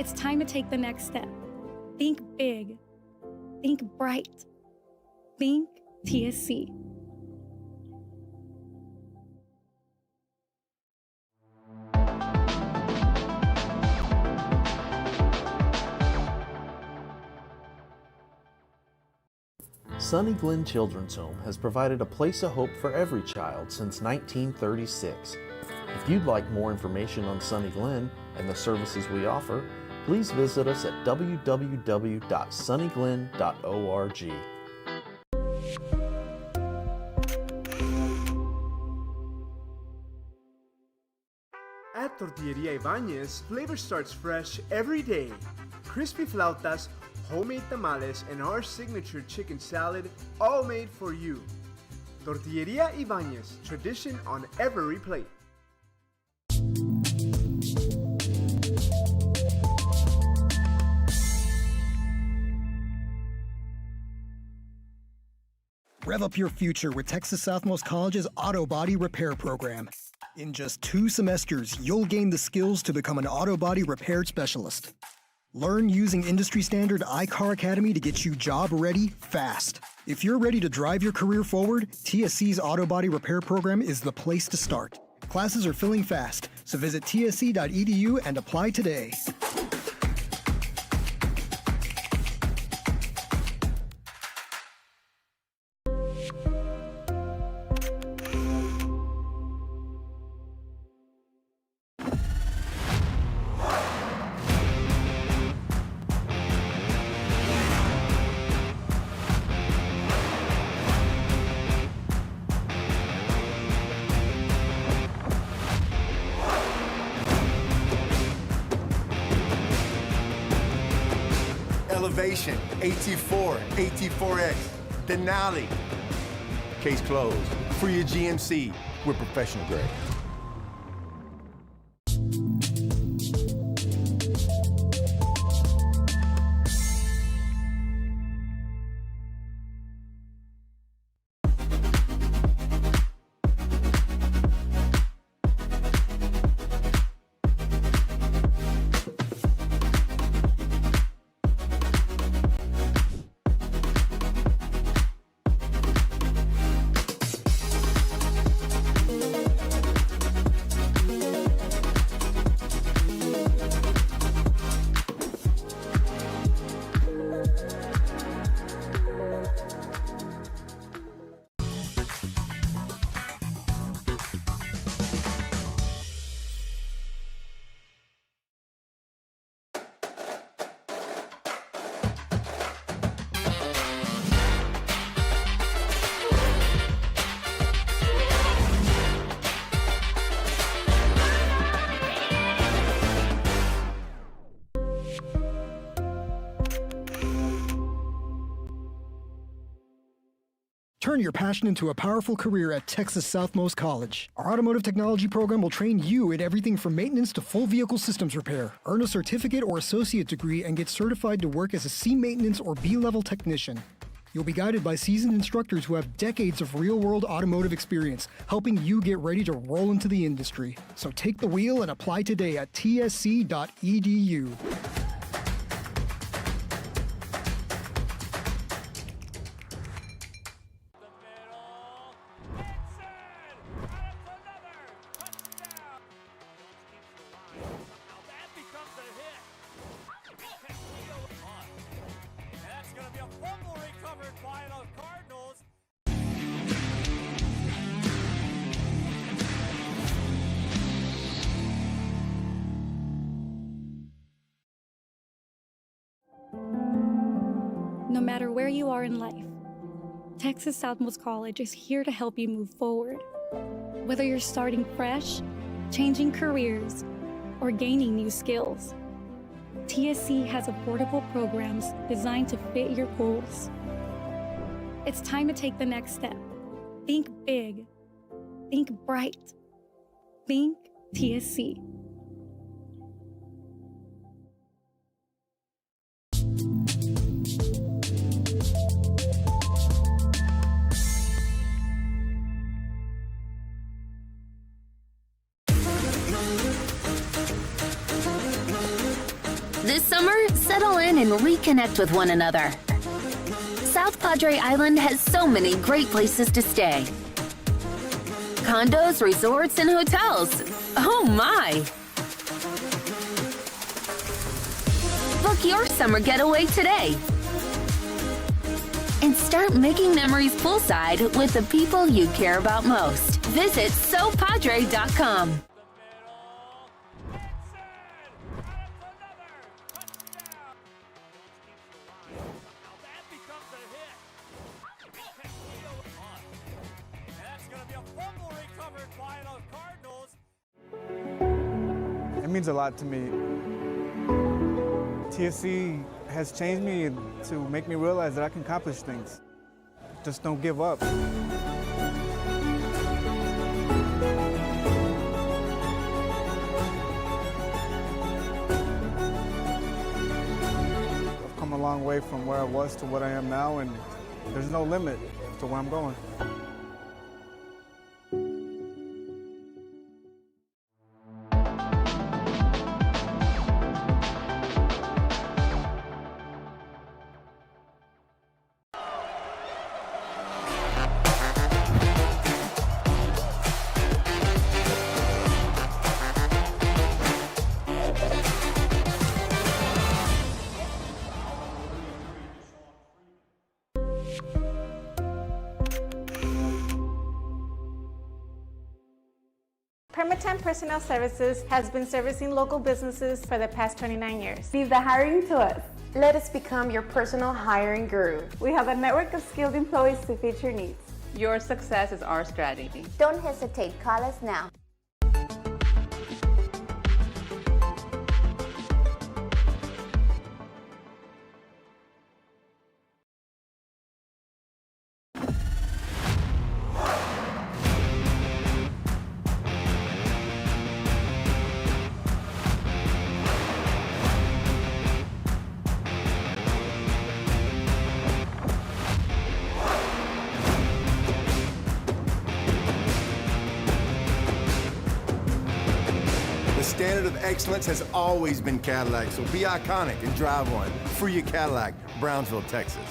It's time to take the next step. Think big. Think bright. Think TSC. Sunny Glen Children's Home has provided a place of hope for every child since 1936. If you'd like more information on Sunny Glen and the services we offer, please visit us at www.sunnyglen.org. At Tortilleria Ibanez, flavor starts fresh every day. Crispy flautas, homemade tamales, and our signature chicken salad, all made for you. Tortilleria Ibanez, tradition on every plate. Rev up your future with Texas Southmost College's Auto Body Repair Program. In just 2 semesters, you'll gain the skills to become an auto body repair specialist. Learn using industry standard iCar Academy to get you job ready fast. If you're ready to drive your career forward, TSC's Auto Body Repair Program is the place to start. Classes are filling fast, so visit tsc.edu and apply today. Elevation, AT4, AT4X, Denali. Case closed. For your GMC, we're professional grade. Turn your passion into a powerful career at Texas Southmost College. Our automotive technology program will train you in everything from maintenance to full vehicle systems repair. Earn a certificate or associate degree and get certified to work as a C maintenance or B-level technician. You'll be guided by seasoned instructors who have decades of real-world automotive experience, helping you get ready to roll into the industry. So take the wheel and apply today at tsc.edu. No matter where you are in life, Texas Southmost College is here to help you move forward. Whether you're starting fresh, changing careers, or gaining new skills, TSC has affordable programs designed to fit your goals. It's time to take the next step. Think big. Think bright. Think TSC. This summer, settle in and reconnect with one another. South Padre Island has so many great places to stay. Condos, resorts, and hotels. Oh my! Book your summer getaway today. And start making memories poolside with the people you care about most. Visit SoPadre.com. It means a lot to me. TSC has changed me to make me realize that I can accomplish things. Just don't give up. I've come a long way from where I was to what I am now, and there's no limit to where I'm going. Permatemp Personnel Services has been servicing local businesses for the past 29 years. Leave the hiring to us. Let us become your personal hiring guru. We have a network of skilled employees to fit your needs. Your success is our strategy. Don't hesitate, call us now. The standard of excellence has always been Cadillac, so be iconic and drive one. Free your Cadillac, Brownsville, Texas.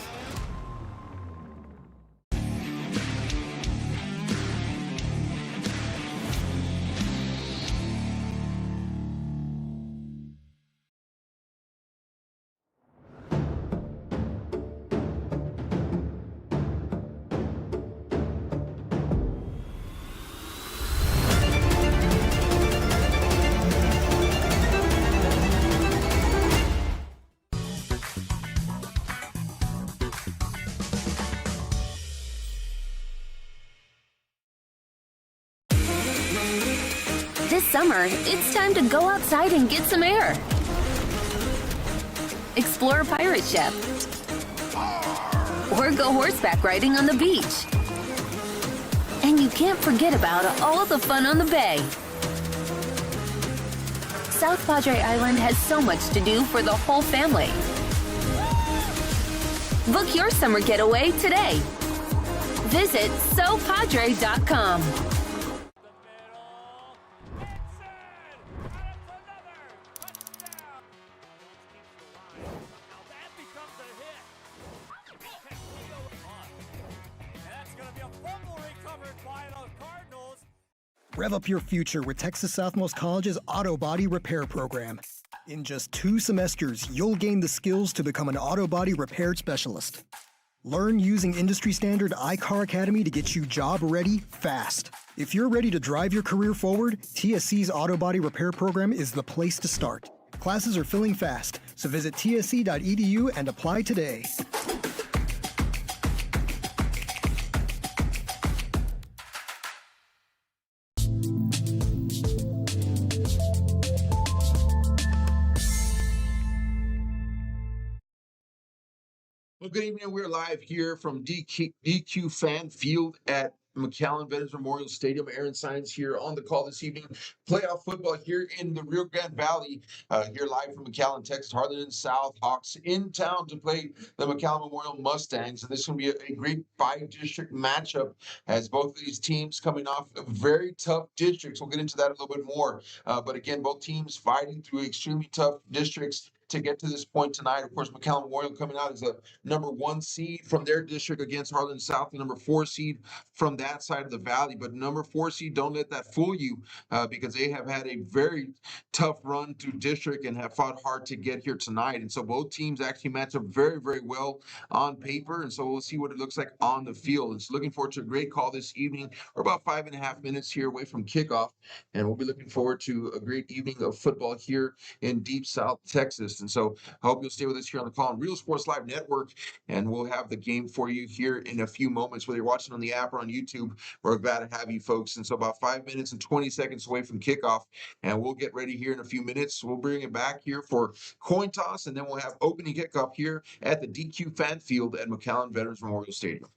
This summer, it's time to go outside and get some air. Explore a pirate ship. Or go horseback riding on the beach. And you can't forget about all the fun on the bay. South Padre Island has so much to do for the whole family. Book your summer getaway today. Visit SoPadre.com. Rev up your future with Texas Southmost College's Auto Body Repair Program. In just 2 semesters, you'll gain the skills to become an auto body repair specialist. Learn using industry standard iCar Academy to get you job ready fast. If you're ready to drive your career forward, TSC's Auto Body Repair Program is the place to start. Classes are filling fast, so visit tsc.edu and apply today. Well, good evening. We're live here from DQ Fan Field at McAllen Veterans Memorial Stadium. Aaron Sines here on the call this evening. Playoff football here in the Rio Grande Valley. Here live from McAllen, Texas. Harlingen South Hawks in town to play the McAllen Memorial Mustangs. And this is going to be a great 5-district matchup as both of these teams coming off very tough districts. We'll get into that a little bit more. But again, both teams fighting through extremely tough districts. to get to this point tonight. Of course, McAllen Memorial coming out as a number 1 seed from their district against Harlingen South, the number 4 seed from that side of the valley. But number 4 seed, don't let that fool you, because they have had a very tough run through district and have fought hard to get here tonight. And so both teams actually match up very, very well on paper. And so we'll see what it looks like on the field. And so looking forward to a great call this evening. We're about 5.5 minutes here away from kickoff, and we'll be looking forward to a great evening of football here in Deep South Texas. And so I hope you'll stay with us here on the Call on Real Sports Live Network, and we'll have the game for you here in a few moments, whether you're watching on the app or on YouTube. We're glad to have you folks. And so about 5 minutes and 20 seconds away from kickoff, and we'll get ready here in a few minutes. We'll bring it back here for coin toss, and then we'll have opening kickoff here at the DQ Fan Field at McAllen Veterans Memorial Stadium.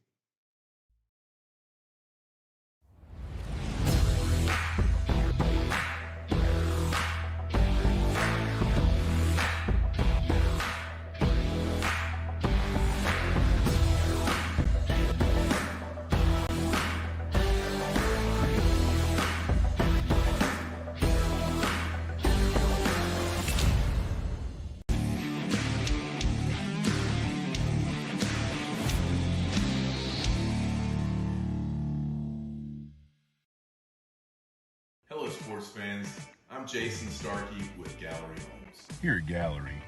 Hello, sports fans. I'm Jason Starkey with Gallery Homes. Here at Gallery,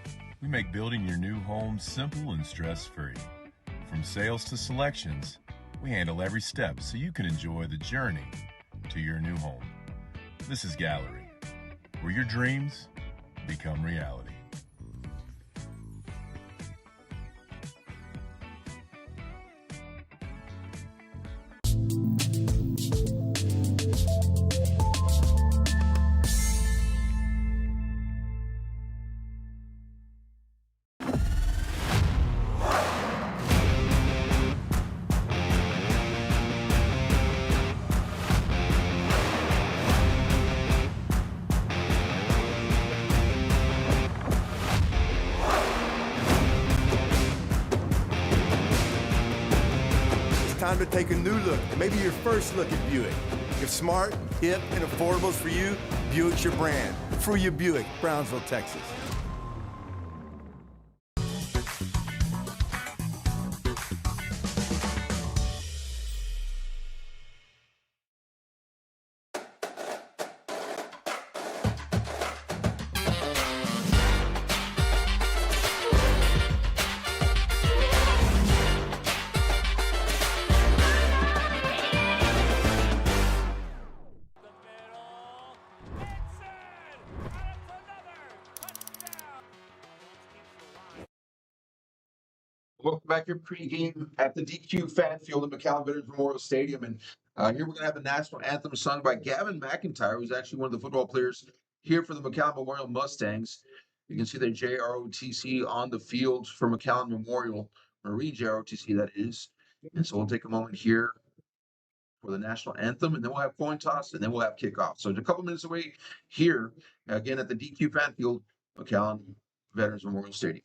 we make building your new home simple and stress-free. From sales to selections, we handle every step so you can enjoy the journey to your new home. This is Gallery, where your dreams become reality. Time to take a new look, and maybe your first look at Buick. If smart, hip, and affordable is for you, Buick's your brand. For your Buick, Brownsville, Texas. Welcome back here pregame at the DQ Fan Field at McAllen Veterans Memorial Stadium. And here we're going to have the national anthem sung by Gavin McIntyre, who's actually one of the football players here for the McAllen Memorial Mustangs. You can see the JROTC on the field for McAllen Memorial, Marine JROTC that is. And so we'll take a moment here for the national anthem, and then we'll have coin toss, and then we'll have kickoff. So it's a couple minutes away here, again at the DQ Fan Field, McAllen Veterans Memorial Stadium.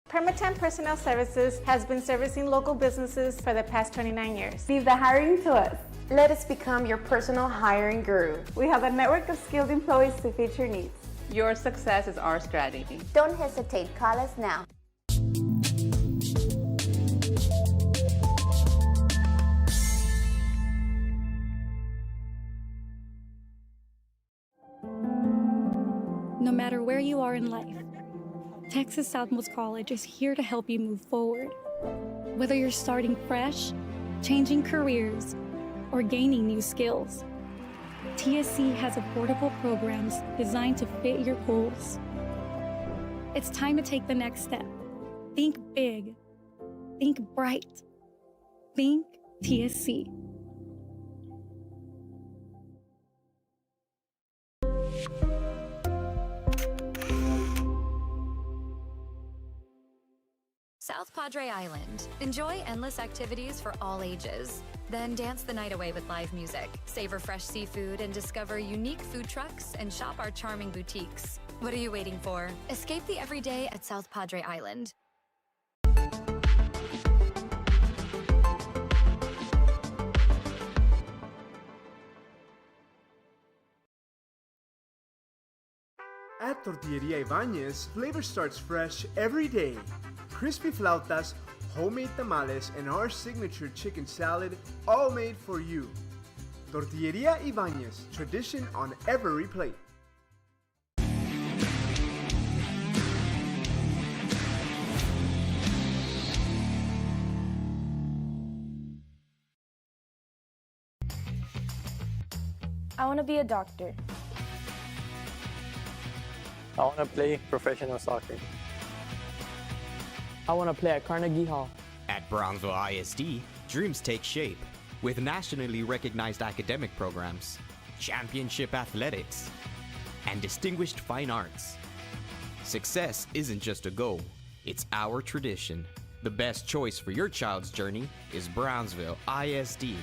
Permatemp Personnel Services has been servicing local businesses for the past 29 years. Leave the hiring to us. Let us become your personal hiring guru. We have a network of skilled employees to fit your needs. Your success is our strategy. Don't hesitate, call us now. No matter where you are in life, Texas Southmost College is here to help you move forward. Whether you're starting fresh, changing careers, or gaining new skills, TSC has affordable programs designed to fit your goals. It's time to take the next step. Think big. Think bright. Think TSC. South Padre Island. Enjoy endless activities for all ages. Then dance the night away with live music, savor fresh seafood, and discover unique food trucks and shop our charming boutiques. What are you waiting for? Escape the everyday at South Padre Island. At Tortilleria Ibañez, flavor starts fresh every day. Crispy flautas, homemade tamales, and our signature chicken salad, all made for you. Tortilleria Ibañez, tradition on every plate. I want to be a doctor. I want to play professional soccer. I want to play at Carnegie Hall. At Brownsville ISD, dreams take shape with nationally recognized academic programs, championship athletics, and distinguished fine arts. Success isn't just a goal, it's our tradition. The best choice for your child's journey is Brownsville ISD.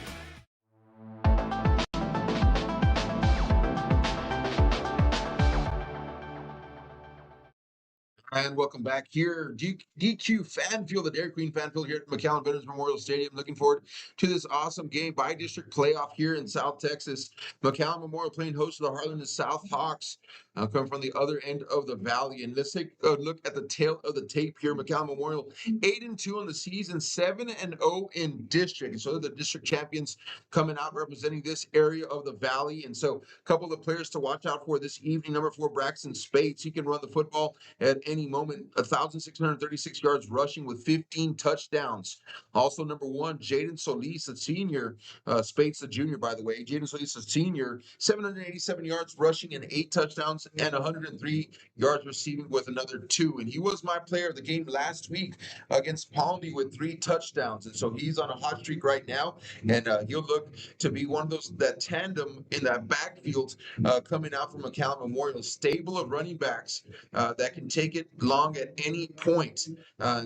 And welcome back here, DQ Fan Field, the Dairy Queen Fan Field here at McAllen Veterans Memorial Stadium. Looking forward to this awesome game by district playoff here in South Texas. McAllen Memorial playing host to the Harlingen South Hawks, coming from the other end of the valley. And let's take a look at the tail of the tape here. McAllen Memorial 8-2 on the season, 7-0 in district. And so they're the district champions coming out representing this area of the valley. And so a couple of players to watch out for this evening. Number 4, Braxton Spates. He can run the football at any moment. 1,636 yards rushing with 15 touchdowns. Also, number 1, Jaden Solis, a senior. Spates, a junior, by the way. Jaden Solis, a senior. 787 yards rushing and 8 touchdowns and 103 yards receiving with another 2. And he was my player of the game last week against Palmy with 3 touchdowns. And so he's on a hot streak right now. And he'll look to be one of those, that tandem in that backfield coming out from McAllen Memorial. Stable of running backs that can take it long at any point.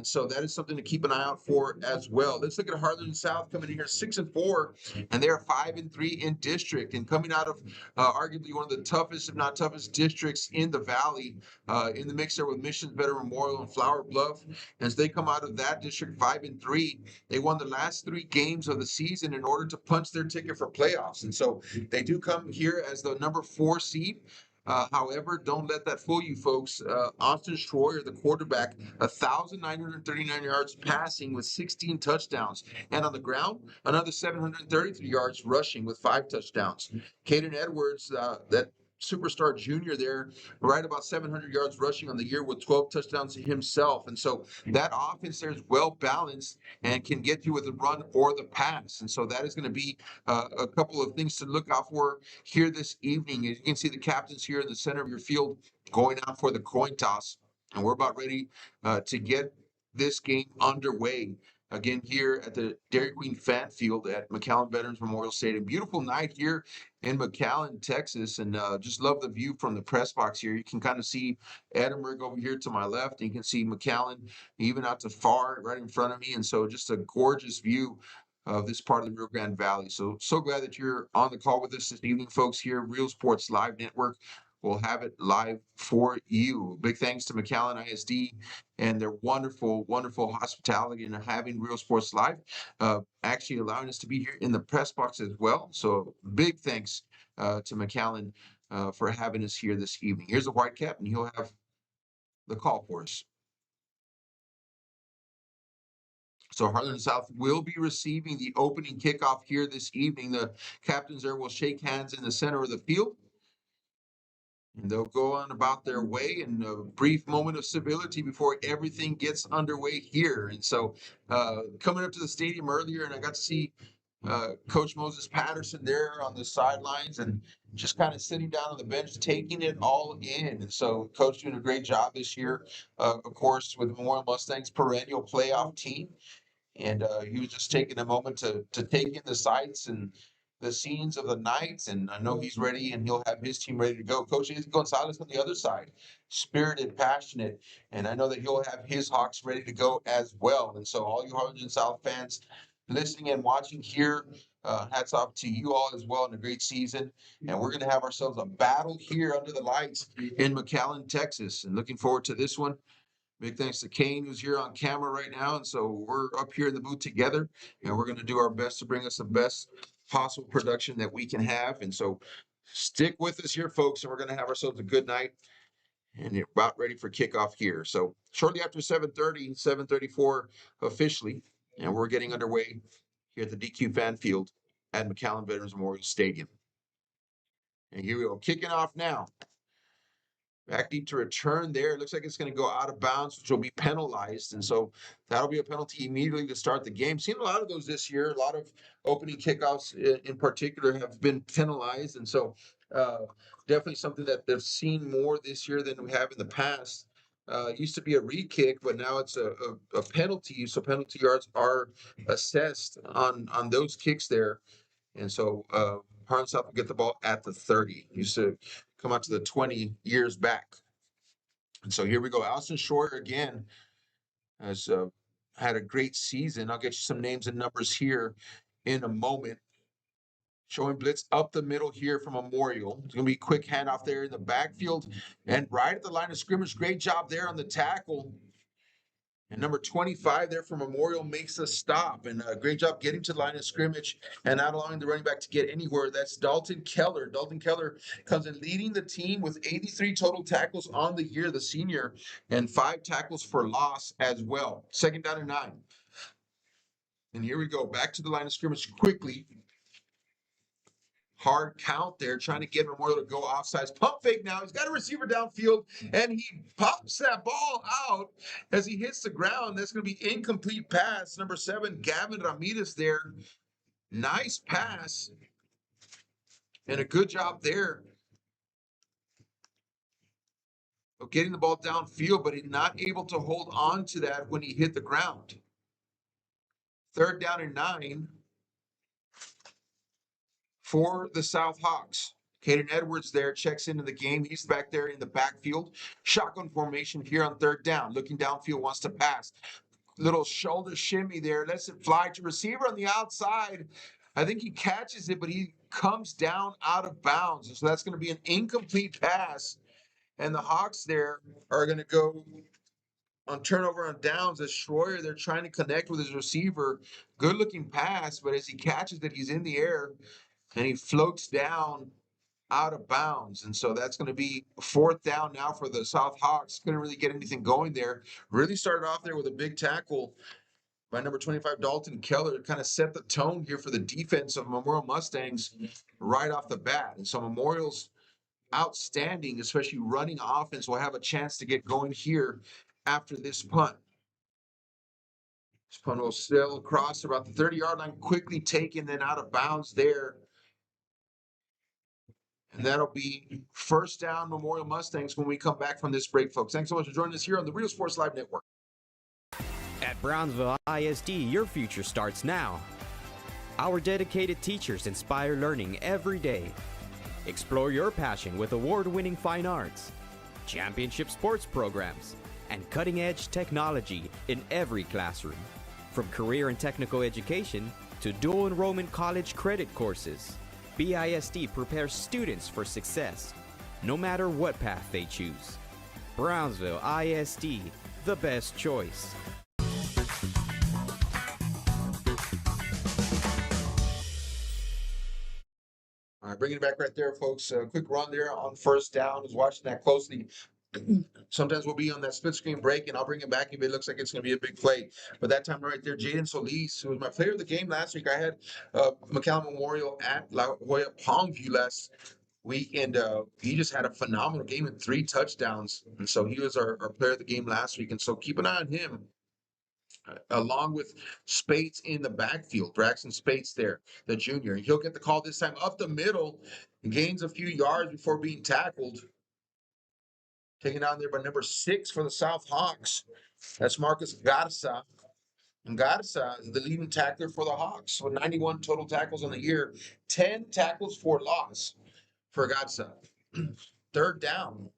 So that is something to keep an eye out for as well. Let's look at Harlingen South coming in here 6-4, and they are 5-3 in district, and coming out of arguably one of the toughest, if not toughest, districts in the valley, in the mix there with Missions Veteran Memorial and Flower Bluff. As they come out of that district 5-3, they won the last 3 games of the season in order to punch their ticket for playoffs. And so they do come here as the number 4 seed. However, don't let that fool you, folks. Austin Schroyer, the quarterback, 1,939 yards passing with 16 touchdowns. And on the ground, another 733 yards rushing with 5 touchdowns. Caden Edwards, that superstar junior there, right about 700 yards rushing on the year with 12 touchdowns himself. And so that offense there is well balanced and can get you with the run or the pass. And so that is going to be a couple of things to look out for here this evening. As you can see, the captains here in the center of your field going out for the coin toss. And we're about ready to get this game underway. Again, here at the Dairy Queen Fan Field at McAllen Veterans Memorial Stadium. Beautiful night here in McAllen, Texas, and just love the view from the press box here. You can kind of see Edinburgh over here to my left, and you can see McAllen even out to far right in front of me, and so just a gorgeous view of this part of the Rio Grande Valley. So glad that you're on the call with us this evening, folks, here at Real Sports Live Network. We'll have it live for you. Big thanks to McAllen ISD and their wonderful, wonderful hospitality and having Real Sports Live, actually allowing us to be here in the press box as well. So big thanks to McAllen for having us here this evening. Here's a white cap, and he'll have the call for us. So Harlingen South will be receiving the opening kickoff here this evening. The captains there will shake hands in the center of the field. And they'll go on about their way in a brief moment of civility before everything gets underway here. And so coming up to the stadium earlier, and I got to see Coach Moses Patterson there on the sidelines and just kind of sitting down on the bench, taking it all in. And so Coach doing a great job this year, of course, with the Memorial Mustangs perennial playoff team. And he was just taking a moment to take in the sights and the scenes of the night, and I know he's ready, and he'll have his team ready to go. Coach Gonzalez on the other side, spirited, passionate, and I know that he'll have his Hawks ready to go as well. And so all you Harlingen South fans listening and watching here, hats off to you all as well in a great season. And we're going to have ourselves a battle here under the lights in McAllen, Texas, and looking forward to this one. Big thanks to Kane, who's here on camera right now. And so we're up here in the booth together, and we're going to do our best to bring us the best possible production that we can have. And so stick with us here, folks, and we're going to have ourselves a good night And you're about ready for kickoff here. So shortly after 7:30, 7:34 officially, and we're getting underway here at the DQ Fan Field at McAllen Veterans Memorial Stadium. And here we go, kicking off now. Back deep to return there. It looks like it's going to go out of bounds, which will be penalized. And so that'll be a penalty immediately to start the game. Seen a lot of those this year. A lot of opening kickoffs in particular have been penalized. And so definitely something that they've seen more this year than we have in the past. It used to be a re-kick, but now it's a penalty. So penalty yards are assessed on those kicks there. And so Harlingen South will get the ball at the 30. Used to come out to the 20 years back. And so here we go. Allison Shore again has had a great season. I'll get you some names and numbers here in a moment. Showing blitz up the middle here from Memorial. It's going to be a quick handoff there in the backfield and right at the line of scrimmage. Great job there on the tackle. And number 25 there for Memorial makes a stop. And a great job getting to the line of scrimmage and not allowing the running back to get anywhere. That's Dalton Keller. Dalton Keller comes in leading the team with 83 total tackles on the year, the senior, and 5 tackles for loss as well. 2nd down and 9. And here we go. Back to the line of scrimmage quickly. Hard count there, trying to get Memorial to go offsides. Pump fake now. He's got a receiver downfield, and he pops that ball out as he hits the ground. That's going to be incomplete pass. Number 7, Gavin Ramirez there. Nice pass. And a good job there of getting the ball downfield, but he's not able to hold on to that when he hit the ground. 3rd down and 9. For the South Hawks. Caden Edwards there checks into the game. He's back there in the backfield. Shotgun formation here on 3rd down. Looking downfield, wants to pass. Little shoulder shimmy there. Lets it fly to receiver on the outside. I think he catches it, but he comes down out of bounds. So that's going to be an incomplete pass. And the Hawks there are going to go on turnover on downs as Schroyer, they're trying to connect with his receiver. Good looking pass, but as he catches it, he's in the air. And he floats down out of bounds. And so that's going to be 4th down now for the South Hawks. Couldn't really get anything going there. Really started off there with a big tackle by number 25, Dalton Keller. Kind of set the tone here for the defense of Memorial Mustangs right off the bat. And so Memorial's outstanding, especially running offense, will have a chance to get going here after this punt. This punt will sail across about the 30-yard line, quickly taken, then out of bounds there. And that'll be 1st down Memorial Mustangs when we come back from this break, folks. Thanks so much for joining us here on the Real Sports Live Network. At Brownsville ISD, your future starts now. Our dedicated teachers inspire learning every day. Explore your passion with award-winning fine arts, championship sports programs, and cutting-edge technology in every classroom. From career and technical education to dual enrollment college credit courses, BISD prepares students for success, no matter what path they choose. Brownsville ISD, the best choice. All right, bringing it back right there, folks. Quick run there on 1st down. I was watching that closely. Sometimes we'll be on that split screen break, and I'll bring it back if it looks like it's going to be a big play. But that time right there, Jaden Solis, who was my player of the game last week. I had McAllen Memorial at La Jolla Palmview last week, and he just had a phenomenal game with 3 touchdowns. And so he was our player of the game last week. And so keep an eye on him. Along with Spates in the backfield, Braxton Spates there, the junior. He'll get the call this time up the middle, gains a few yards before being tackled. Taken down there by number 6 for the South Hawks. That's Marcus Garza. And Garza is the leading tackler for the Hawks with 91 total tackles on the year, 10 tackles for loss for Garza. 3rd down.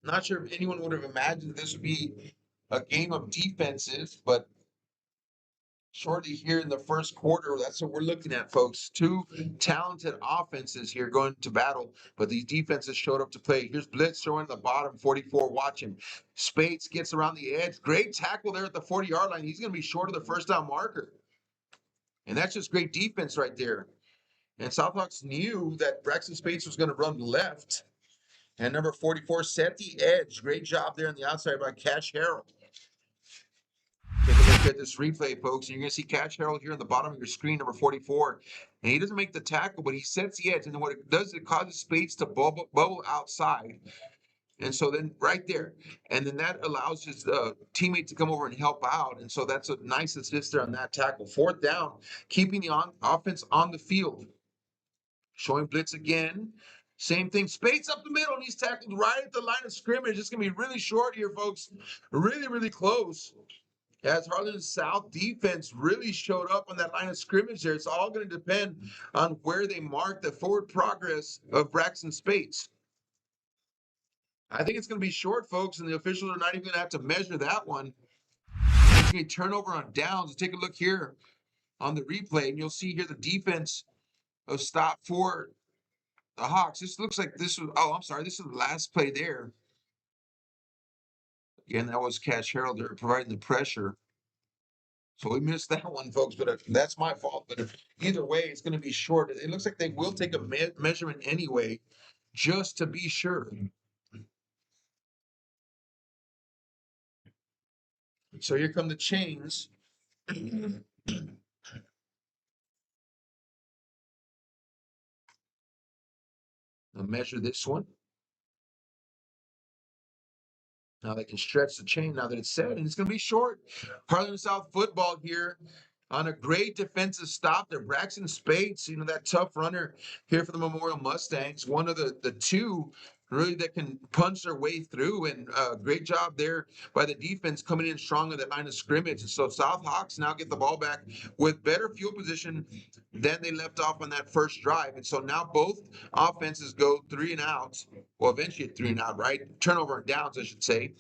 Not sure if anyone would have imagined this would be a game of defenses, but shortly here in the 1st quarter, that's what we're looking at, folks. 2 talented offenses here going to battle, but these defenses showed up to play. Here's blitz showing the bottom, 44 watching. Spates gets around the edge. Great tackle there at the 40-yard line. He's going to be short of the 1st down marker. And that's just great defense right there. And Southhawks knew that Braxton Spates was going to run left. And number 44 set the edge. Great job there on the outside by Cash Harrell. Take a look at this replay, folks. You're going to see Cash Harrell here on the bottom of your screen, number 44. And he doesn't make the tackle, but he sets the edge. And then what it does, it causes Spades to bubble outside. And so then right there, and then that allows his teammate to come over and help out. And so that's a nice assist there on that tackle. Fourth down, keeping the offense on the field. Showing blitz again. Same thing. Spades up the middle, and he's tackled right at the line of scrimmage. It's going to be really short here, folks. Really, really close. As Harlingen South defense really showed up on that line of scrimmage there. It's all going to depend on where they mark the forward progress of Braxton Spades. I think it's going to be short, folks, and the officials are not even going to have to measure that one. It's going to be turnover on downs. Take a look here on the replay, and you'll see here the defense of stop for the Hawks. This looks like this was, oh, I'm sorry, this is the last play there. Again, that was Cash Harrell there providing the pressure. So we missed that one, folks, but that's my fault. But either way, it's going to be short. It looks like they will take a measurement anyway, just to be sure. So here come the chains. I'll measure this one. Now they can stretch the chain now that it's set, and it's going to be short. Harlingen South football here on a great defensive stop there. Braxton Spades, that tough runner here for the Memorial Mustangs. One of the two really that can punch their way through, and great job there by the defense coming in strong on that line of scrimmage. And so South Hawks now get the ball back with better field position than they left off on that first drive. And so now both offenses go 3 and out. Well, eventually 3 and out, right? Turnover and downs, I should say.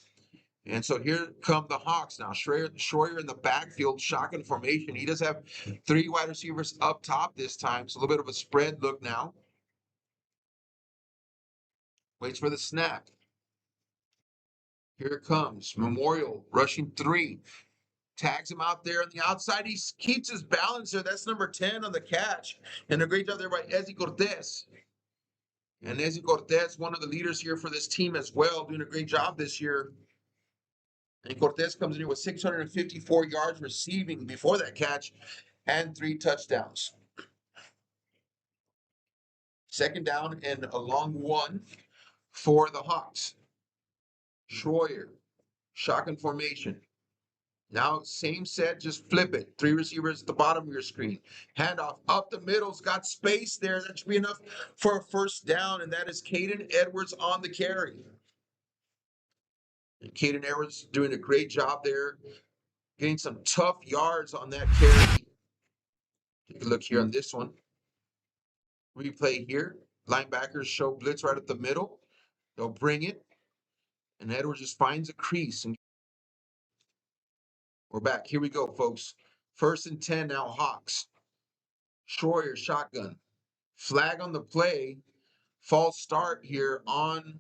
And so here come the Hawks now. Schroyer in the backfield, shotgun formation. He does have 3 wide receivers up top this time. So a little bit of a spread look now. Waits for the snap. Here it comes. Memorial rushing 3. Tags him out there on the outside. He keeps his balance there. That's number 10 on the catch. And a great job there by Ezzy Cortez. And Ezzy Cortez, one of the leaders here for this team as well, doing a great job this year. And Cortez comes in here with 654 yards receiving before that catch and 3 touchdowns. Second down and a long 1 for the Hawks. Schroyer, shotgun formation. Now, same set, just flip it. 3 receivers at the bottom of your screen. Handoff up the middle's got space there. That should be enough for a first down, and that is Caden Edwards on the carry. And Caden Edwards doing a great job there, getting some tough yards on that carry. Take a look here on this one. Replay here. Linebackers show blitz right up the middle. They'll bring it, and Edwards just finds a crease. And we're back. Here we go, folks. 1st and 10 now, Hawks. Schroyer, shotgun. Flag on the play. False start here on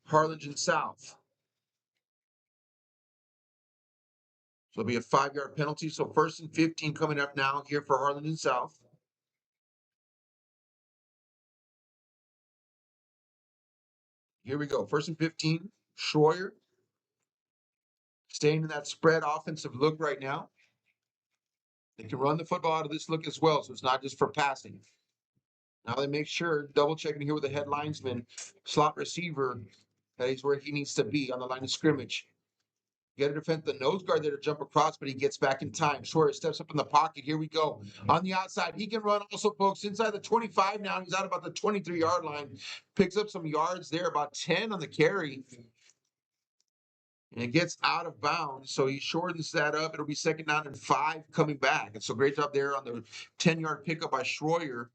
Harlingen South. So it'll be a 5-yard penalty. So 1st and 15 coming up now here for Harlingen South. Here we go. 1st and 15. Schroyer. Staying in that spread offensive look right now. They can run the football out of this look as well, so it's not just for passing. Now they make sure, double checking here with the head linesman, slot receiver, that he's where he needs to be on the line of scrimmage. You got to defend the nose guard there to jump across, but he gets back in time. Schroyer steps up in the pocket. Here we go. On the outside, he can run also, folks, inside the 25 now. He's out about the 23-yard line. Picks up some yards there, about 10 on the carry. And it gets out of bounds, so he shortens that up. It'll be 2nd down and 5 coming back. And so great job there on the 10-yard pickup by Schroyer.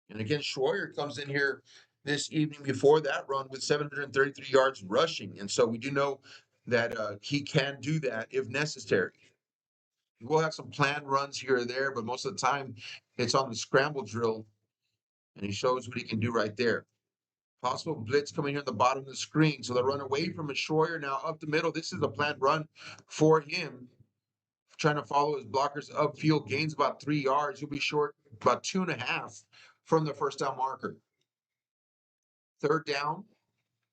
And again, Schroyer comes in here this evening before that run with 733 yards rushing. And so we do know that he can do that if necessary. He will have some planned runs here or there, but most of the time it's on the scramble drill. And he shows what he can do right there. Possible blitz coming here on the bottom of the screen. So they'll run away from a Schroyer now up the middle. This is a planned run for him. Trying to follow his blockers upfield. Gains about 3 yards. He'll be short about 2.5 from the first down marker. 3rd down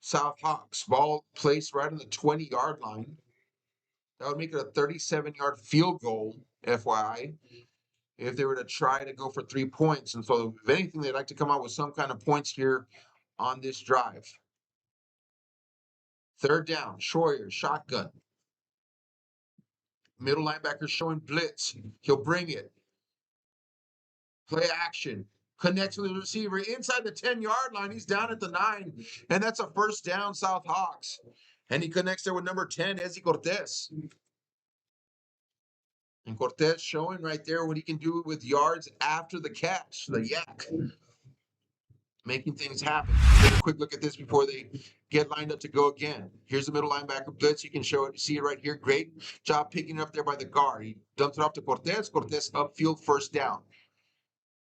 South Hawks, ball placed right on the 20-yard line. That would make it a 37-yard field goal, FYI, if they were to try to go for 3 points. And so, if anything, they'd like to come out with some kind of points here on this drive. Third down, Schroyer, shotgun. Middle linebacker showing blitz. He'll bring it. Play action. Connects with the receiver inside the 10-yard line. He's down at the 9. And that's a first down, South Hawks. And he connects there with number 10, Ezzy Cortez. And Cortez showing right there what he can do with yards after the catch, the yak. Making things happen. Take a quick look at this before they get lined up to go again. Here's the middle linebacker blitz. You can see it right here. Great job picking it up there by the guard. He dumps it off to Cortez. Cortez upfield, first down.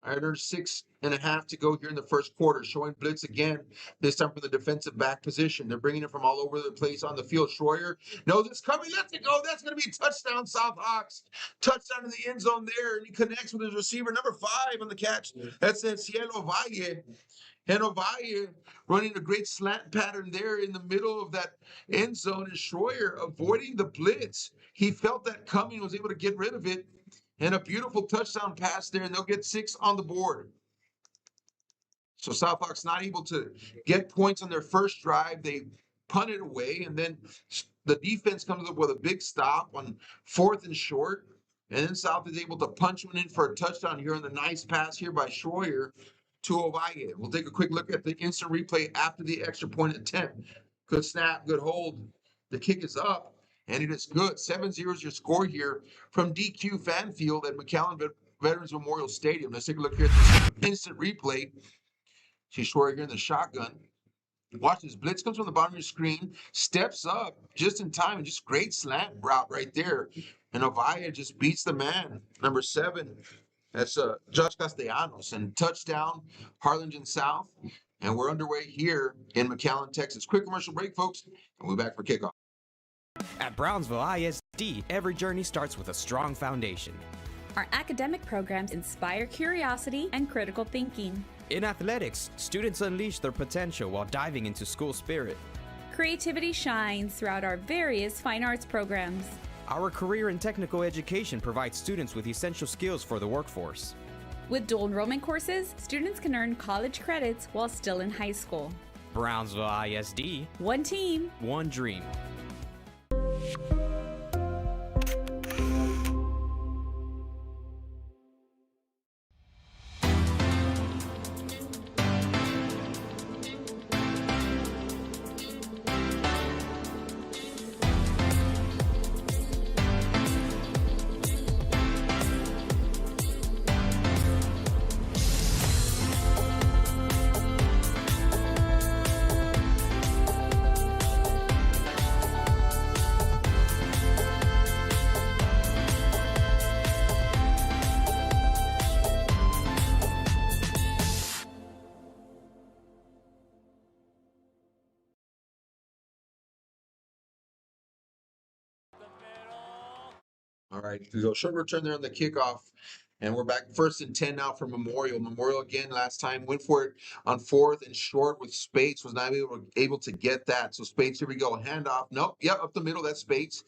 All right, there's 6.5 to go here in the first quarter. Showing blitz again, this time from the defensive back position. They're bringing it from all over the place on the field. Schroyer knows it's coming. Let's go. That's going to be a touchdown, South Hawks. Touchdown in the end zone there, and he connects with his receiver, number 5 on the catch. That's Cielo Valle. And Ovalle running a great slant pattern there in the middle of that end zone. And Schroyer avoiding the blitz. He felt that coming, was able to get rid of it. And a beautiful touchdown pass there, and they'll get 6 on the board. So South Hawks not able to get points on their first drive. They punt it away, and then the defense comes up with a big stop on 4th and short. And then South is able to punch one in for a touchdown here on the nice pass here by Schroyer to Ovalle. We'll take a quick look at the instant replay after the extra point attempt. Good snap, good hold. The kick is up, and it is good. 7-0 is your score here from DQ Fan Field at McAllen Veterans Memorial Stadium. Let's take a look here at the instant replay. See Schroyer here in the shotgun. Watch this. Blitz comes from the bottom of your screen, steps up just in time, and just great slant route right there. And Ovalle just beats the man, number 7. That's Josh Castellanos. And touchdown, Harlingen South. And we're underway here in McAllen, Texas. Quick commercial break, folks, and we'll be back for kickoff. At Brownsville ISD, every journey starts with a strong foundation. Our academic programs inspire curiosity and critical thinking. In athletics, students unleash their potential while diving into school spirit. Creativity shines throughout our various fine arts programs. Our career and technical education provides students with essential skills for the workforce. With dual enrollment courses, students can earn college credits while still in high school. Brownsville ISD. One team. One dream. All right, we go short return there on the kickoff, and we're back 1st and 10 now for Memorial. Memorial again last time went for it on 4th and short with Spates, was not able to get that. So Spates, here we go, handoff. Nope, yep, up the middle, that's Spates.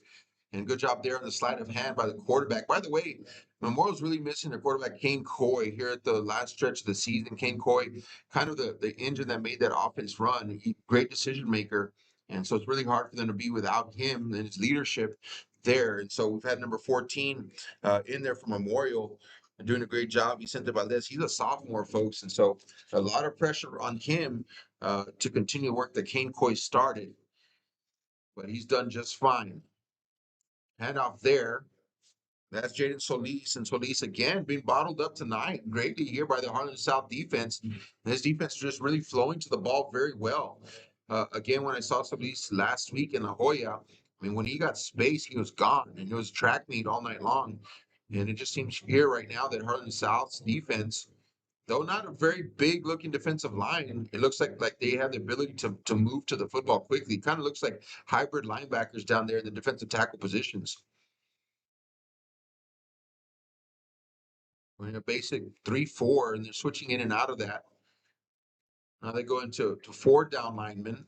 And good job there on the sleight of hand by the quarterback. By the way, Memorial's really missing their quarterback, Kane Coy, here at the last stretch of the season. Kane Coy, kind of the engine that made that offense run. Great decision maker. And so it's really hard for them to be without him and his leadership there. And so we've had number 14 in there for Memorial, doing a great job. Vicente Valdez, he's a sophomore, folks. And so a lot of pressure on him to continue the work that Kane Coy started. But he's done just fine. Handoff there. That's Jaden Solis, and Solis again being bottled up tonight greatly here by the Harlingen South defense. And this defense is just really flowing to the ball very well. Again, when I saw Solis last week in La Jolla, I mean, when he got space, he was gone, and it was track meet all night long. And it just seems here right now that Harlingen South's defense, though not a very big looking defensive line, it looks like they have the ability to move to the football quickly. Kind of looks like hybrid linebackers down there in the defensive tackle positions. We're in a basic 3-4, and they're switching in and out of that. Now they go into 4 down linemen.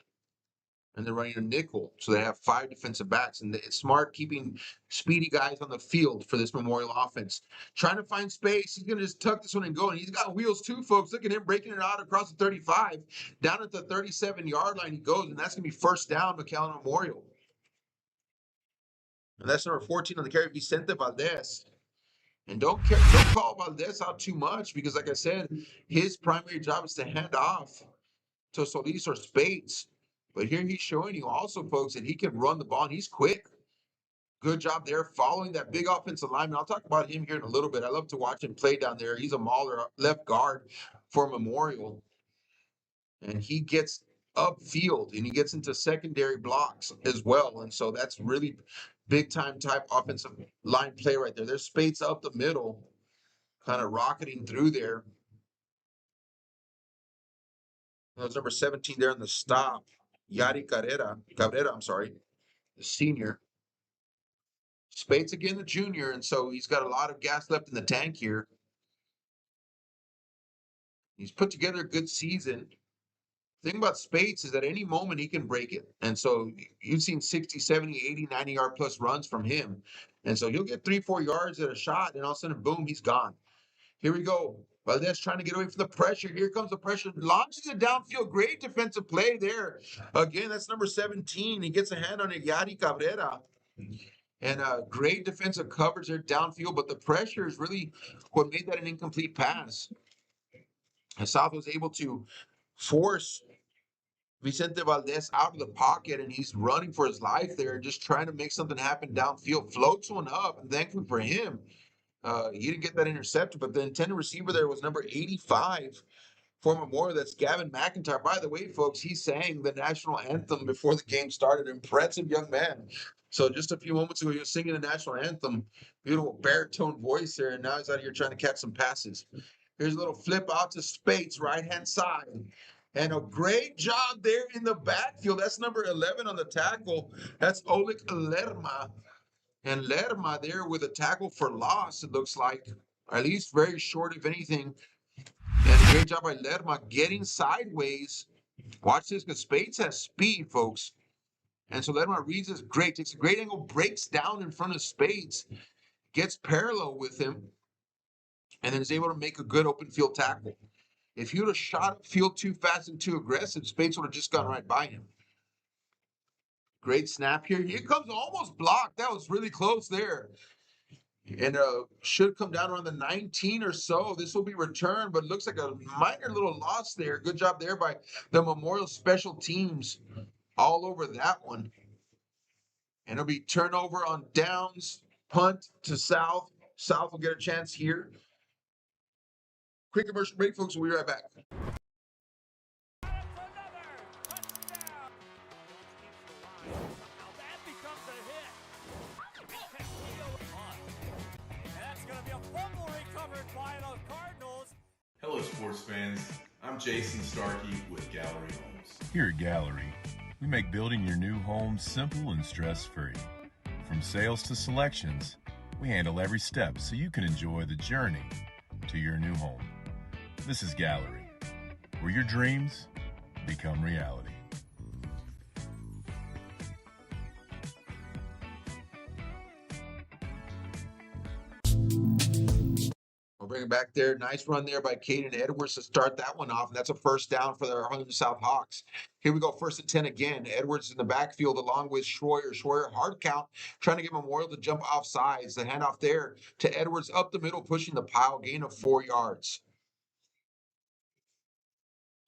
And they're running a nickel. So they have 5 defensive backs. And it's smart keeping speedy guys on the field for this Memorial offense. Trying to find space. He's going to just tuck this one and go. And he's got wheels too, folks. Look at him breaking it out across the 35. Down at the 37-yard line he goes. And that's going to be first down, McAllen Memorial. And that's number 14 on the carry, Vicente Valdez. And don't call Valdez out too much because, like I said, his primary job is to hand off to Solis or Spates. But here he's showing you also, folks, that he can run the ball and he's quick. Good job there following that big offensive lineman. I'll talk about him here in a little bit. I love to watch him play down there. He's a mauler left guard for Memorial. And he gets upfield and he gets into secondary blocks as well. And so that's really big time type offensive line play right there. There's Spates up the middle, kind of rocketing through there. That was number 17 there in the stop. Yari Cabrera, the senior. Spates again, the junior, and so he's got a lot of gas left in the tank here. He's put together a good season. The thing about Spates is that any moment he can break it. And so you've seen 60, 70, 80, 90-yard plus runs from him. And so he'll get 3-4 yards at a shot, and all of a sudden, boom, he's gone. Here we go. Valdez trying to get away from the pressure. Here comes the pressure. Launches it downfield. Great defensive play there. Again, that's number 17. He gets a hand on it, Yari Cabrera. And great defensive coverage there downfield, but the pressure is really what made that an incomplete pass. And South was able to force Vicente Valdez out of the pocket, and he's running for his life there, just trying to make something happen downfield. Floats one up, and thankfully for him, he didn't get that intercepted, but the intended receiver there was number 85 for Memorial. That's Gavin McIntyre. By the way, folks, he sang the national anthem before the game started. Impressive young man. So just a few moments ago, he was singing the national anthem. Beautiful baritone voice there, and now he's out here trying to catch some passes. Here's a little flip out to Spates, right-hand side. And a great job there in the backfield. That's number 11 on the tackle. That's Oleg Lerma. And Lerma there with a tackle for loss, it looks like. Or at least very short, if anything. And a great job by Lerma getting sideways. Watch this, because Spates has speed, folks. And so Lerma reads this great, takes a great angle, breaks down in front of Spates, gets parallel with him, and then is able to make a good open field tackle. If he would have shot upfield too fast and too aggressive, Spates would have just gone right by him. Great snap here. Here comes almost blocked. That was really close there. And should come down around the 19 or so. This will be returned, but it looks like a minor little loss there. Good job there by the Memorial Special Teams all over that one. And it'll be turnover on downs, punt to South. South will get a chance here. Quick commercial break, folks. We'll be right back. Hello, sports fans. I'm Jason Starkey with Gallery Homes. Here at Gallery, we make building your new home simple and stress-free. From sales to selections, we handle every step so you can enjoy the journey to your new home. This is Gallery, where your dreams become reality. We'll bring it back there. Nice run there by Caden Edwards to start that one off. And that's a first down for the Harlingen South Hawks. Here we go, 1st and 10 again. Edwards in the backfield along with Schroyer. Schroyer, hard count, trying to get Memorial to jump off sides. The handoff there to Edwards up the middle, pushing the pile, gain of 4 yards.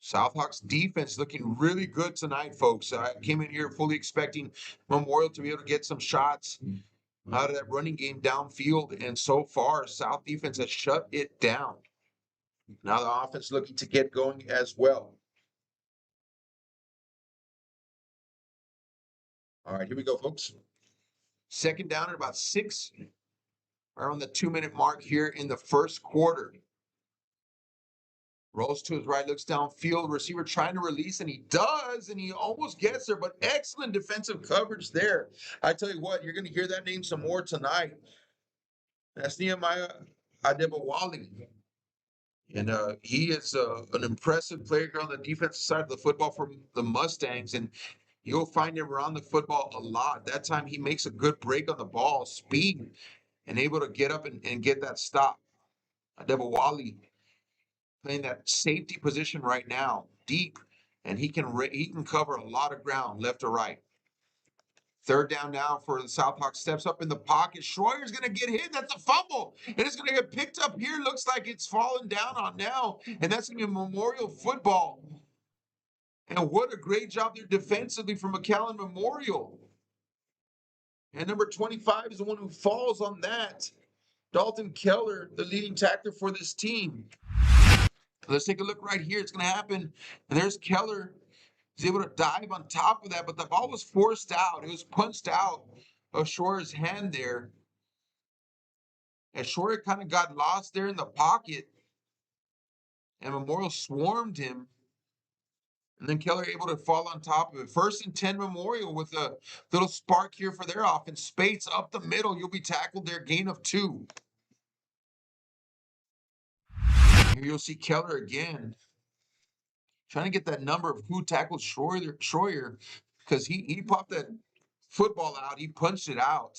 Southhawks defense looking really good tonight, folks. I came in here fully expecting Memorial to be able to get some shots out of that running game downfield, and so far, South defense has shut it down. Now the offense looking to get going as well. All right, here we go, folks. 2nd down at about 6, around the 2-minute mark here in the first quarter. Rolls to his right, looks downfield, receiver trying to release, and he does, and he almost gets there, but excellent defensive coverage there. I tell you what, you're going to hear that name some more tonight. That's Nehemiah Adebawali. And he is an impressive player on the defensive side of the football for the Mustangs, and You'll find him around the football a lot. That time he makes a good break on the ball, speed, and able to get up and get that stop. Adebawale playing that safety position right now, deep, and he can cover a lot of ground left or right. Third down now for the Southhawks. Steps up in the pocket. Schroyer's going to get hit. That's a fumble. And it's going to get picked up here. Looks like it's fallen down on now. And that's going to be Memorial football. And what a great job there defensively from McAllen Memorial. And number 25 is the one who falls on that. Dalton Keller, the leading tackler for this team. Let's take a look right here. It's going to happen. And there's Keller. He's able to dive on top of that, but the ball was forced out. It was punched out of Schroyer's hand there. And Schroyer kind of got lost there in the pocket. And Memorial swarmed him. And then Keller able to fall on top of it. 1st and 10 Memorial with a little spark here for their offense. Spates up the middle. You'll be tackled there. Gain of 2. Here you'll see Keller again. Trying to get that number of who tackled Schroyer because he popped that football out. He punched it out.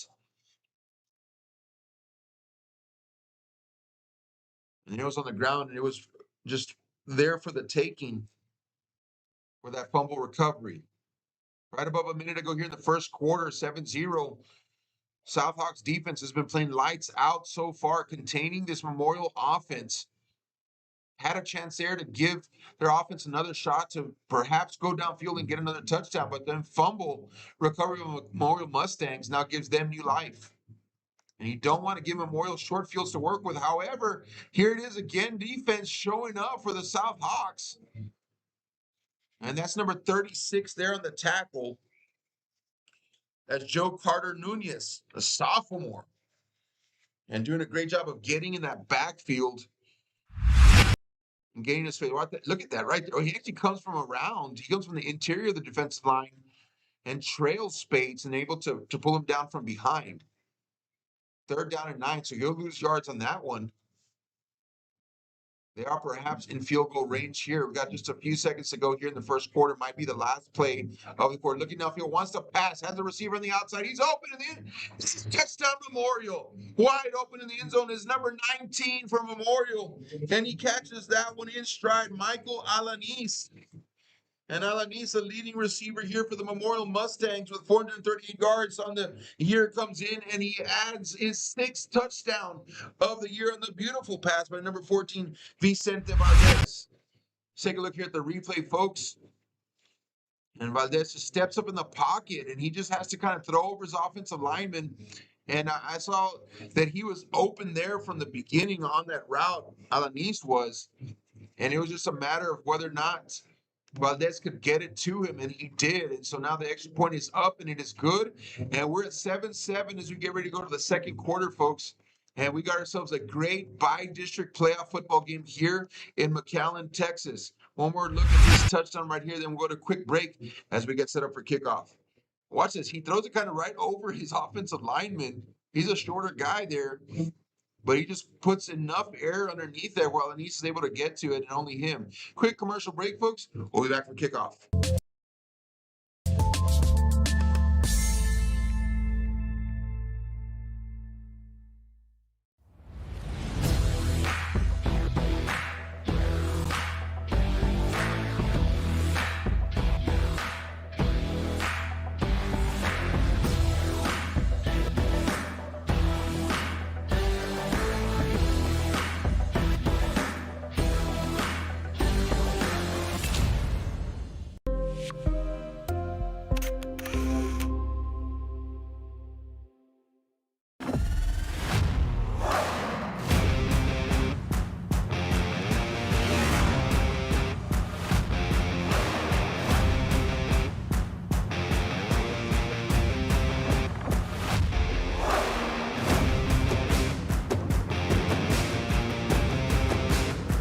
And it was on the ground, and it was just there for the taking for that fumble recovery. Right above a minute ago here in the first quarter, 7-0. Southhawks defense has been playing lights out so far, containing this Memorial offense. Had a chance there to give their offense another shot to perhaps go downfield and get another touchdown, but then fumble recovery of Memorial Mustangs now gives them new life. And you don't want to give Memorial short fields to work with. However, here it is again, defense showing up for the Southhawks. And that's number 36 there on the tackle. That's Joe Carter Nunez, a sophomore. And doing a great job of getting in that backfield and getting his face. Look at that right there. Oh, he actually comes from around. He comes from the interior of the defensive line and trails Spades and able to pull him down from behind. 3rd down and 9, so he'll lose yards on that one. They are perhaps in field goal range here. We've got just a few seconds to go here in the first quarter. Might be the last play of the quarter. Looking downfield, wants to pass, has a receiver on the outside. He's open in the end. This is touchdown Memorial. Wide open in the end zone is number 19 for Memorial. And he catches that one in stride, Michael Alanis. And Alanis, a leading receiver here for the Memorial Mustangs with 438 yards on the year, comes in and he adds his 6th touchdown of the year on the beautiful pass by number 14, Vicente Valdez. Let's take a look here at the replay, folks. And Valdez just steps up in the pocket and he just has to kind of throw over his offensive lineman. And I saw that he was open there from the beginning on that route, Alanis was. And it was just a matter of whether or not Valdez could get it to him, and he did. And so now the extra point is up, and it is good. And we're at 7-7 as we get ready to go to the second quarter, folks. And we got ourselves a great by-district playoff football game here in McAllen, Texas. One more look at this touchdown right here, then we'll go to a quick break as we get set up for kickoff. Watch this. He throws it kind of right over his offensive lineman. He's a shorter guy there. But he just puts enough air underneath there while Anise is able to get to it, and only him. Quick commercial break, folks. We'll be back for kickoff.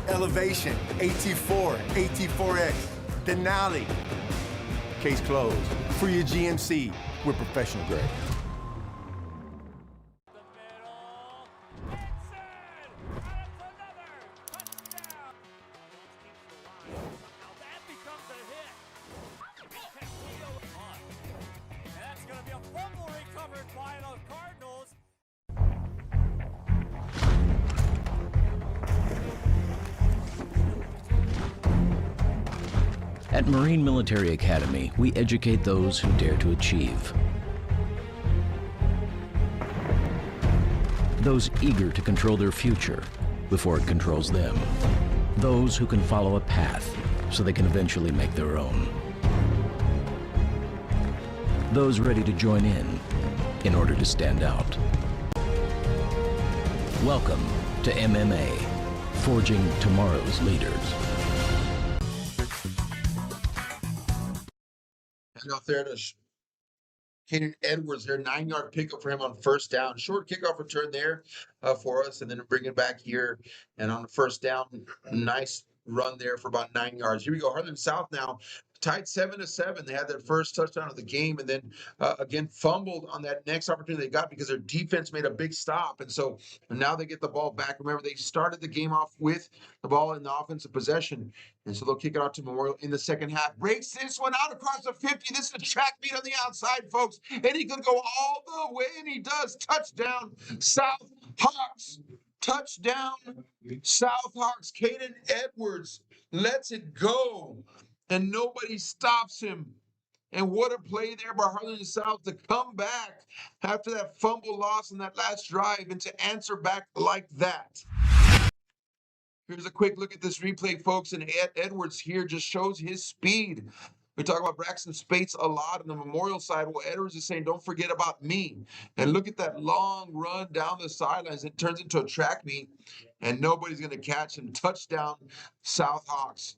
Elevation, AT4, AT4X, Denali. Case closed. For your GMC, we're professional grade. At Marine Military Academy, we educate those who dare to achieve. Those eager to control their future before it controls them. Those who can follow a path so they can eventually make their own. Those ready to join in order to stand out. Welcome to MMA, forging tomorrow's leaders. And out there to Caden Edwards, their 9-yard pickup for him on first down. Short kickoff return there for us, and then bring it back here. And on the first down, nice run there for about 9 yards. Here we go. Harlingen South now tied 7-7. They had their first touchdown of the game, and then again fumbled on that next opportunity they got because their defense made a big stop. And so now they get the ball back. Remember, they started the game off with the ball in the offensive possession. And so they'll kick it out to Memorial in the second half. Breaks this one out across the 50. This is a track meet on the outside, folks. And he could go all the way, and he does. Touchdown, South Hawks. Touchdown, South Hawks. Caden Edwards lets it go, and nobody stops him. And what a play there by Harlingen South to come back after that fumble loss in that last drive and to answer back like that. Here's a quick look at this replay, folks, and Edwards here just shows his speed. We talk about Braxton Spates a lot on the Memorial side. Well, Edwards is saying, don't forget about me. And look at that long run down the sidelines. It turns into a track meet, and nobody's going to catch him. Touchdown, South Hawks.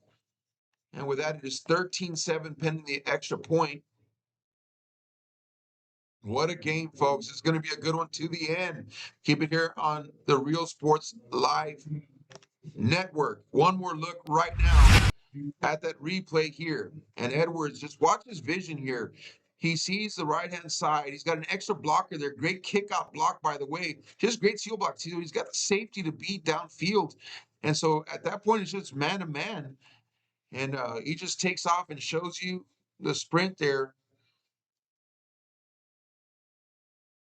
And with that, it is 13-7 pending the extra point. What a game, folks. It's going to be a good one to the end. Keep it here on the Real Sports Live Network. One more look right now at that replay here. And Edwards, just watch his vision here. He sees the right-hand side. He's got an extra blocker there. Great kick-out block, by the way. Just great seal block. See, he's got the safety to beat downfield. And so at that point, it's just man-to-man. And he just takes off and shows you the sprint there.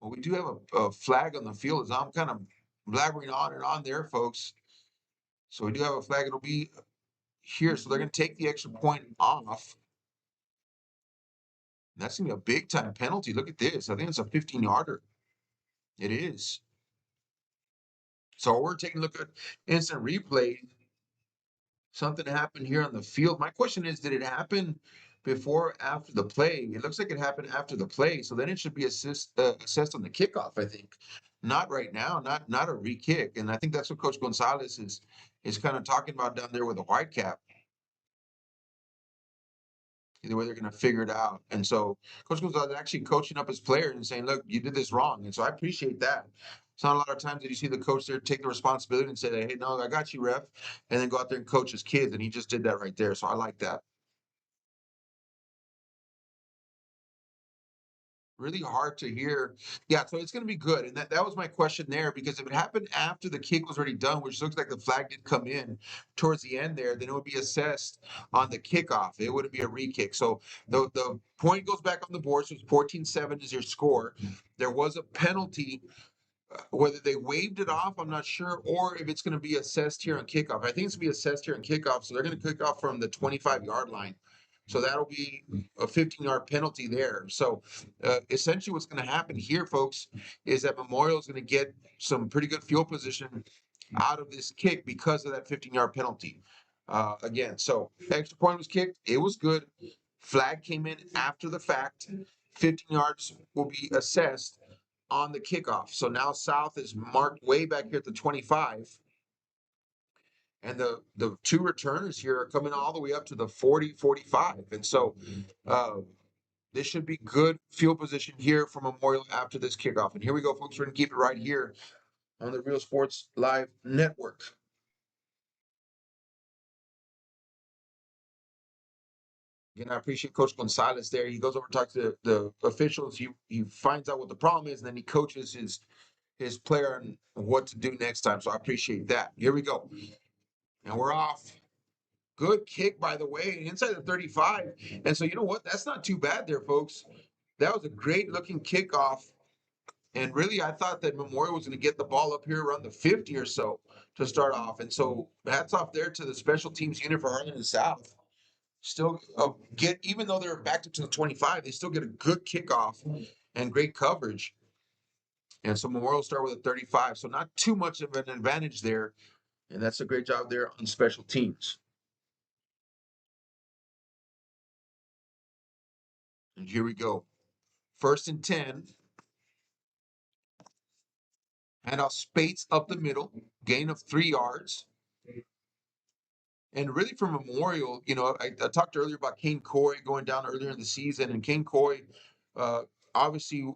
Well, we do have a flag on the field as I'm kind of blabbering on and on there, folks. So we do have a flag. It'll be here. So they're going to take the extra point off. That's going to be a big-time penalty. Look at this. I think it's a 15-yarder. It is. So we're taking a look at instant replay. Something happened here on the field. My question is, did it happen before or after the play? It looks like it happened after the play. So then it should be assessed on the kickoff, I think. Not right now, not a re-kick. And I think that's what Coach Gonzalez is kind of talking about down there with the white cap. Either way, they're going to figure it out. And so Coach Gonzalez is actually coaching up his players and saying, look, you did this wrong. And so I appreciate that. It's not a lot of times that you see the coach there take the responsibility and say, hey, no, I got you, ref, and then go out there and coach his kids. And he just did that right there. So I like that. Really hard to hear. Yeah, so it's going to be good. And that was my question there, because if it happened after the kick was already done, which looks like the flag did come in towards the end there, then it would be assessed on the kickoff. It wouldn't be a re-kick. So the point goes back on the board. So it's 14-7 is your score. There was a penalty. Whether they waived it off, I'm not sure, or if it's going to be assessed here on kickoff. I think it's going to be assessed here on kickoff. So they're going to kick off from the 25-yard line. So that'll be a 15-yard penalty there. So essentially what's going to happen here, folks, is that Memorial is going to get some pretty good field position out of this kick because of that 15-yard penalty. Again, so extra point was kicked. It was good. Flag came in after the fact. 15 yards will be assessed on the kickoff. So now South is marked way back here at the 25. And the two returners here are coming all the way up to the 40, 45. And so this should be good field position here for Memorial after this kickoff. And here we go, folks. We're going to keep it right here on the Real Sports Live Network. Again, I appreciate Coach Gonzalez there. He goes over and talks to the officials. He finds out what the problem is, and then he coaches his player on what to do next time. So I appreciate that. Here we go. And we're off. Good kick, by the way, inside the 35. And so you know what? That's not too bad there, folks. That was a great-looking kickoff. And really, I thought that Memorial was going to get the ball up here around the 50 or so to start off. And so hats off there to the special teams unit for Harlingen South. still even though they're backed up to the 25, they still get a good kickoff and great coverage. And so Memorial start with a 35, so not too much of an advantage there. And that's a great job there on special teams. And here we go. 1st and 10. And I'll Spates up the middle, gain of 3 yards. And really for Memorial, I talked earlier about Kane Coy going down earlier in the season, and Kane Coy, obviously,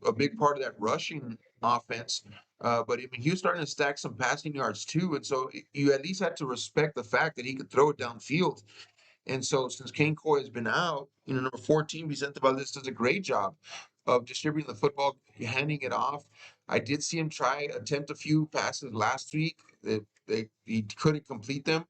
a big part of that rushing offense. But I mean, he was starting to stack some passing yards too. And so you at least had to respect the fact that he could throw it downfield. And so since Kane Coy has been out, number 14, Vicente Valdez does a great job of distributing the football, handing it off. I did see him attempt a few passes last week. He couldn't complete them.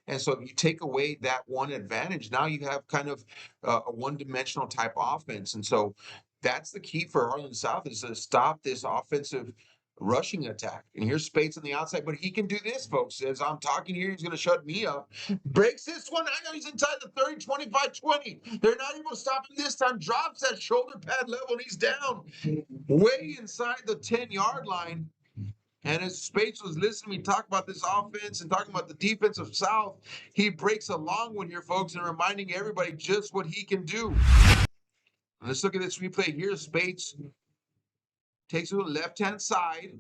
And so if you take away that one advantage, now you have kind of a one-dimensional type offense. And so that's the key for Harlingen South, is to stop this offensive rushing attack. And here's Spates on the outside, but he can do this, folks. As I'm talking here, he's going to shut me up. Breaks this one. I know he's inside the 30, 25, 20. They're not able to stop him this time. Drops that shoulder pad level, and he's down way inside the 10-yard line. And as Spates was listening to me talk about this offense and talking about the defense of South, he breaks a long one here, folks, and reminding everybody just what he can do. Let's look at this replay here. Spates takes it to the left-hand side,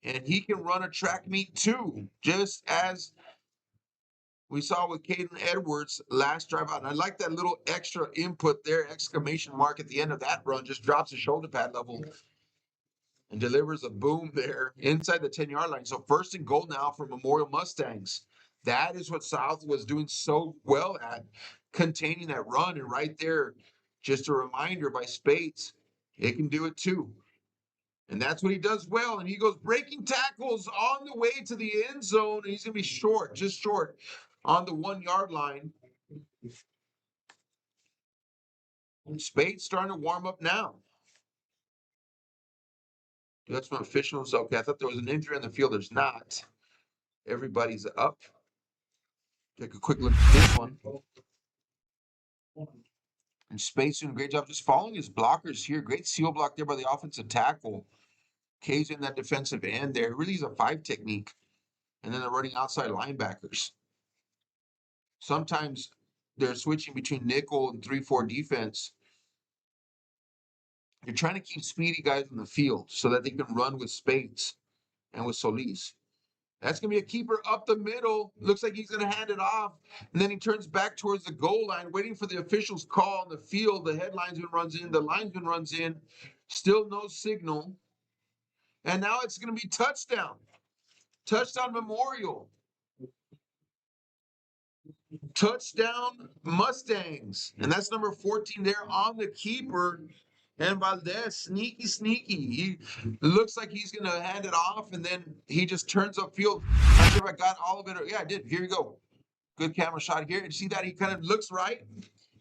and he can run a track meet too, just as we saw with Caden Edwards last drive out. And I like that little extra input there, exclamation mark at the end of that run, just drops the shoulder pad level and delivers a boom there inside the 10-yard line. So 1st and goal now for Memorial Mustangs. That is what South was doing so well at, containing that run. And right there, just a reminder by Spates, he can do it too. And that's what he does well. And he goes breaking tackles on the way to the end zone. And he's going to be short, just short on the 1-yard line. And Spates starting to warm up now. That's from officials. Okay, I thought there was an injury on the field. There's not. Everybody's up. Take a quick look at this one. And Spates doing a great job just following his blockers here. Great seal block there by the offensive tackle. Casing that defensive end there. It really is a 5 technique. And then they're running outside linebackers. Sometimes they're switching between nickel and 3-4 defense. You're trying to keep speedy guys in the field so that they can run with Spates and with Solis. That's going to be a keeper up the middle. Looks like he's going to hand it off. And then he turns back towards the goal line, waiting for the official's call on the field. The head linesman runs in. The linesman runs in. Still no signal. And now it's going to be touchdown. Touchdown Memorial. Touchdown Mustangs. And that's number 14 there on the keeper. And Valdez, sneaky. He looks like he's going to hand it off, and then he just turns upfield. Not sure if I got all of it. Yeah, I did. Here you go. Good camera shot here. And see that? He kind of looks right,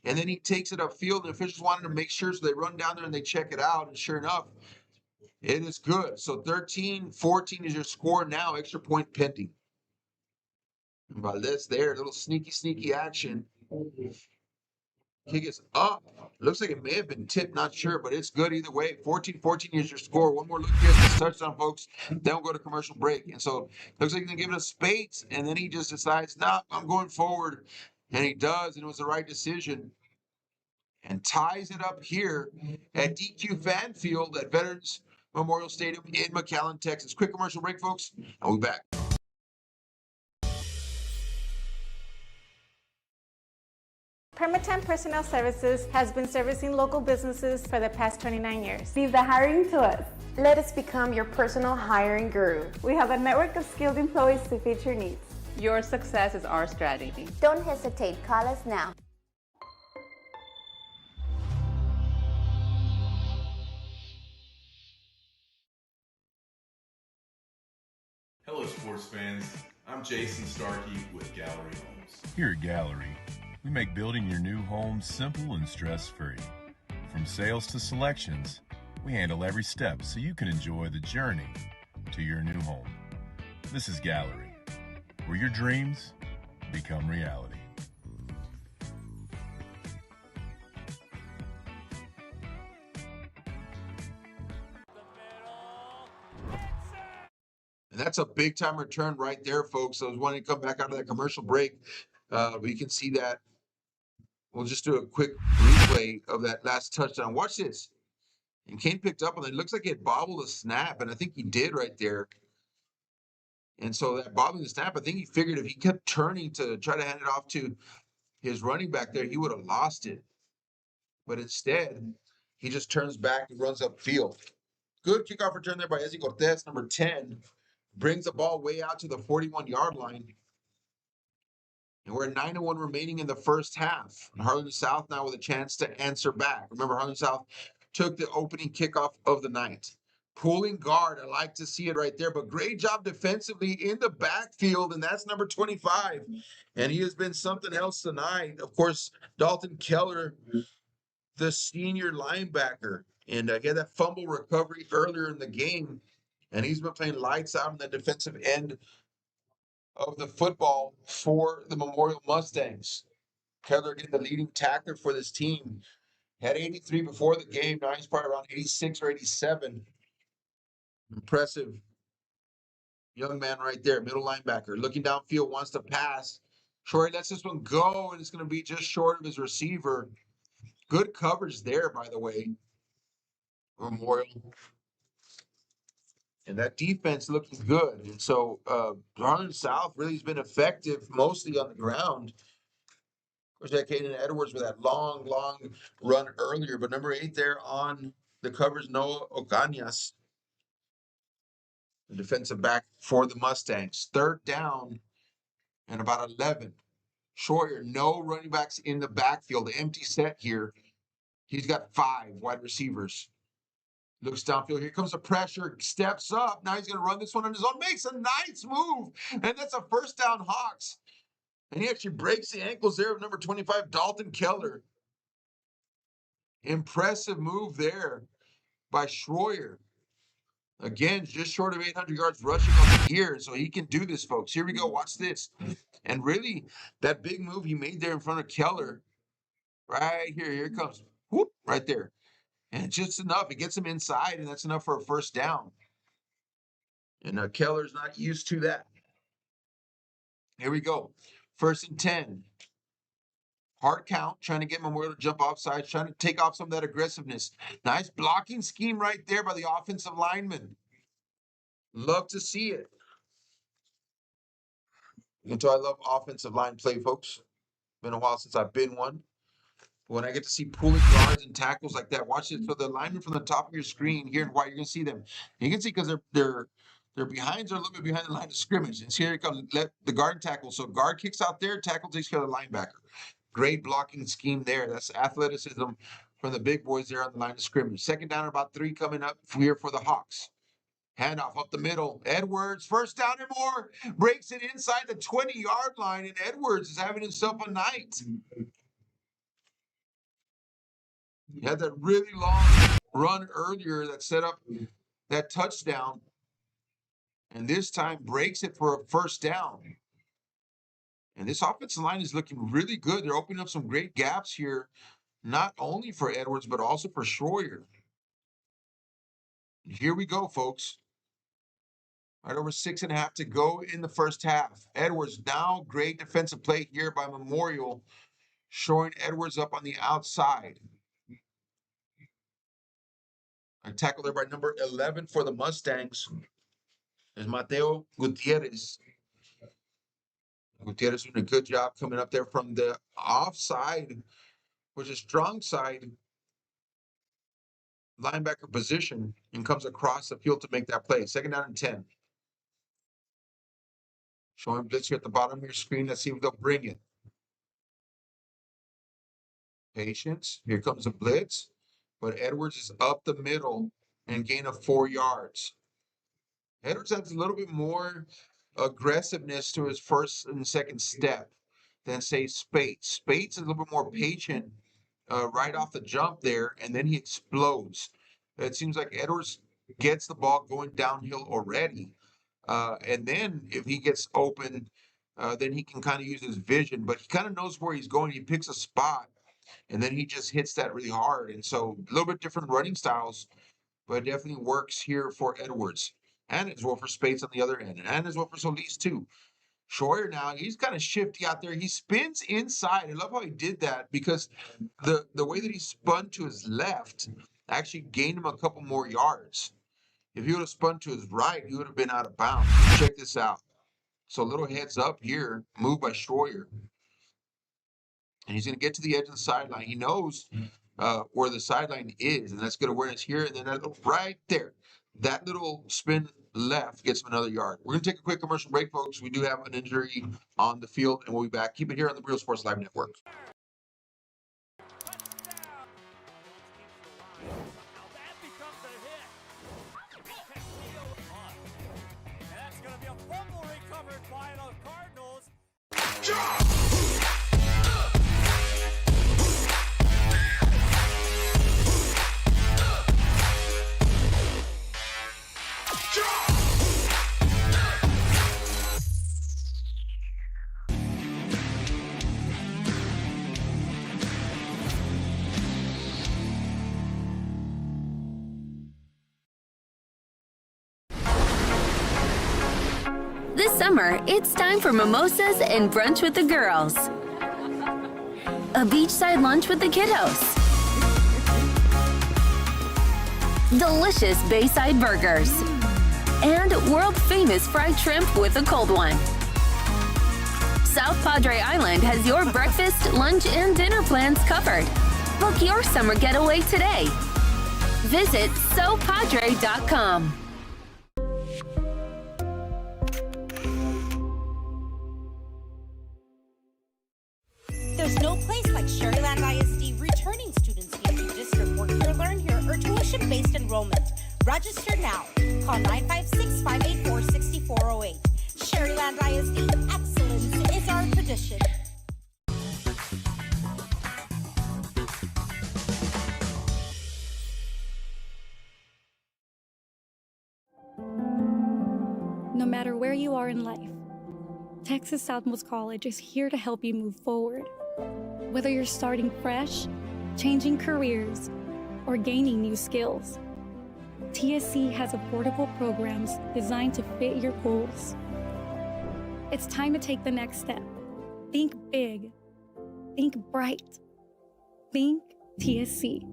and then he takes it upfield. The officials wanted to make sure, so they run down there and they check it out. And sure enough, it is good. So 13-14 is your score now. Extra point pending. And Valdez there. A little sneaky action. Kick is up. Looks like it may have been tipped, not sure, but it's good either way. 14-14 is your score. One more look here at this touchdown, folks. Then we'll go to commercial break. And so looks like he's going to give it a Spates, and then he just decides, nah, I'm going forward. And he does, and it was the right decision. And ties it up here at DQ Fan Field at Veterans Memorial Stadium in McAllen, Texas. Quick commercial break, folks. I'll be back. Permatemp Personnel Services has been servicing local businesses for the past 29 years. Leave the hiring to us. Let us become your personal hiring guru. We have a network of skilled employees to fit your needs. Your success is our strategy. Don't hesitate. Call us now. Hello, sports fans. I'm Jason Starkey with Gallery Homes. Here at Gallery, we make building your new home simple and stress-free. From sales to selections, we handle every step so you can enjoy the journey to your new home. This is Gallery, where your dreams become reality. And that's a big time return right there, folks. So I was wanting to come back out of that commercial break. We can see that. We'll just do a quick replay of that last touchdown. Watch this. And Kane picked up on it. It looks like he had bobbled a snap, and I think he did right there. And so that bobbling the snap, I think he figured if he kept turning to try to hand it off to his running back there, he would have lost it. But instead, he just turns back and runs upfield. Good kickoff return there by Ezzy Cortez, number 10. Brings the ball way out to the 41-yard line. And we're at 9-1 remaining in the first half. And Harlingen South now with a chance to answer back. Remember, Harlingen South took the opening kickoff of the night. Pulling guard, I like to see it right there, but great job defensively in the backfield, and that's number 25. And he has been something else tonight. Of course, Dalton Keller, the senior linebacker, and he had that fumble recovery earlier in the game, and he's been playing lights out on the defensive end of the football for the Memorial Mustangs. Keller getting the leading tackler for this team. Had 83 before the game. Now he's probably around 86 or 87. Impressive young man right there, middle linebacker. Looking downfield, wants to pass. Short lets this one go, and it's going to be just short of his receiver. Good coverage there, by the way. Memorial. And that defense looking good. And so Harlingen South really has been effective mostly on the ground. Of course, that Caden Edwards with that long run earlier. But number 8 there on the covers, Noah Ocañas, the defensive back for the Mustangs. Third down and about 11. Schroyer, no running backs in the backfield. The empty set here. He's got 5 wide receivers. Looks downfield. Here comes the pressure. Steps up. Now he's going to run this one on his own. Makes a nice move. And that's a first down Hawks. And he actually breaks the ankles there of number 25, Dalton Keller. Impressive move there by Schroyer. Again, just short of 800 yards rushing on the year. So he can do this, folks. Here we go. Watch this. And really, that big move he made there in front of Keller. Right here. Here it comes. Whoop, right there. And just enough. It gets him inside, and that's enough for a first down. And Keller's not used to that. Here we go. 1st and 10. Hard count, trying to get Memorial to jump off sides, trying to take off some of that aggressiveness. Nice blocking scheme right there by the offensive lineman. Love to see it. Until I love offensive line play, folks. Been a while since I've been one. When I get to see pulling guards and tackles like that, watch it. So the linemen from the top of your screen here and white, you're gonna see them. You can see because their behinds are a little bit behind the line of scrimmage. And here it comes. Let the guard and tackle. So guard kicks out there, tackle takes care of the linebacker. Great blocking scheme there. That's athleticism from the big boys there on the line of scrimmage. Second down, about 3 coming up here for the Hawks. Handoff up the middle. Edwards, first down and more. Breaks it inside the 20-yard line, and Edwards is having himself a night. He had that really long run earlier that set up that touchdown. And this time breaks it for a first down. And this offensive line is looking really good. They're opening up some great gaps here, not only for Edwards, but also for Schroyer. Here we go, folks. Right over 6.5 to go in the first half. Edwards now, great defensive play here by Memorial, showing Edwards up on the outside. A tackle there by number 11 for the Mustangs is Mateo Gutierrez. Gutierrez doing a good job coming up there from the offside, which is strong side linebacker position, and comes across the field to make that play. 2nd down and 10. Showing blitz here at the bottom of your screen. Let's see if they'll bring it. Patience. Here comes a blitz. But Edwards is up the middle and gain of 4 yards. Edwards has a little bit more aggressiveness to his first and second step than, say, Spates. Spates is a little bit more patient right off the jump there, and then he explodes. It seems like Edwards gets the ball going downhill already. And then if he gets open, then he can kind of use his vision. But he kind of knows where he's going. He picks a spot, and then he just hits that really hard. And so a little bit different running styles, but it definitely works here for Edwards. And as well for Spates on the other end. And as well for Solis too. Schroyer now, he's kind of shifty out there. He spins inside. I love how he did that because the way that he spun to his left actually gained him a couple more yards. If he would have spun to his right, he would have been out of bounds. Check this out. So a little heads up here, move by Schroyer. And he's going to get to the edge of the sideline. He knows where the sideline is, and that's good awareness here. And then that little, right there, that little spin left gets him another yard. We're going to take a quick commercial break, folks. We do have an injury on the field, and we'll be back. Keep it here on the Real Sports Live Network. That's going to be a fumble recovered by the Cardinals. This summer, it's time for mimosas and brunch with the girls. A beachside lunch with the kiddos. Delicious bayside burgers. And world-famous fried shrimp with a cold one. South Padre Island has your breakfast, lunch, and dinner plans covered. Book your summer getaway today. Visit SoPadre.com. There's no place like Sharyland ISD returning students need to district work here, learn here, or tuition-based enrollment. Register now. Call 956-584-6408. Sharyland ISD, excellence is our tradition. No matter where you are in life, Texas Southmost College is here to help you move forward. Whether you're starting fresh, changing careers, or gaining new skills, TSC has affordable programs designed to fit your goals. It's time to take the next step. Think big. Think bright. Think TSC.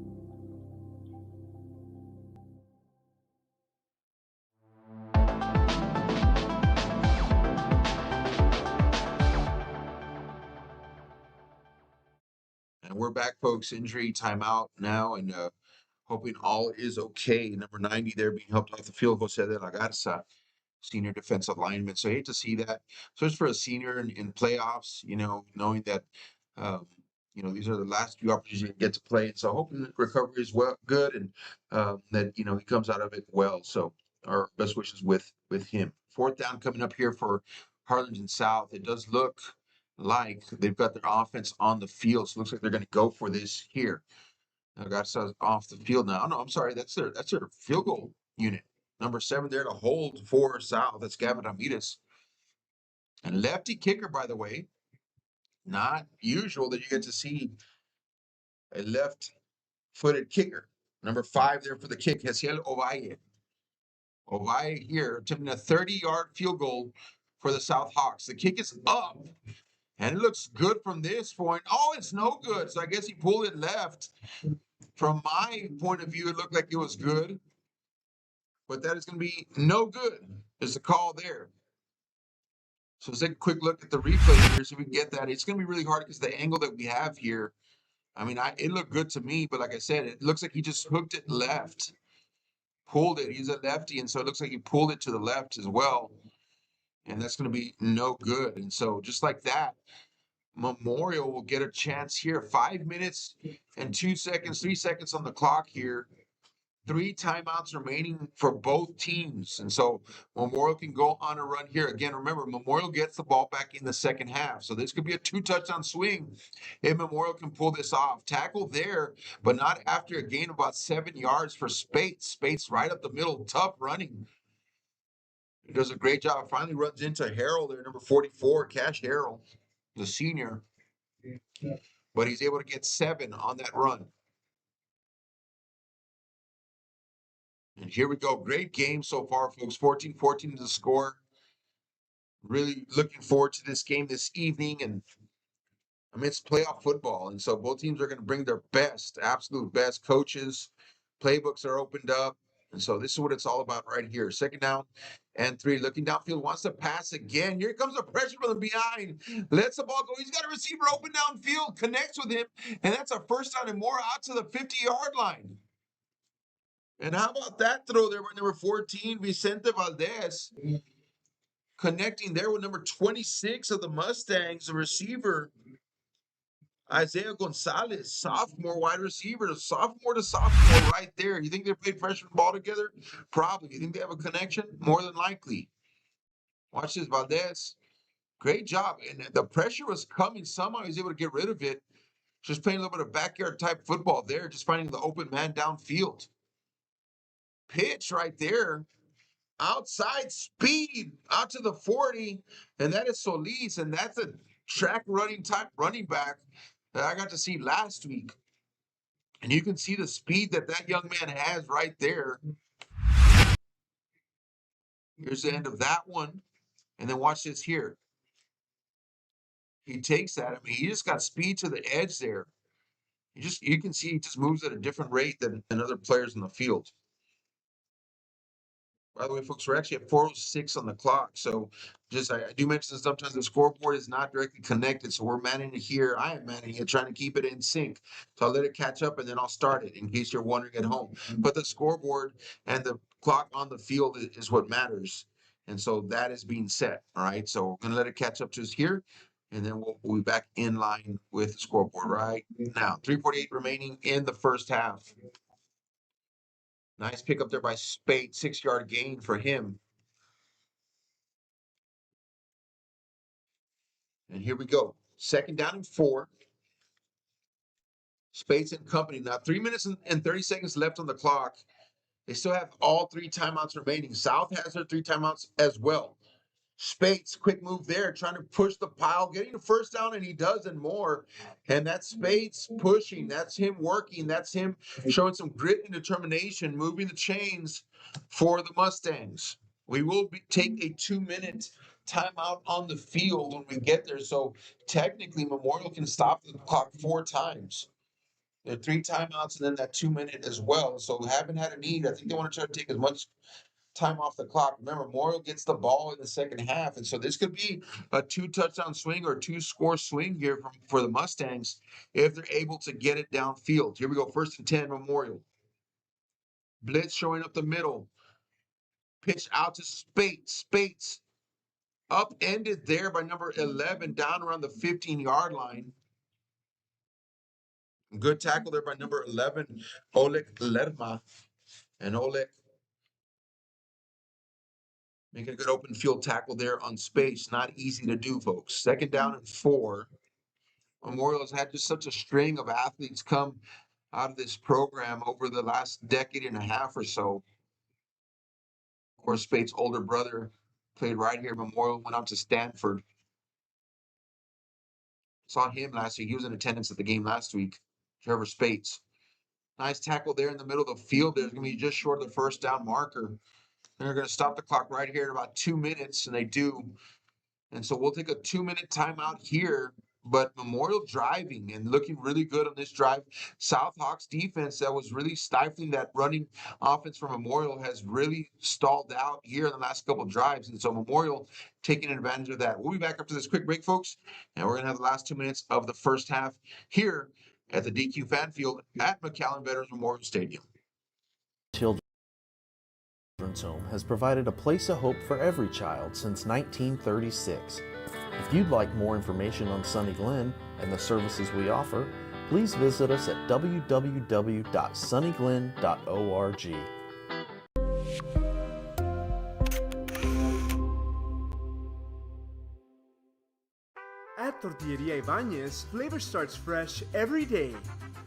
And we're back, folks. Injury timeout now, and hoping all is okay. Number 90 there being helped off the field, Jose de la Garza, senior defensive lineman. So I hate to see that. So it's for a senior in playoffs, knowing that, these are the last few opportunities you get to play. And so hoping that recovery is good and that, he comes out of it well. So our best wishes with him. Fourth down coming up here for Harlingen South. It does look like they've got their offense on the field. So it looks like they're going to go for this here. Garza's off the field now. No, I'm sorry. That's their field goal unit. Number 7 there to hold for South. That's Gavin Ramirez. And lefty kicker, by the way. Not usual that you get to see a left-footed kicker. Number 5 there for the kick, Hesiel Ovalle. Ovalle here attempting a 30-yard field goal for the South Hawks. The kick is up, and it looks good from this point. Oh, it's no good. So I guess he pulled it left. From my point of view, it looked like it was good. But that is going to be no good is the call there. So let's take a quick look at the replay here so we can get that. It's going to be really hard because the angle that we have here, it looked good to me, but like I said, it looks like he just hooked it left, pulled it. He's a lefty, and so it looks like he pulled it to the left as well, and that's going to be no good. And so just like that, Memorial will get a chance here. 5 minutes and 2 seconds, 3 seconds on the clock here. 3 timeouts remaining for both teams. And so Memorial can go on a run here. Again, remember, Memorial gets the ball back in the second half. So this could be a 2-touchdown swing if Memorial can pull this off. Tackle there, but not after a gain of about 7 yards for Spates. Spates right up the middle, tough running. He does a great job. Finally runs into Harrell there, number 44, Cash Harrell, the senior. But he's able to get 7 on that run. And here we go. Great game so far, folks. 14-14 to the score. Really looking forward to this game this evening. And I mean, it's playoff football. And so both teams are going to bring their best, absolute best coaches. Playbooks are opened up. And so this is what it's all about right here. 2nd down and 3. Looking downfield, wants to pass again. Here comes the pressure from the behind. Lets the ball go. He's got a receiver open downfield, connects with him. And that's a 1st down and more out to the 50-yard line. And how about that throw there by number 14, Vicente Valdez, connecting there with number 26 of the Mustangs, the receiver, Isaiah Gonzalez, sophomore wide receiver, sophomore to sophomore right there. You think they played freshman ball together? Probably. You think they have a connection? More than likely. Watch this, Valdez. Great job. And the pressure was coming. Somehow he was able to get rid of it. Just playing a little bit of backyard type football there, just finding the open man downfield. Pitch right there. Outside speed out to the 40, and that is Solis, and that's a track running type running back that I got to see last week. And you can see the speed that that young man has right there. Here's the end of that one, and then watch this here. He takes that. I mean, he just got speed to the edge there. You can see he just moves at a different rate than other players in the field. By the way, folks, we're actually at 4:06 on the clock. So I do mention that sometimes the scoreboard is not directly connected. So we're manning it here. I am manning it, trying to keep it in sync. So I'll let it catch up and then I'll start it in case you're wondering at home. But the scoreboard and the clock on the field is what matters. And so that is being set. All right. So we're going to let it catch up to us here. And then we'll be back in line with the scoreboard right now. 3:48 remaining in the first half. Nice pick up there by Spate, 6-yard gain for him. And here we go. 2nd down and 4. Spates and company. Now 3 minutes and 30 seconds left on the clock. They still have all 3 timeouts remaining. South has their 3 timeouts as well. Spates, quick move there, trying to push the pile, getting a 1st down, and he does and more. And that's Spates pushing. That's him working. That's him showing some grit and determination, moving the chains for the Mustangs. We will take a 2-minute timeout on the field when we get there. So technically, Memorial can stop the clock 4 times. There are 3 timeouts and then that 2-minute as well. So haven't had a need. I think they want to try to take as much time off the clock. Remember, Memorial gets the ball in the 2nd half, and so this could be a 2-touchdown swing or 2-score swing here for the Mustangs if they're able to get it downfield. Here we go, 1st and 10, Memorial. Blitz showing up the middle. Pitch out to Spates. Spates upended there by number 11, down around the 15-yard line. Good tackle there by number 11, Oleg Lerma. And Oleg making a good open field tackle there on Space. Not easy to do, folks. 2nd down and 4. Memorial has had just such a string of athletes come out of this program over the last decade and a half or so. Of course, Spate's older brother played right here. Memorial went out to Stanford. Saw him last week. He was in attendance at the game last week. Trevor Spates. Nice tackle there in the middle of the field. There's going to be just short of the 1st down marker. They're going to stop the clock right here in about 2 minutes, and they do. And so we'll take a 2-minute timeout here, but Memorial driving and looking really good on this drive. South Hawks defense that was really stifling that running offense for Memorial has really stalled out here in the last couple of drives. And so Memorial taking advantage of that. We'll be back after this quick break, folks, and we're going to have the last 2 minutes of the first half here at the DQ Fan Field at McAllen Veterans Memorial Stadium. Children's Home has provided a place of hope for every child since 1936. If you'd like more information on Sunny Glen and the services we offer, please visit us at www.sunnyglen.org. At Tortilleria Ibanez, flavor starts fresh every day.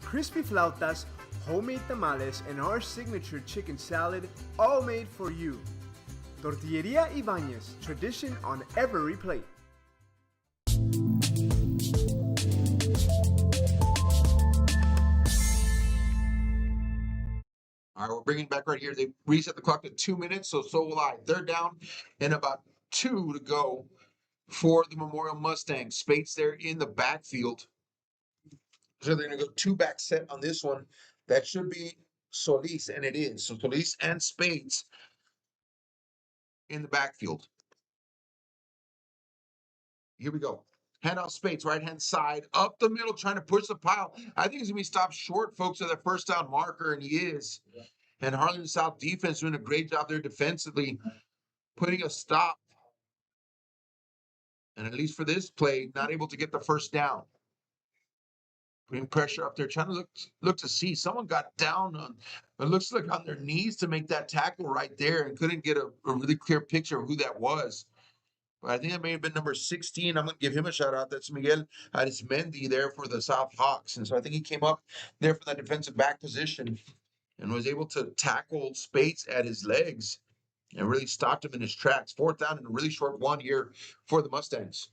Crispy flautas, homemade tamales, and our signature chicken salad, all made for you. Tortilleria Ibanez, tradition on every plate. All All right, we're bringing it back right here. They reset the clock to 2 minutes, so will I. Third down and about 2 to go for the Memorial Mustangs. Spates there in the backfield. So they're going to go 2-back set on this one. That should be Solis, and it is. So Solis and Spates in the backfield. Here we go. Handoff Spates, right-hand side, up the middle, trying to push the pile. I think he's going to be stopped short, folks, of that first down marker, and he is. And Harlingen South defense doing a great job there defensively, putting a stop. And at least for this play, not able to get the first down. Putting pressure up there, trying to look to see. Someone got down on, it looks like on their knees to make that tackle right there and couldn't get a really clear picture of who that was. But I think that may have been number 16. I'm going to give him a shout out. That's Miguel Arismendi there for the South Hawks. And so I think he came up there from that defensive back position and was able to tackle Spates at his legs and really stopped him in his tracks. Fourth down and a really short one here for the Mustangs.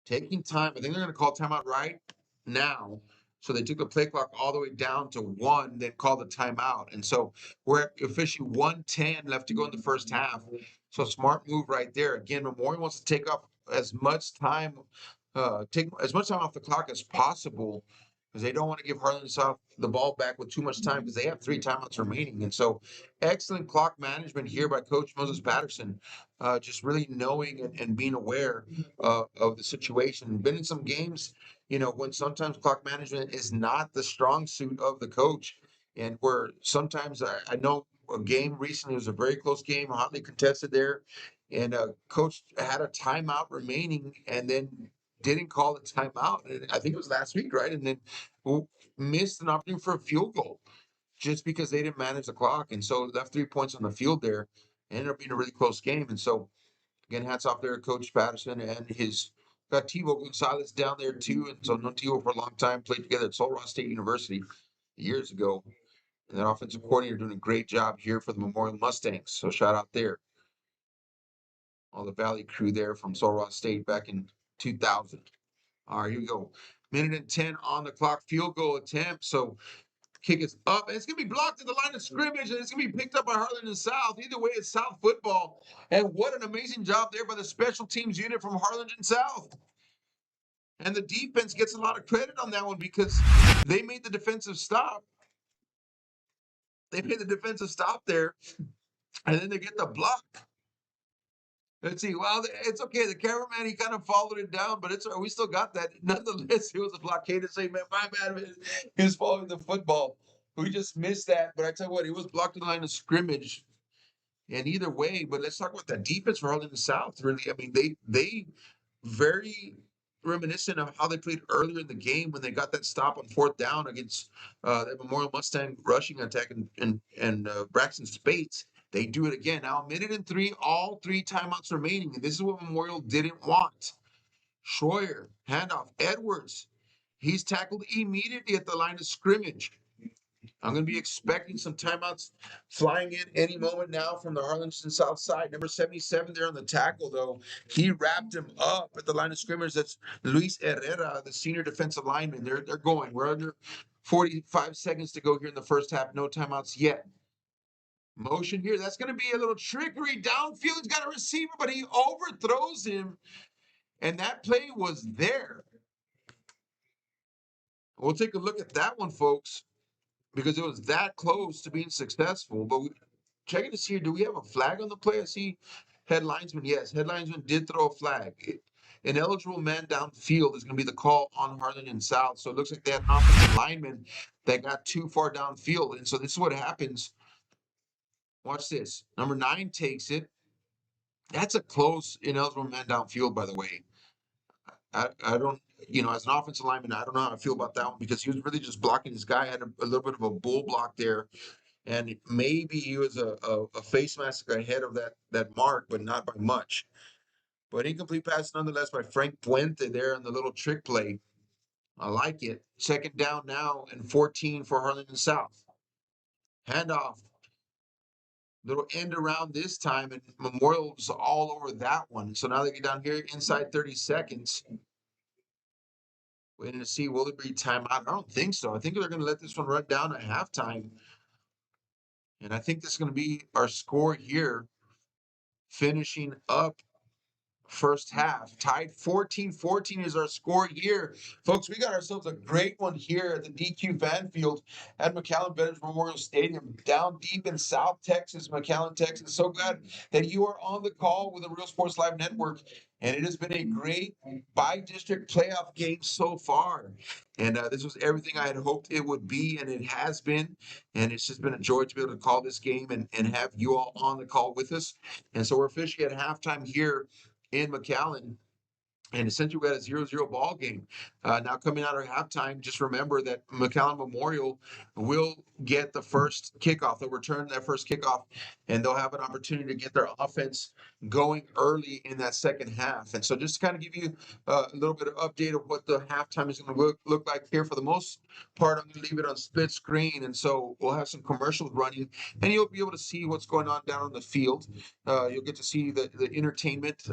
Taking time. I think they're going to call timeout right now. So they took the play clock all the way down to 1, then called the timeout. And so we're at officially 1:10 left to go in the first half. So smart move right there. Again, Memorial wants to take off as much time, take as much time off the clock as possible, because they don't want to give Harlingen South the ball back with too much time, because they have 3 timeouts remaining. And so excellent clock management here by Coach Moses Patterson, just really knowing and being aware of the situation. Been in some games, when sometimes clock management is not the strong suit of the coach, and where sometimes I know a game recently was a very close game, hotly contested there, and coach had a timeout remaining and then didn't call the timeout. And I think it was last week, right? And then missed an opportunity for a field goal just because they didn't manage the clock. And so left 3 points on the field there. Ended up being a really close game. And so, again, hats off there to Coach Patterson and his got Tivo Gonzalez down there too. And so known Tivo for a long time, played together at Sul Ross State University years ago. And that offensive coordinator doing a great job here for the Memorial Mustangs. So shout out there. All the Valley crew there from Sul Ross State back in 2000. All right, here we go. 1:10 on the clock. Field goal attempt. So kick is up. And it's going to be blocked at the line of scrimmage, and it's going to be picked up by Harlingen South. Either way, it's South football. And what an amazing job there by the special teams unit from Harlingen South. And the defense gets a lot of credit on that one because they made the defensive stop. They made the defensive stop there, and then they get the block. Let's see. Well, it's okay. The cameraman, he kind of followed it down, but we still got that. Nonetheless, it was a blockade to say, man, my bad, man. He was following the football. We just missed that. But I tell you what, it was blocked in the line of scrimmage. And either way, but let's talk about that defense for Harlingen South. Really, I mean, they very reminiscent of how they played earlier in the game when they got that stop on 4th down against the Memorial Mustang rushing attack and Braxton Spates. They do it again. Now, 1:03, all 3 timeouts remaining. And this is what Memorial didn't want. Schroyer, handoff, Edwards. He's tackled immediately at the line of scrimmage. I'm going to be expecting some timeouts flying in any moment now from the Harlingen South side. Number 77 there on the tackle, though. He wrapped him up at the line of scrimmage. That's Luis Herrera, the senior defensive lineman. They're going. We're under 45 seconds to go here in the first half. No timeouts yet. Motion here. That's going to be a little trickery downfield. He's got a receiver, but he overthrows him. And that play was there. We'll take a look at that one, folks, because it was that close to being successful. But checking to see here, do we have a flag on the play? I see head linesman. Yes, head linesman did throw a flag. An eligible man downfield is going to be the call on Harlingen South. So it looks like they had an offensive lineman that got too far downfield. And so this is what happens. Watch this. Number 9 takes it. That's a close ineligible man downfield, by the way. I don't, as an offensive lineman, I don't know how I feel about that one because he was really just blocking this guy. Had a little bit of a bull block there. And maybe he was a face mask ahead of that mark, but not by much. But incomplete pass nonetheless by Frank Puente there on the little trick play. I like it. 2nd down now and 14 for Harlingen South. Handoff. Little end around this time, and Memorial's all over that one. So now they get down here inside 30 seconds. Waiting to see, will there be timeout? I don't think so. I think they're going to let this one run down at halftime. And I think this is going to be our score here, finishing up first half. Tied 14-14 is our score here. Folks, we got ourselves a great one here at the DQ Fan Field at McAllen Veterans Memorial Stadium, down deep in South Texas, McAllen, Texas. So glad that you are on the call with the Real Sports Live Network. And it has been a great by-district playoff game so far. And this was everything I had hoped it would be, and it has been. And it's just been a joy to be able to call this game and have you all on the call with us. And so we're officially at halftime here in McAllen. And essentially, we had a 0-0 ball game. Now, coming out of halftime, just remember that McAllen Memorial will get the first kickoff. They'll return that first kickoff, and they'll have an opportunity to get their offense going early in that second half. And so just to kind of give you a little bit of update of what the halftime is going to look like here. For the most part, I'm going to leave it on split screen. And so we'll have some commercials running, and you'll be able to see what's going on down on the field. You'll get to see the entertainment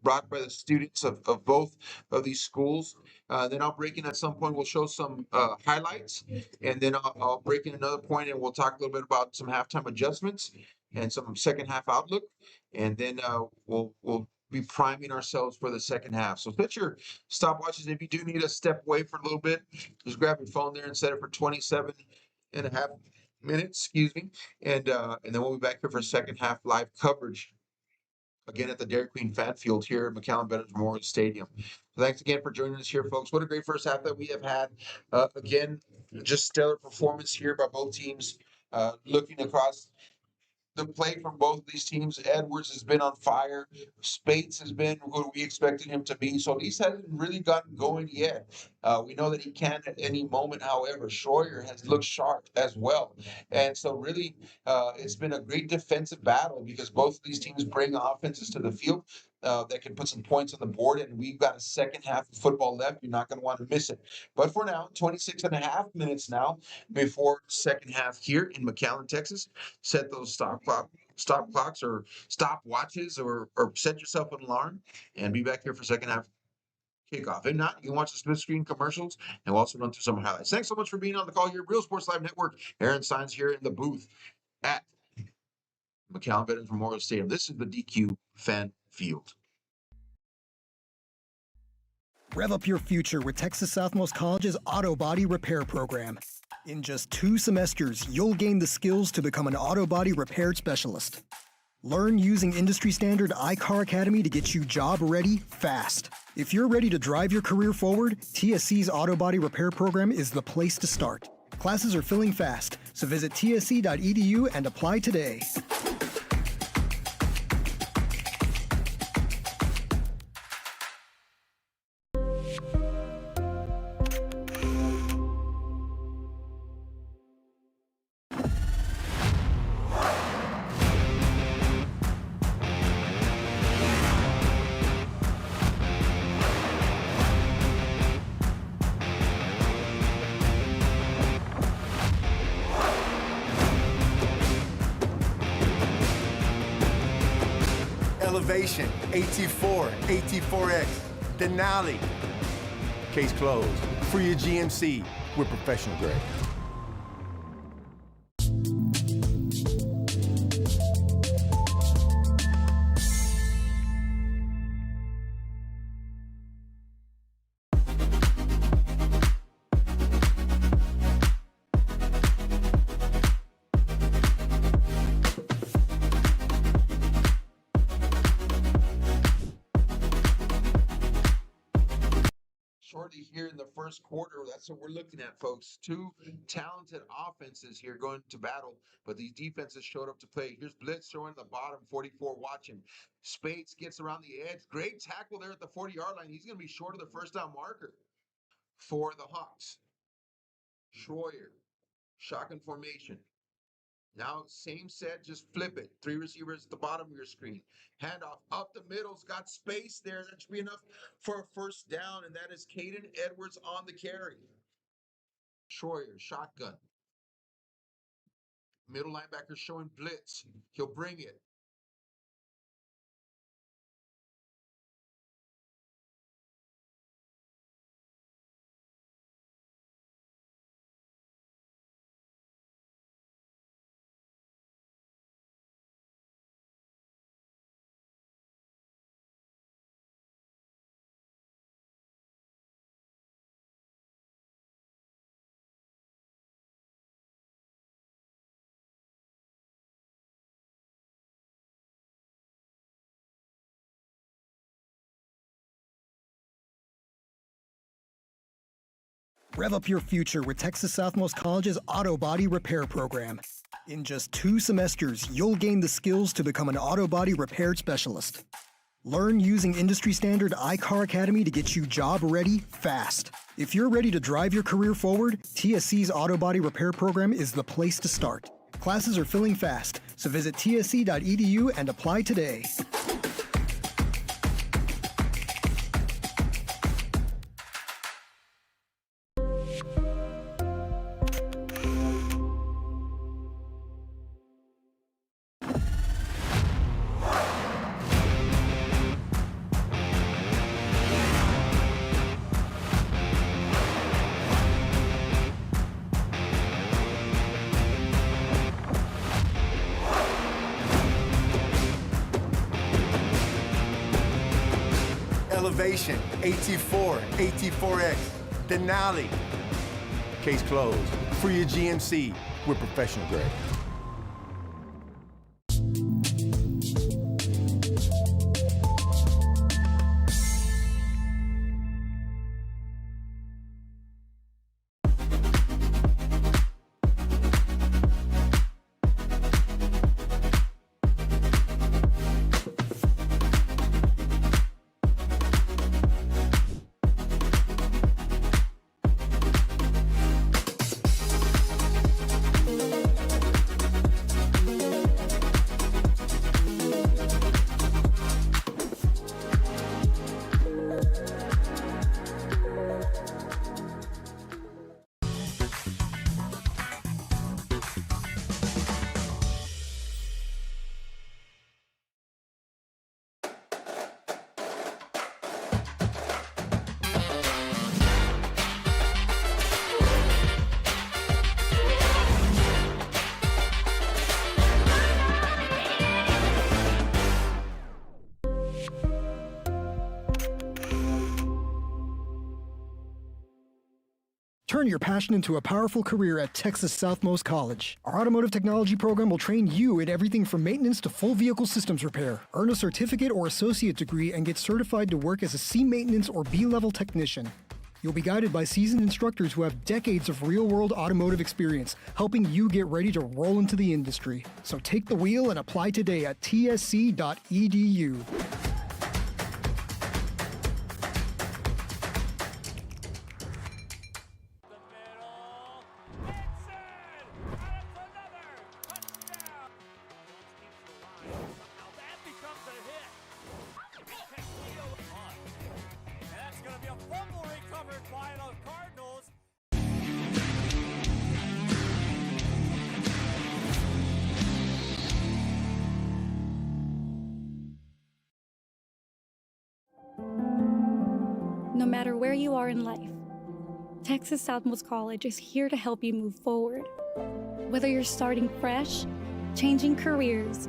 brought by the students of both of these schools. Then I'll break in at some point. We'll show some highlights, and then I'll break in another point, and we'll talk a little bit about some halftime adjustments and some second half outlook, and then we'll be priming ourselves for the second half. So set your stopwatches. If you do need to step away for a little bit, just grab your phone there and set it for 27.5 minutes, excuse me, and then we'll be back here for second half live coverage, again at the Dairy Queen Fan Field here at McAllen Veterans Memorial Stadium. So thanks again for joining us here, folks. What a great first half that we have had. Again, just stellar performance here by both teams. Looking across the play from both of these teams, Edwards has been on fire. Spates has been who we expected him to be. So East hasn't really gotten going yet. We know that he can at any moment. However, Schroyer has looked sharp as well. And so really, it's been a great defensive battle because both of these teams bring offenses to the field that can put some points on the board. And we've got a second half of football left. You're not going to want to miss it. But for now, 26.5 minutes now before second half here in McAllen, Texas. Set those stop clocks or stop watches or set yourself an alarm and be back here for second half kickoff. If not, you can watch the split screen commercials and we'll also run through some highlights. Thanks so much for being on the call here. Real Sports Live Network. Aaron Signs here in the booth at McAllen Veterans Memorial Stadium. This is the DQ Fan Field. Rev up your future with Texas Southmost College's Auto Body Repair Program. In just 2 semesters, you'll gain the skills to become an auto body repair specialist. Learn using industry standard iCar Academy to get you job ready fast. If you're ready to drive your career forward, TSC's Auto Body Repair Program is the place to start. Classes are filling fast, so visit tsc.edu and apply today. Elevation, AT4, AT4X, Denali. Case closed. For your GMC, we're professional grade. Shortly here in the first quarter, that's what we're looking at, folks. 2 talented offenses here going to battle, but these defenses showed up to play. Here's Blitz showing the bottom, 44 watching. Spates gets around the edge. Great tackle there at the 40-yard line. He's going to be short of the first down marker for the Hawks. Schroyer, shotgun formation. Now, same set, just flip it. 3 receivers at the bottom of your screen. Handoff up the middle's got space there. That should be enough for a first down, and that is Caden Edwards on the carry. Schroyer, shotgun. Middle linebacker showing blitz. He'll bring it. Rev up your future with Texas Southmost College's Auto Body Repair Program. In just 2 semesters, you'll gain the skills to become an auto body repair specialist. Learn using industry-standard iCar Academy to get you job-ready fast. If you're ready to drive your career forward, TSC's Auto Body Repair Program is the place to start. Classes are filling fast, so visit tsc.edu and apply today. Elevation, AT4, AT4X, Denali. Case closed. For your GMC, we're professional grade. Turn your passion into a powerful career at Texas Southmost College. Our automotive technology program will train you in everything from maintenance to full vehicle systems repair. Earn a certificate or associate degree and get certified to work as a C maintenance or B-level technician. You'll be guided by seasoned instructors who have decades of real-world automotive experience, helping you get ready to roll into the industry. So take the wheel and apply today at tsc.edu. No matter where you are in life, Texas Southmost College is here to help you move forward. Whether you're starting fresh, changing careers,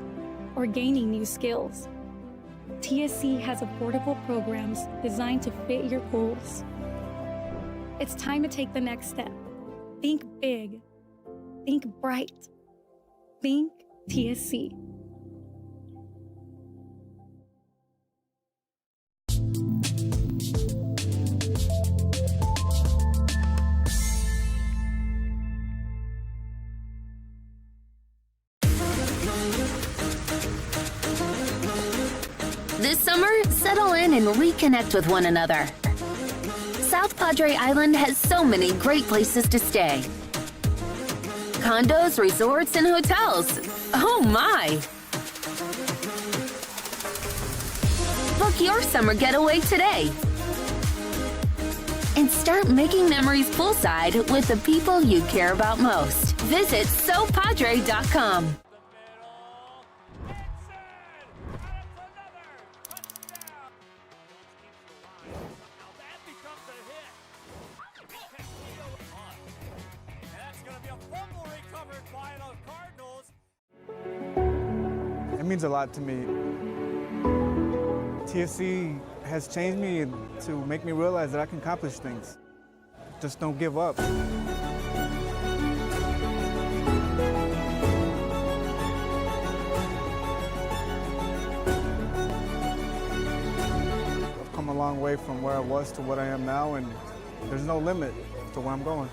or gaining new skills, TSC has affordable programs designed to fit your goals. It's time to take the next step. Think big. Think bright. Think TSC. This summer, settle in and reconnect with one another. South Padre Island has so many great places to stay. Condos, resorts, and hotels. Oh my! Book your summer getaway today. And start making memories poolside with the people you care about most. Visit SoPadre.com. It means a lot to me. TSC has changed me to make me realize that I can accomplish things. Just don't give up. I've come a long way from where I was to what I am now, and there's no limit to where I'm going.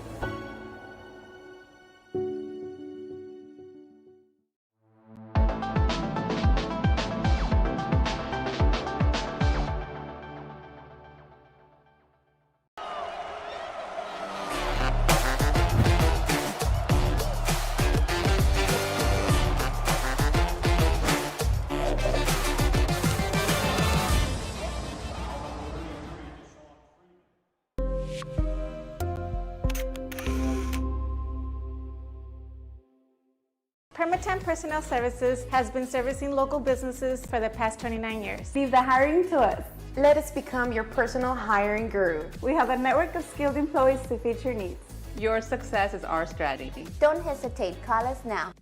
Permatemp Personnel Services has been servicing local businesses for the past 29 years. Leave the hiring to us. Let us become your personal hiring guru. We have a network of skilled employees to fit your needs. Your success is our strategy. Don't hesitate, call us now.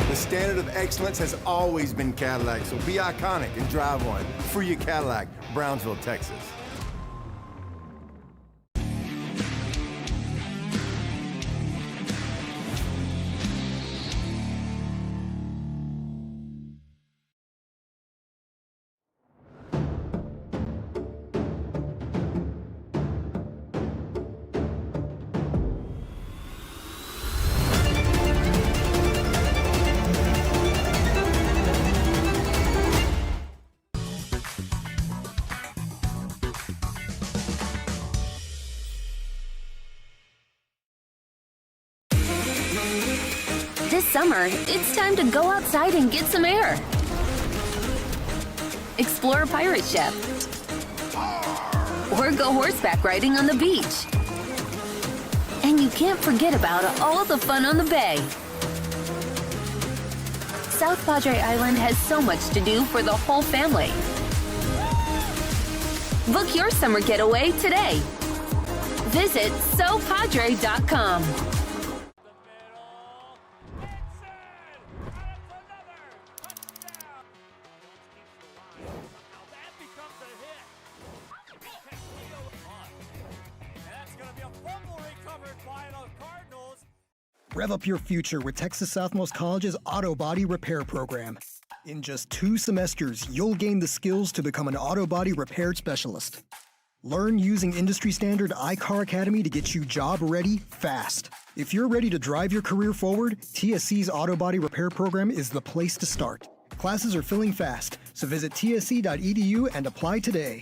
The standard of excellence has always been Cadillac, so be iconic and drive one. Free your Cadillac, Brownsville, Texas. This summer, it's time to go outside and get some air. Explore a pirate ship. Or go horseback riding on the beach. And you can't forget about all the fun on the bay. South Padre Island has so much to do for the whole family. Book your summer getaway today. Visit SoPadre.com. Rev up your future with Texas Southmost College's Auto Body Repair Program. In just 2 semesters, you'll gain the skills to become an auto body repair specialist. Learn using industry standard iCar Academy to get you job ready fast. If you're ready to drive your career forward, TSC's Auto Body Repair Program is the place to start. Classes are filling fast, so visit tsc.edu and apply today.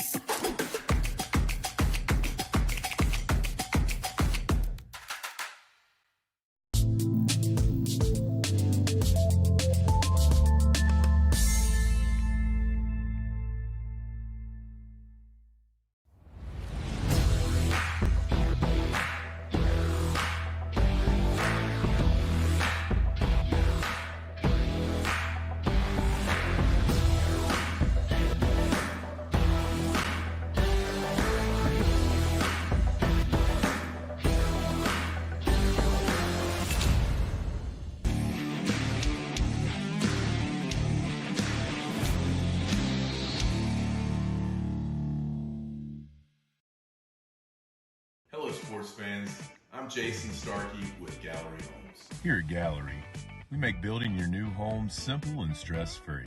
Hello, sports fans. I'm Jason Starkey with Gallery Homes. Here at Gallery, we make building your new home simple and stress-free.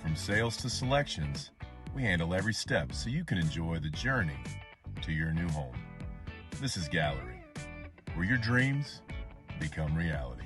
From sales to selections, we handle every step so you can enjoy the journey to your new home. This is Gallery, where your dreams become reality.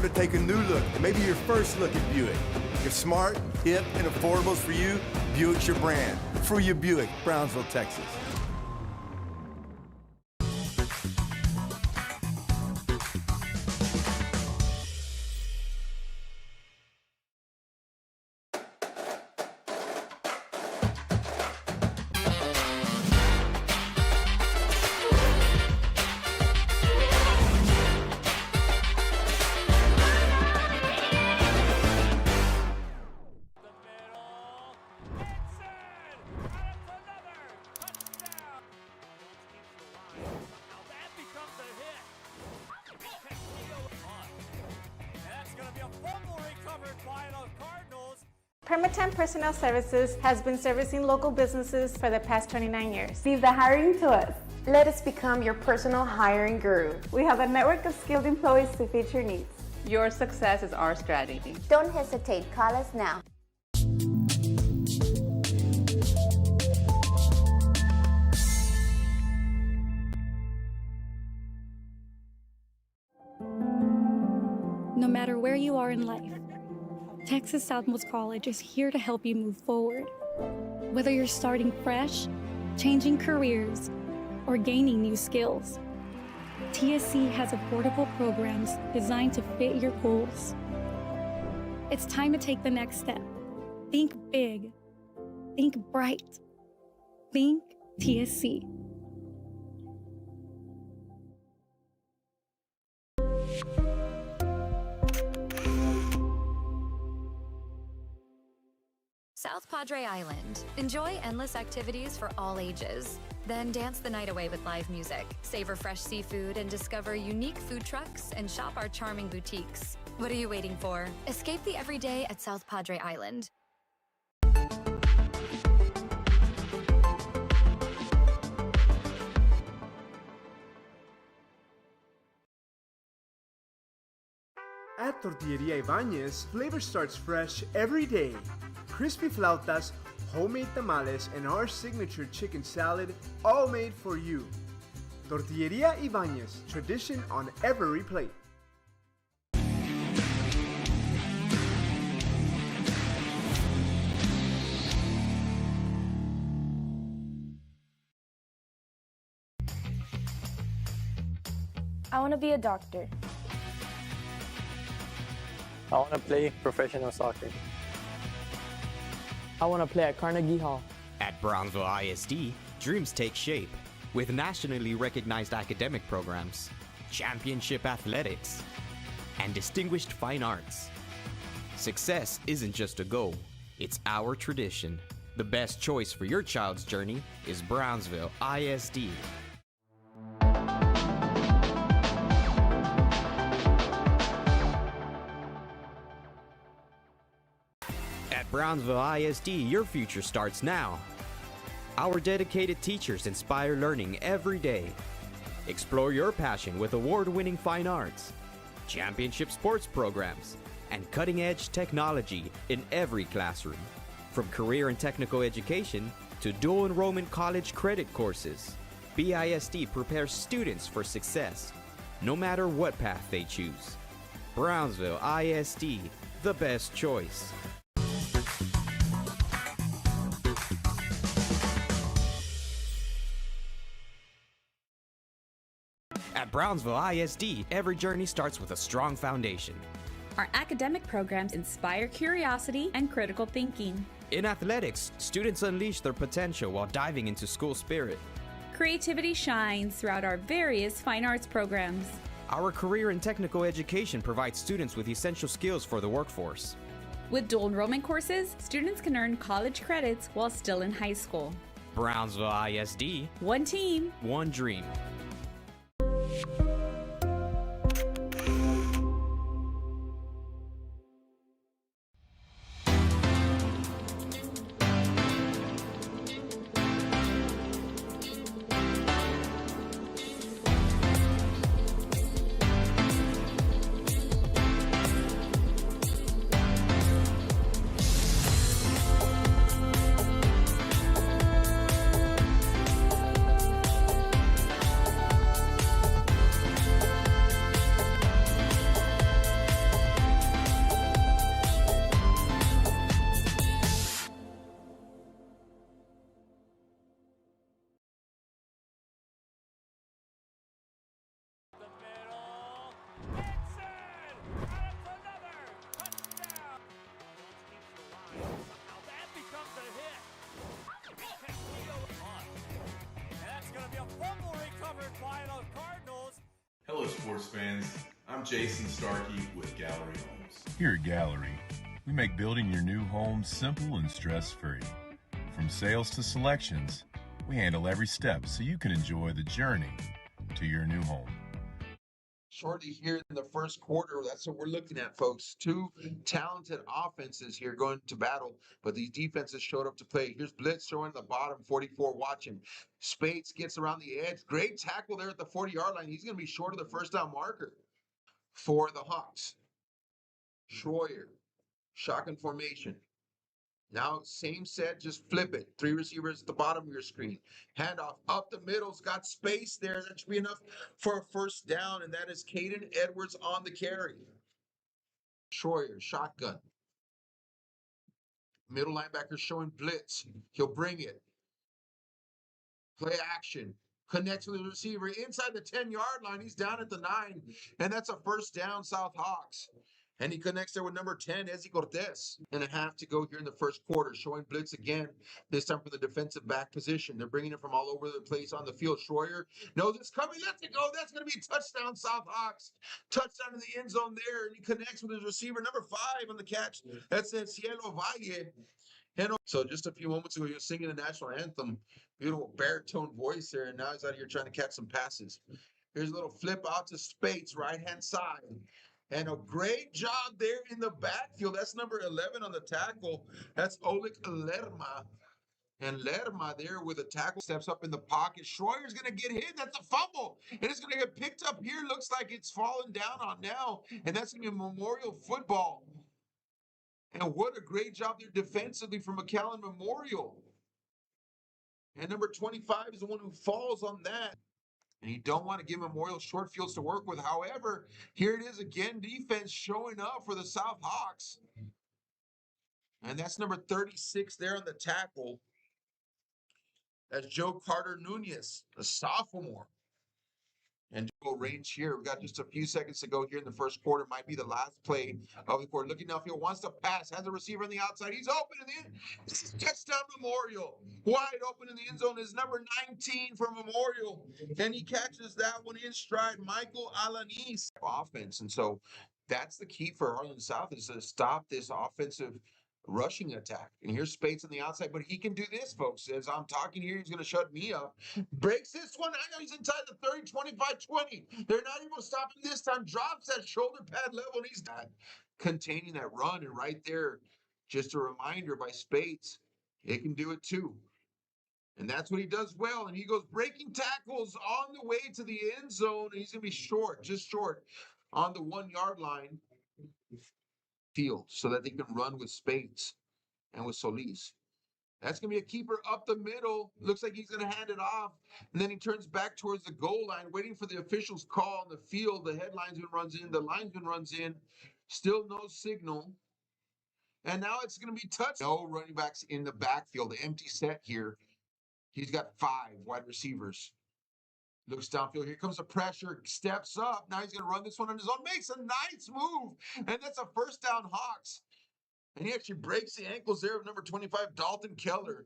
to take a new look, maybe your first look at Buick. If smart, hip, and affordable is for you, Buick's your brand. For your Buick, Brownsville, Texas. Permatemp Personnel Services has been servicing local businesses for the past 29 years. Leave the hiring to us. Let us become your personal hiring guru. We have a network of skilled employees to fit your needs. Your success is our strategy. Don't hesitate, call us now. No matter where you are in life, Texas Southmost College is here to help you move forward. Whether you're starting fresh, changing careers, or gaining new skills, TSC has affordable programs designed to fit your goals. It's time to take the next step. Think big. Think bright. Think TSC. South Padre Island. Enjoy endless activities for all ages. Then dance the night away with live music, savor fresh seafood, and discover unique food trucks and shop our charming boutiques. What are you waiting for? Escape the everyday at South Padre Island. At Tortilleria Ibañez, flavor starts fresh every day. Crispy flautas, homemade tamales, and our signature chicken salad, all made for you. Tortilleria Ibañez, tradition on every plate. I want to be a doctor. I want to play professional soccer. I want to play at Carnegie Hall. At Brownsville ISD, dreams take shape with nationally recognized academic programs, championship athletics, and distinguished fine arts. Success isn't just a goal, it's our tradition. The best choice for your child's journey is Brownsville ISD. At Brownsville ISD, your future starts now. Our dedicated teachers inspire learning every day. Explore your passion with award-winning fine arts, championship sports programs, and cutting-edge technology in every classroom. From career and technical education to dual enrollment college credit courses, BISD prepares students for success, no matter what path they choose. Brownsville ISD, the best choice. At Brownsville ISD, every journey starts with a strong foundation. Our academic programs inspire curiosity and critical thinking. In athletics, students unleash their potential while diving into school spirit. Creativity shines throughout our various fine arts programs. Our career and technical education provides students with essential skills for the workforce. With dual enrollment courses, students can earn college credits while still in high school. Brownsville ISD. One team. One dream. sports fans. I'm Jason Starkey with Gallery Homes. Here at Gallery, we make building your new home simple and stress-free. From sales to selections, we handle every step so you can enjoy the journey to your new home. Shortly here in the first quarter, that's what we're looking at, folks. Two talented offenses here going to battle, but these defenses showed up to play. Here's Blitz showing the bottom, 44 watching. Spates gets around the edge. Great tackle there at the 40-yard line. He's going to be short of the first down marker for the Hawks. Schroyer, shotgun formation. Now, same set, just flip it. Three receivers at the bottom of your screen. Handoff up the middle's got space there. That should be enough for a first down, and that is Caden Edwards on the carry. Schroyer, shotgun. Middle linebacker showing blitz. He'll bring it. Play action. Connects with the receiver inside the 10-yard line. He's down at the 9, and that's a first down, South Hawks. And he connects there with number 10, Ezzy Cortez. And a half to go here in the first quarter, showing blitz again, this time from the defensive back position. They're bringing it from all over the place on the field. Schroyer knows it's coming. Lets it go. That's going to be a touchdown, South Hawks. Touchdown in the end zone there, and he connects with his receiver, number 5 on the catch. That's Cielo Valle. And so just a few moments ago, he was singing the national anthem. Beautiful baritone voice there, and now he's out here trying to catch some passes. Here's a little flip out to Spates, right-hand side. And a great job there in the backfield. That's number 11 on the tackle. That's Oleg Lerma. And Lerma there with a tackle steps up in the pocket. Schroyer's going to get hit. That's a fumble. And it's going to get picked up here. Looks like it's fallen down on now. And that's going to be a Memorial football. And what a great job there defensively from McAllen Memorial. And number 25 is the one who falls on that. And you don't want to give Memorial short fields to work with. However, here it is again, defense showing up for the South Hawks. And that's number 36 there on the tackle. That's Joe Carter Nunez, a sophomore. And go range here. We've got just a few seconds to go here in the first quarter. Might be the last play of the quarter. Looking downfield, wants to pass, has a receiver on the outside. He's open in the end. This is touchdown Memorial. Wide open in the end zone is number 19 for Memorial. And he catches that one in stride. Michael Alanis. Offense. And so that's the key for Harlingen South is to stop this offensive rushing attack. And here's Spates on the outside, but he can do this, folks. As I'm talking here, he's going to shut me up. Breaks this one. I know he's inside the 30, 25, 20. They're not able to stop him this time. Drops that shoulder pad level, and he's not containing that run. And right there, just a reminder by Spates, it can do it too. And that's what he does well. And he goes breaking tackles on the way to the end zone. And he's going to be short, just short on the 1-yard line. Field so that they can run with Spates and with Solis. That's going to be a keeper up the middle. Looks like he's going to hand it off. And then he turns back towards the goal line, waiting for the official's call on the field. The head linesman runs in. The linesman runs in. Still no signal. And now it's going to be touched. No running backs in the backfield. The empty set here. He's got 5 wide receivers. Looks downfield. Here comes the pressure. Steps up. Now he's going to run this one on his own. Makes a nice move. And that's a first down Hawks. And he actually breaks the ankles there of number 25, Dalton Keller.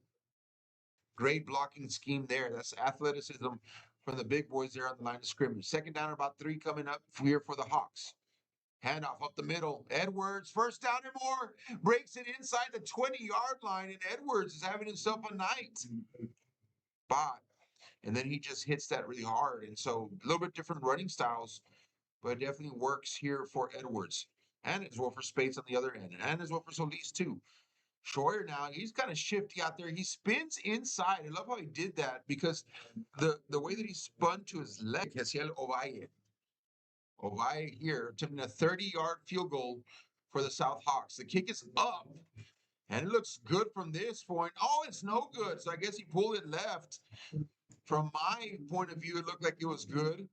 Great blocking scheme there. That's athleticism from the big boys there on the line of scrimmage. Second down, about 3 coming up here for the Hawks. Handoff up the middle. Edwards, first down and more. Breaks it inside the 20-yard line. And Edwards is having himself a night. Bot. And then he just hits that really hard. And so a little bit different running styles, but it definitely works here for Edwards. And as well for Spates on the other end. And as well for Solis too. Schroyer now, he's kind of shifty out there. He spins inside. I love how he did that because the way that he spun to his leg, Hesiel Ovalle. Ovalle here attempting a 30-yard field goal for the South Hawks. The kick is up. And it looks good from this point. Oh, it's no good. So I guess he pulled it left. From my point of view, it looked like it was good.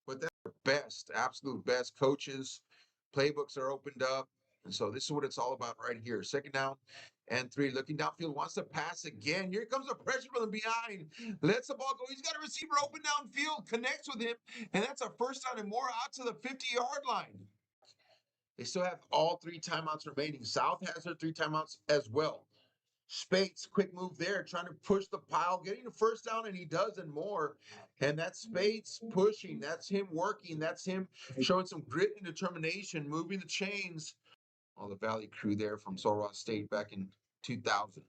But that's the best, absolute best. Coaches, playbooks are opened up. And so this is what it's all about right here. Second down and 3. Looking downfield, wants to pass again. Here comes the pressure from the behind. Lets the ball go. He's got a receiver open downfield, connects with him. And that's a first down and more out to the 50-yard line. They still have all 3 timeouts remaining. South has their 3 timeouts as well. Spates, quick move there, trying to push the pile, getting the first down, and he does and more. And that's Spates pushing. That's him working. That's him showing some grit and determination, moving the chains. All the Valley crew there from Sul Ross State back in 2000.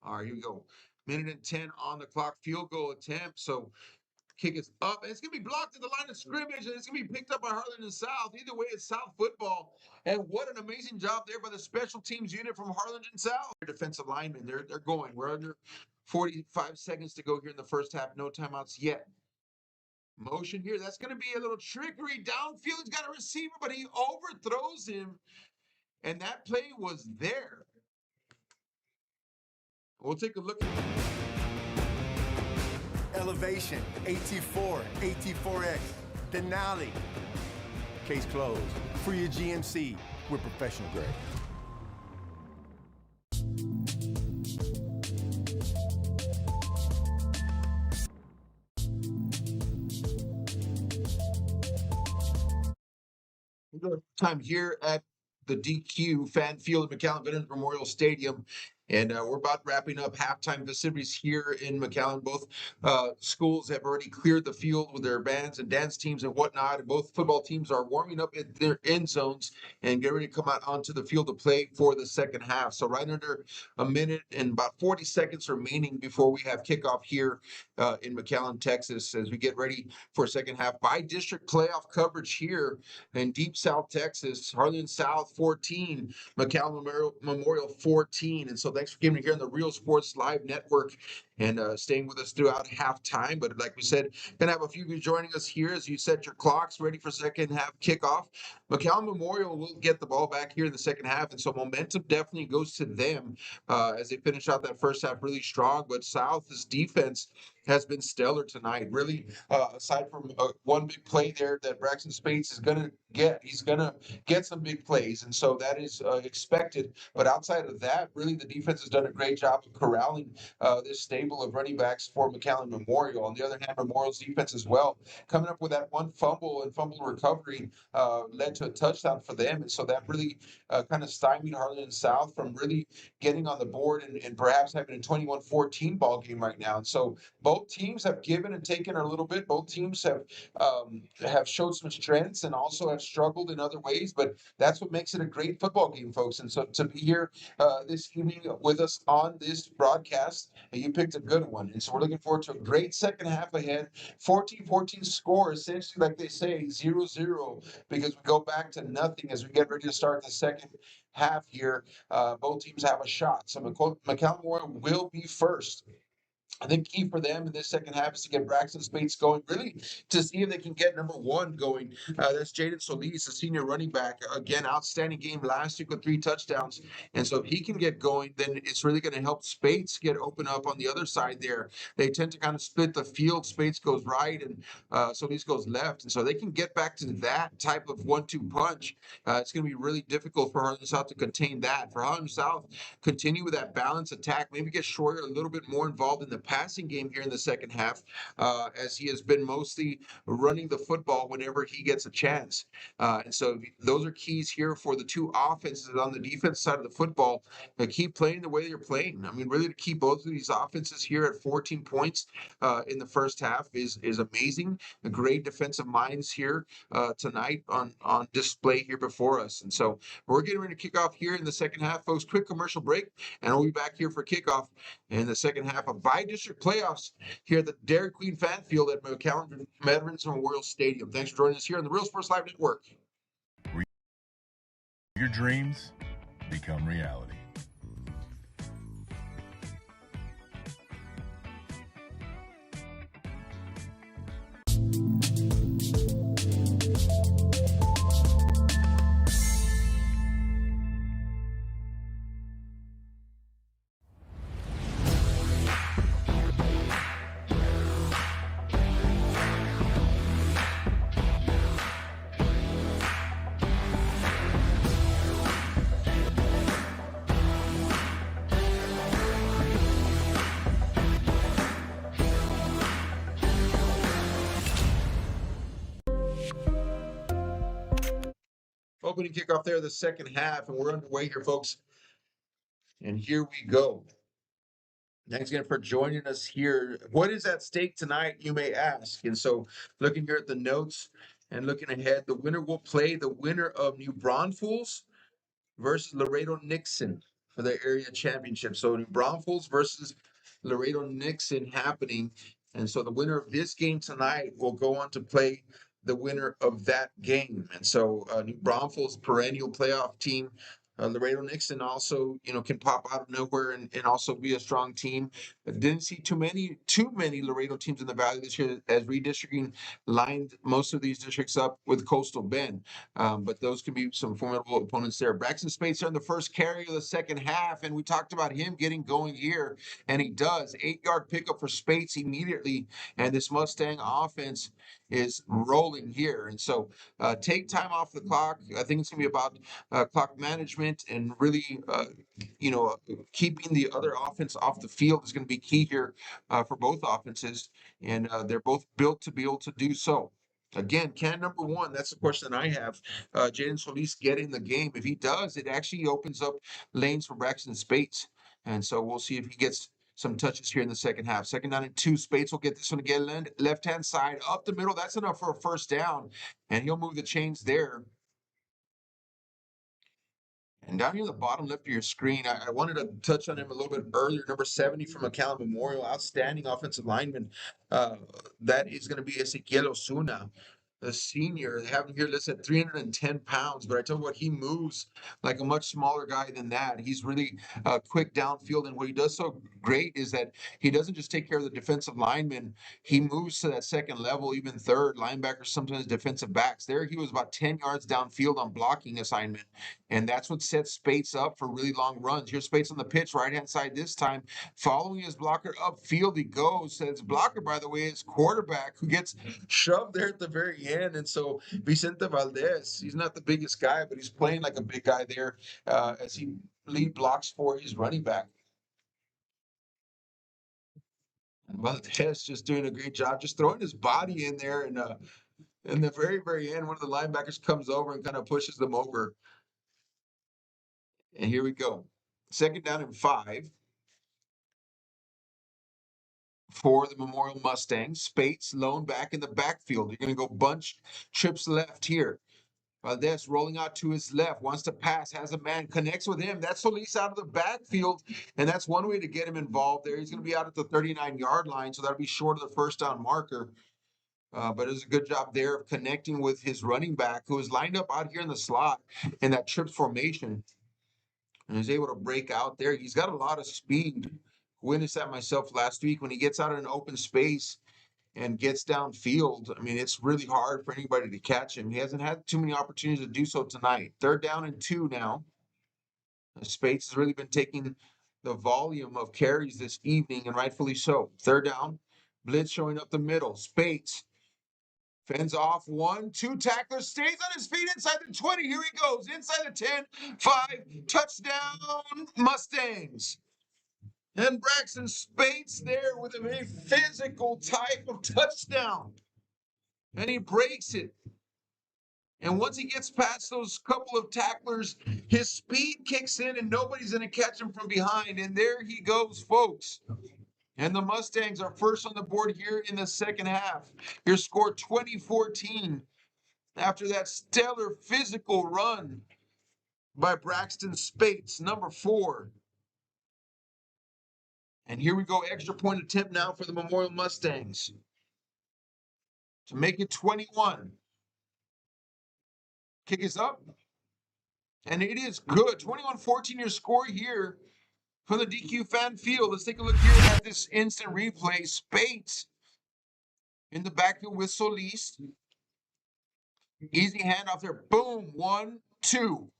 All right, here we go. Minute and 10 on the clock. Field goal attempt. So kick is up, and it's going to be blocked at the line of scrimmage, and it's going to be picked up by Harlingen South. Either way, it's South football. And what an amazing job there by the special teams unit from Harlingen South. Defensive linemen, they're going. We're under 45 seconds to go here in the first half. No timeouts yet. Motion here. That's going to be a little trickery downfield. He's got a receiver, but he overthrows him. And that play was there. We'll take a look. Elevation, AT4, AT4X, Denali. Case closed. For your GMC, we're professional grade. Time here at the DQ Fan Field at McAllen Veterans Memorial Stadium. And we're about wrapping up halftime festivities here in McAllen. Both schools have already cleared the field with their bands and dance teams and whatnot. And both football teams are warming up in their end zones and getting ready to come out onto the field to play for the second half. So right under a minute and about 40 seconds remaining before we have kickoff here in McAllen, Texas, as we get ready for second half. By district playoff coverage here in Deep South Texas, Harlingen South 14, McAllen Memorial 14. And so thanks for being here on the Real Sports Live Network and staying with us throughout halftime. But like we said, going to have a few of you joining us here as you set your clocks ready for second half kickoff. McAllen Memorial will get the ball back here in the second half, and so momentum definitely goes to them as they finish out that first half really strong. But South's defense has been stellar tonight. Really, aside from one big play there that Braxton Spates is going to get, he's going to get some big plays, and so that is expected. But outside of that, really the defense has done a great job of corralling this stable of running backs for McAllen Memorial. On the other hand, Memorial's defense as well, coming up with that one fumble and fumble recovery led to a touchdown for them, and so that really kind of stymied Harlingen South from really getting on the board and perhaps having a 21-14 ball game right now. And so both teams have given and taken a little bit. Both teams have showed some strengths and also have struggled in other ways, but that's what makes it a great football game, folks. And so to be here this evening with us on this broadcast, you picked a good one. And so we're looking forward to a great second half ahead. 14-14 score, essentially, like they say, 0-0, because we go back to nothing as we get ready to start the second half here. Both teams have a shot. So McAllen Memorial will be first. I think key for them in this second half is to get Braxton Spates going, really to see if they can get number one going. That's Jaden Solis, a senior running back. Again, outstanding game last week with 3 touchdowns. And so if he can get going, then it's really going to help Spates get open up on the other side there. They tend to kind of split the field. Spates goes right and Solis goes left. And so they can get back to that type of 1-2 punch. It's going to be really difficult for Harlingen South to contain that. For Harlingen South, continue with that balanced attack, maybe get Schroyer a little bit more involved in the passing game here in the second half, as he has been mostly running the football whenever he gets a chance. And so those are keys here for the two offenses on the defense side of the football. Keep playing the way you're playing. I mean, really to keep both of these offenses here at 14 points in the first half is amazing. A great defensive minds here tonight on display here before us. And so we're getting ready to kick off here in the second half, folks. Quick commercial break, and we'll be back here for kickoff in the second half of bi-district playoffs here at the Dairy Queen Fan Field at McAllen Veterans Memorial Stadium. Thanks for joining us here on the Real Sports Live Network. Your dreams become reality. Opening kickoff there, the second half, and we're underway here, folks. And here we go. Thanks again for joining us here. What is at stake tonight, you may ask? And so, looking here at the notes and looking ahead, the winner will play the winner of New Braunfels versus Laredo Nixon for the area championship. So, New Braunfels versus Laredo Nixon happening. And so, the winner of this game tonight will go on to play the winner of that game. And so, New Braunfels, perennial playoff team. Laredo Nixon also, can pop out of nowhere and also be a strong team. Didn't see too many Laredo teams in the Valley this year, as redistricting lined most of these districts up with Coastal Bend. But those can be some formidable opponents there. Braxton Spates on the first carry of the second half, and we talked about him getting going here, and he does. 8-yard pickup for Spates immediately, and this Mustang offense is rolling here. And so take time off the clock. I think it's going to be about clock management and really, keeping the other offense off the field is going to be key here for both offenses. And they're both built to be able to do so. Again, can number one? That's the question I have. Jaden Solis get in the game. If he does, it actually opens up lanes for Braxton Spates. And so we'll see if he gets some touches here in the second half. 2nd down and 2. Spates will get this one again. Left-hand side, up the middle. That's enough for a first down. And he'll move the chains there. And down here in the bottom left of your screen, I wanted to touch on him a little bit earlier. Number 70 from McAllen Memorial, outstanding offensive lineman. That is going to be Ezequiel Osuna, the senior. They have him here listed at 310 pounds, but I tell you what, he moves like a much smaller guy than that. He's really quick downfield, and what he does so great is that he doesn't just take care of the defensive linemen. He moves to that second level, even third, linebackers, sometimes defensive backs. There he was about 10 yards downfield on blocking assignment, and that's what sets Spates up for really long runs. Here's Spates on the pitch, right-hand side this time, following his blocker upfield he goes. His blocker, by the way, is quarterback, who gets shoved there at the very end. And so Vicente Valdez, he's not the biggest guy, but he's playing like a big guy there as he lead blocks for his running back. And Valdez just doing a great job, just throwing his body in there. And in the very, very end, one of the linebackers comes over and kind of pushes them over. And here we go. 2nd down and 5 for the Memorial Mustangs. Spates lone back in the backfield. You're going to go bunch trips left here. Valdez rolling out to his left, wants to pass, has a man, connects with him. That's Solis out of the backfield, and that's one way to get him involved there. He's going to be out at the 39-yard line, so that'll be short of the first down marker. But it was a good job there of connecting with his running back, who is lined up out here in the slot in that trips formation. And he's able to break out there. He's got a lot of speed. Witnessed that myself last week when he gets out in an open space and gets downfield. I mean, it's really hard for anybody to catch him. He hasn't had too many opportunities to do so tonight. 3rd down and 2 now. Spates has really been taking the volume of carries this evening, and rightfully so. 3rd down, blitz showing up the middle. Spates fends off 1, 2 tacklers, stays on his feet inside the 20. Here he goes, inside the 10, 5, touchdown Mustangs. And Braxton Spates there with a very physical type of touchdown. And he breaks it. And once he gets past those couple of tacklers, his speed kicks in and nobody's going to catch him from behind. And there he goes, folks. And the Mustangs are first on the board here in the second half. Your score 20-14 after that stellar physical run by Braxton Spates, number 4. And here we go, extra point attempt now for the Memorial Mustangs to make it 21. Kick is up, and it is good. 21-14 your score here from the DQ fan field. Let's take a look here at this instant replay. Spates in the backfield with Solis. Easy handoff there. Boom, 1, 2.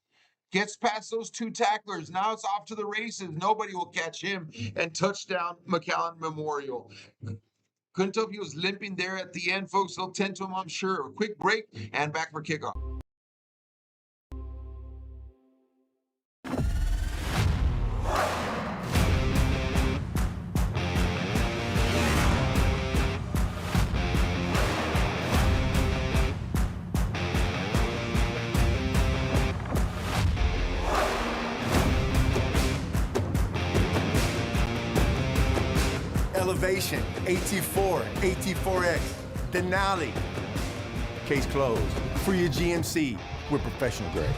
Gets past those 2 tacklers. Now it's off to the races. Nobody will catch him. And touchdown, McAllen Memorial. Couldn't tell if he was limping there at the end, folks. They'll tend to him, I'm sure. A quick break and back for kickoff. Elevation, AT4, AT4X, Denali. Case closed. For your GMC, we're professional grade.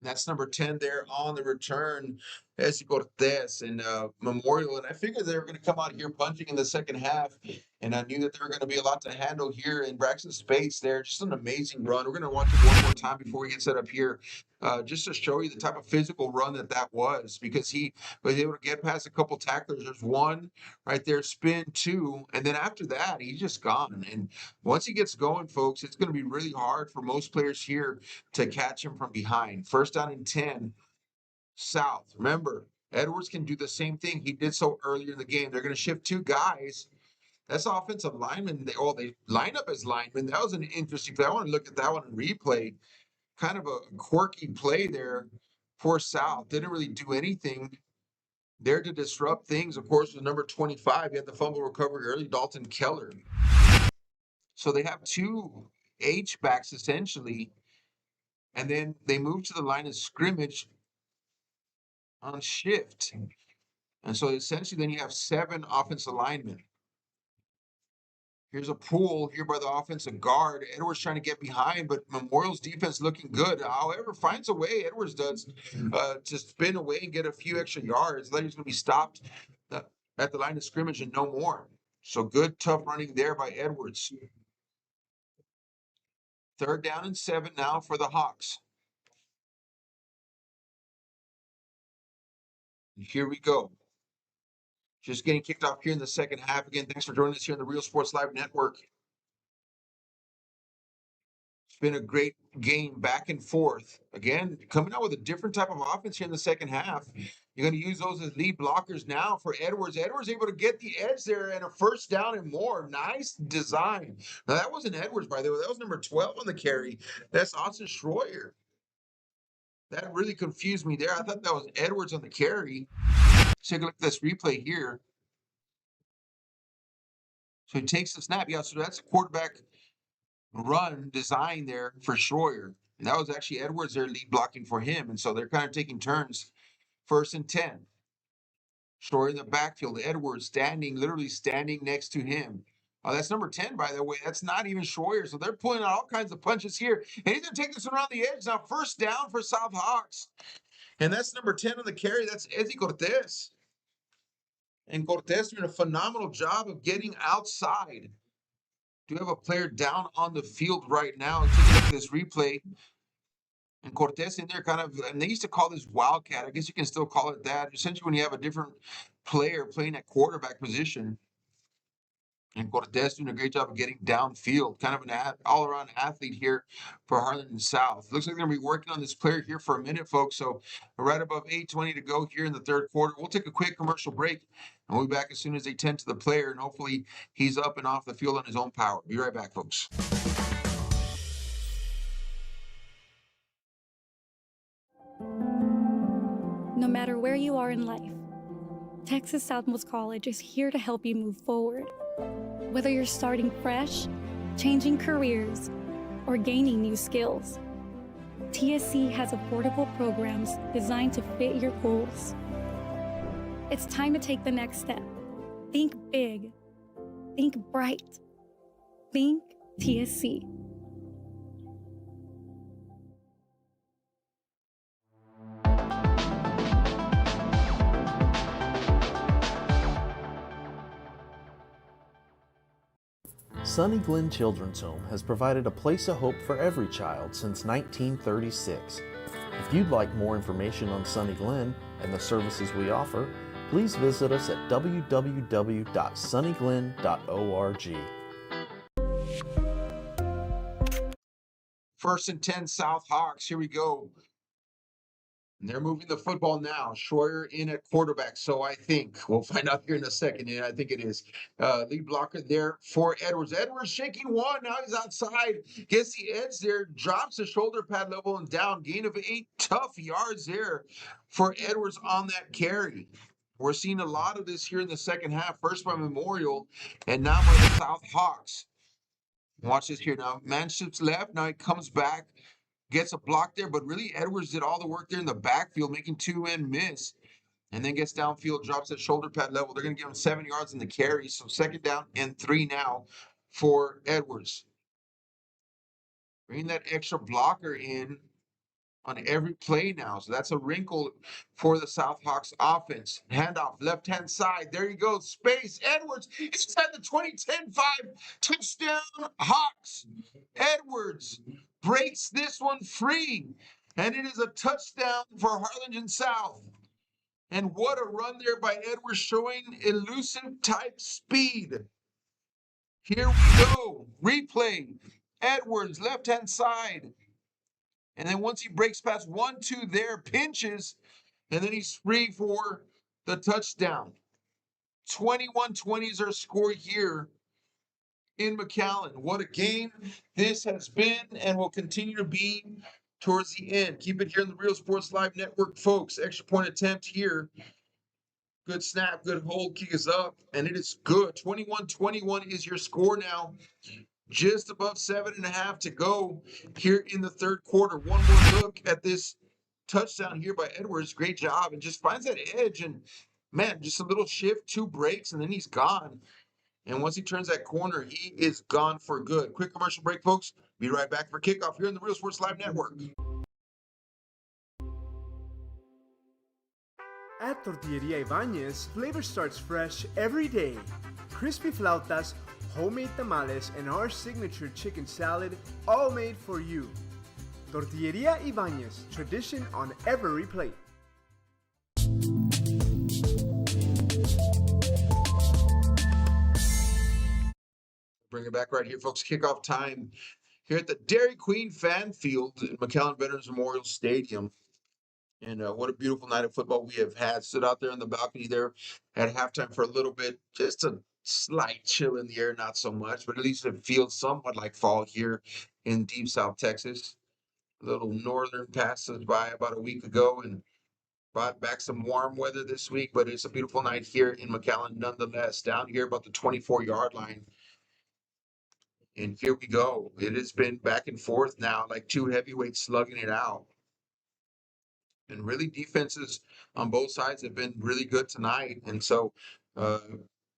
That's number 10 there on the return, Esi Cortez and Memorial. And I figured they were going to come out here punching in the second half. And I knew that there were going to be a lot to handle here in Braxton's space there. Just an amazing run. We're going to watch it one more time before we get set up here, just to show you the type of physical run that was, because he was able to get past a couple tacklers. There's one right there, spin two. And then after that, he's just gone. And once he gets going, folks, it's going to be really hard for most players here to catch him from behind. First down and 10, South. Remember, Edwards can do the same thing. He did so earlier in the game. They're going to shift two guys. That's offensive lineman. They line up as linemen. That was an interesting play. I want to look at that one in replay. Kind of a quirky play there for South. Didn't really do anything there to disrupt things. Of course, with number 25, he had the fumble recovery early, Dalton Keller. So they have two H-backs essentially. And then they move to the line of scrimmage on shift. And so essentially then you have 7 offensive linemen. Here's a pull here by the offensive guard. Edwards trying to get behind, but Memorial's defense looking good. However, finds a way, Edwards does, to spin away and get a few extra yards. Then he's going to be stopped at the line of scrimmage and no more. So good, tough running there by Edwards. Third down and 7 now for the Hawks. Here we go. Just getting kicked off here in the second half. Again, thanks for joining us here on the Real Sports Live Network. It's been a great game back and forth. Again, coming out with a different type of offense here in the second half. You're going to use those as lead blockers now for Edwards. Edwards able to get the edge there and a first down and more. Nice design. Now, that wasn't Edwards, by the way. That was number 12 on the carry. That's Austin Schroyer. That really confused me there. I thought that was Edwards on the carry. Take a look at this replay here. So he takes the snap. Yeah, so that's a quarterback run design there for Schroyer. And that was actually Edwards there lead blocking for him. And so they're kind of taking turns. First and 10. Schroyer in the backfield. Edwards literally standing next to him. Oh, that's number 10, by the way. That's not even Schroyer. So they're pulling out all kinds of punches here. And he's going to take this one around the edge. Now first down for South Hawks. And that's number 10 on the carry. That's Esi Cortez. And Cortez doing a phenomenal job of getting outside. Do have a player down on the field right now. Take a look at this replay. And Cortez in there and they used to call this wildcat. I guess you can still call it that. Essentially when you have a different player playing at quarterback position. And Cortez doing a great job of getting downfield. Kind of an all-around athlete here for Harlingen South. Looks like they're going to be working on this player here for a minute, folks. So right above 8:20 to go here in the third quarter. We'll take a quick commercial break. And we'll be back as soon as they tend to the player. And hopefully he's up and off the field on his own power. Be right back, folks. No matter where you are in life, Texas Southmost College is here to help you move forward. Whether you're starting fresh, changing careers, or gaining new skills, TSC has affordable programs designed to fit your goals. It's time to take the next step. Think big. Think bright. Think TSC. Sunny Glen Children's Home has provided a place of hope for every child since 1936. If you'd like more information on Sunny Glen and the services we offer, please visit us at www.sunnyglen.org. First and 10, South Hawks. Here we go. And they're moving the football now. Schroyer in at quarterback, so I think. We'll find out here in a second, and I think it is. Lead blocker there for Edwards. Edwards shaking one. Now he's outside. Gets the edge there. Drops the shoulder pad level and down. Gain of 8 tough yards there for Edwards on that carry. We're seeing a lot of this here in the second half, first by Memorial, and now by the South Hawks. Watch this here now. Man shoots left. Now he comes back, gets a block there, but really Edwards did all the work there in the backfield, making two-end miss, and then gets downfield, drops at shoulder pad level. They're going to give him 7 yards in the carry, so 2nd down and 3 now for Edwards. Bring that extra blocker in on every play now. So that's a wrinkle for the South Hawks offense. Handoff, left-hand side. There you go. Space. Edwards inside the 20-10-5. Touchdown, Hawks. Edwards breaks this one free. And it is a touchdown for Harlingen South. And what a run there by Edwards, showing elusive type speed. Here we go. Replay. Edwards, left-hand side. And then once he breaks past 1-2 there, pinches, and then he's free for the touchdown. 21-20 is our score here in McAllen. What a game this has been and will continue to be towards the end. Keep it here in the Real Sports Live Network, folks. Extra point attempt here. Good snap, good hold, kick is up, and it is good. 21-21 is your score now. Just above 7.5 to go here in the third quarter. One more look at this touchdown here by Edwards. Great job, and just finds that edge, and man, just a little shift, 2 breaks, and then he's gone. And once he turns that corner, he is gone for good. Quick commercial break, folks. Be right back for kickoff here on the Real Sports Live Network. At Tortilleria Ibañez, flavor starts fresh every day. Crispy flautas, homemade tamales, and our signature chicken salad, all made for you. Tortilleria Ibañez, tradition on every plate. Bring it back right here, folks. Kickoff time here at the Dairy Queen Fan Field in McAllen Veterans Memorial Stadium. And what a beautiful night of football we have had. Stood out there on the balcony there at halftime for a little bit. Just a slight chill in the air, not so much, but at least it feels somewhat like fall here in deep South Texas. A little northern passed us by about a week ago and brought back some warm weather this week, but it's a beautiful night here in McAllen nonetheless. Down here about the 24-yard line. And here we go. It has been back and forth now, like 2 heavyweights slugging it out. And really, defenses on both sides have been really good tonight. And so,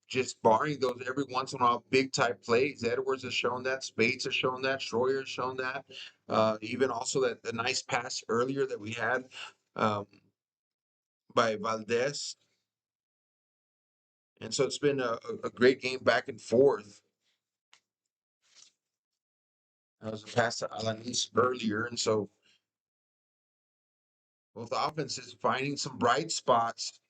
just barring those every once in a while big type plays, Edwards has shown that, Spates has shown that, Schroyer has shown that. Even also that the nice pass earlier that we had by Valdez. And so it's been a great game back and forth. That was a pass to Alanis earlier, and so both offenses finding some bright spots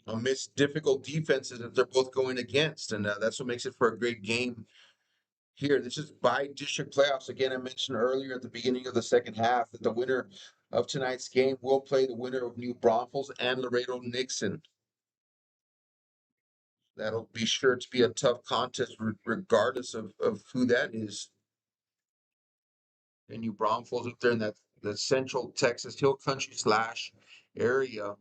amidst difficult defenses that they're both going against, and that's what makes it for a great game here. This is by district playoffs. Again, I mentioned earlier at the beginning of the second half that the winner of tonight's game will play the winner of New Braunfels and Laredo Nixon. That'll be sure to be a tough contest regardless of who that is. And New Braunfels up there in that central Texas Hill Country / area,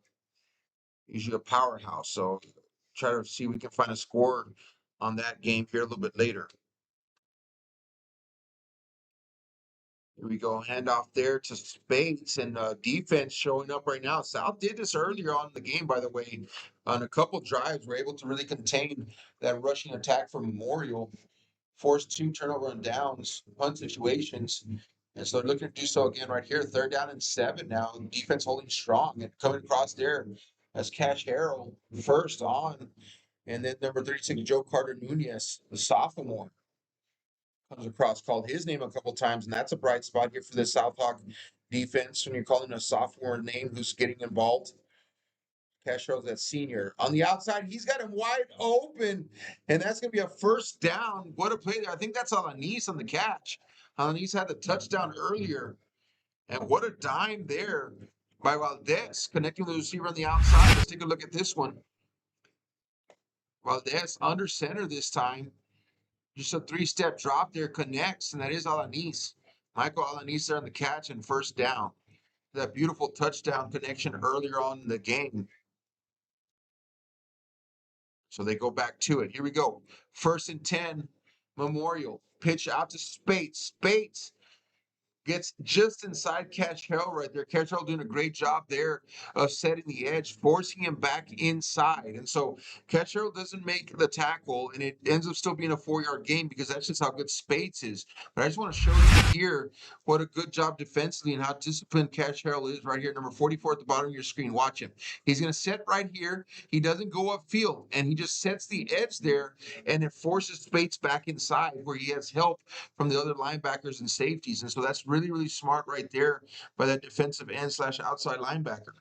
usually a powerhouse. So try to see if we can find a score on that game here a little bit later. Here we go, handoff there to Spates, and defense showing up right now. South did this earlier on in the game, by the way. On a couple drives, we're able to really contain that rushing attack from Memorial, forced 2 turnover and downs, punt situations. And so they're looking to do so again right here. 3rd down and 7 now. Defense holding strong and coming across there as Cash Harrell first on. And then number 36, Joe Carter Nunez, the sophomore, comes across, called his name a couple times. And that's a bright spot here for the South Hawk defense when you're calling a sophomore name who's getting involved. Cash Harrell's that senior. On the outside, he's got him wide open. And that's going to be a 1st down. What a play there. I think that's Alanis on the catch. Alanis had the touchdown earlier. And what a dime there by Valdez, connecting the receiver on the outside. Let's take a look at this one. Valdez under center this time. Just a 3-step drop there, connects, and that is Alanis. Michael Alanis there on the catch and 1st down. that beautiful touchdown connection earlier on in the game. So they go back to it. Here we go. 1st and 10, Memorial. Pitch out to Spates. Spates gets just inside Catch Harrell right there. Catch Harrell doing a great job there of setting the edge, forcing him back inside. And so Catch Harrell doesn't make the tackle, and it ends up still being a 4-yard gain because that's just how good Spates is. But I just want to show you here what a good job defensively and how disciplined Catch Harrell is right here. Number 44 at the bottom of your screen. Watch him. He's going to set right here. He doesn't go upfield, and he just sets the edge there, and it forces Spates back inside where he has help from the other linebackers and safeties. And so that's really, really smart right there by that defensive end / outside linebacker.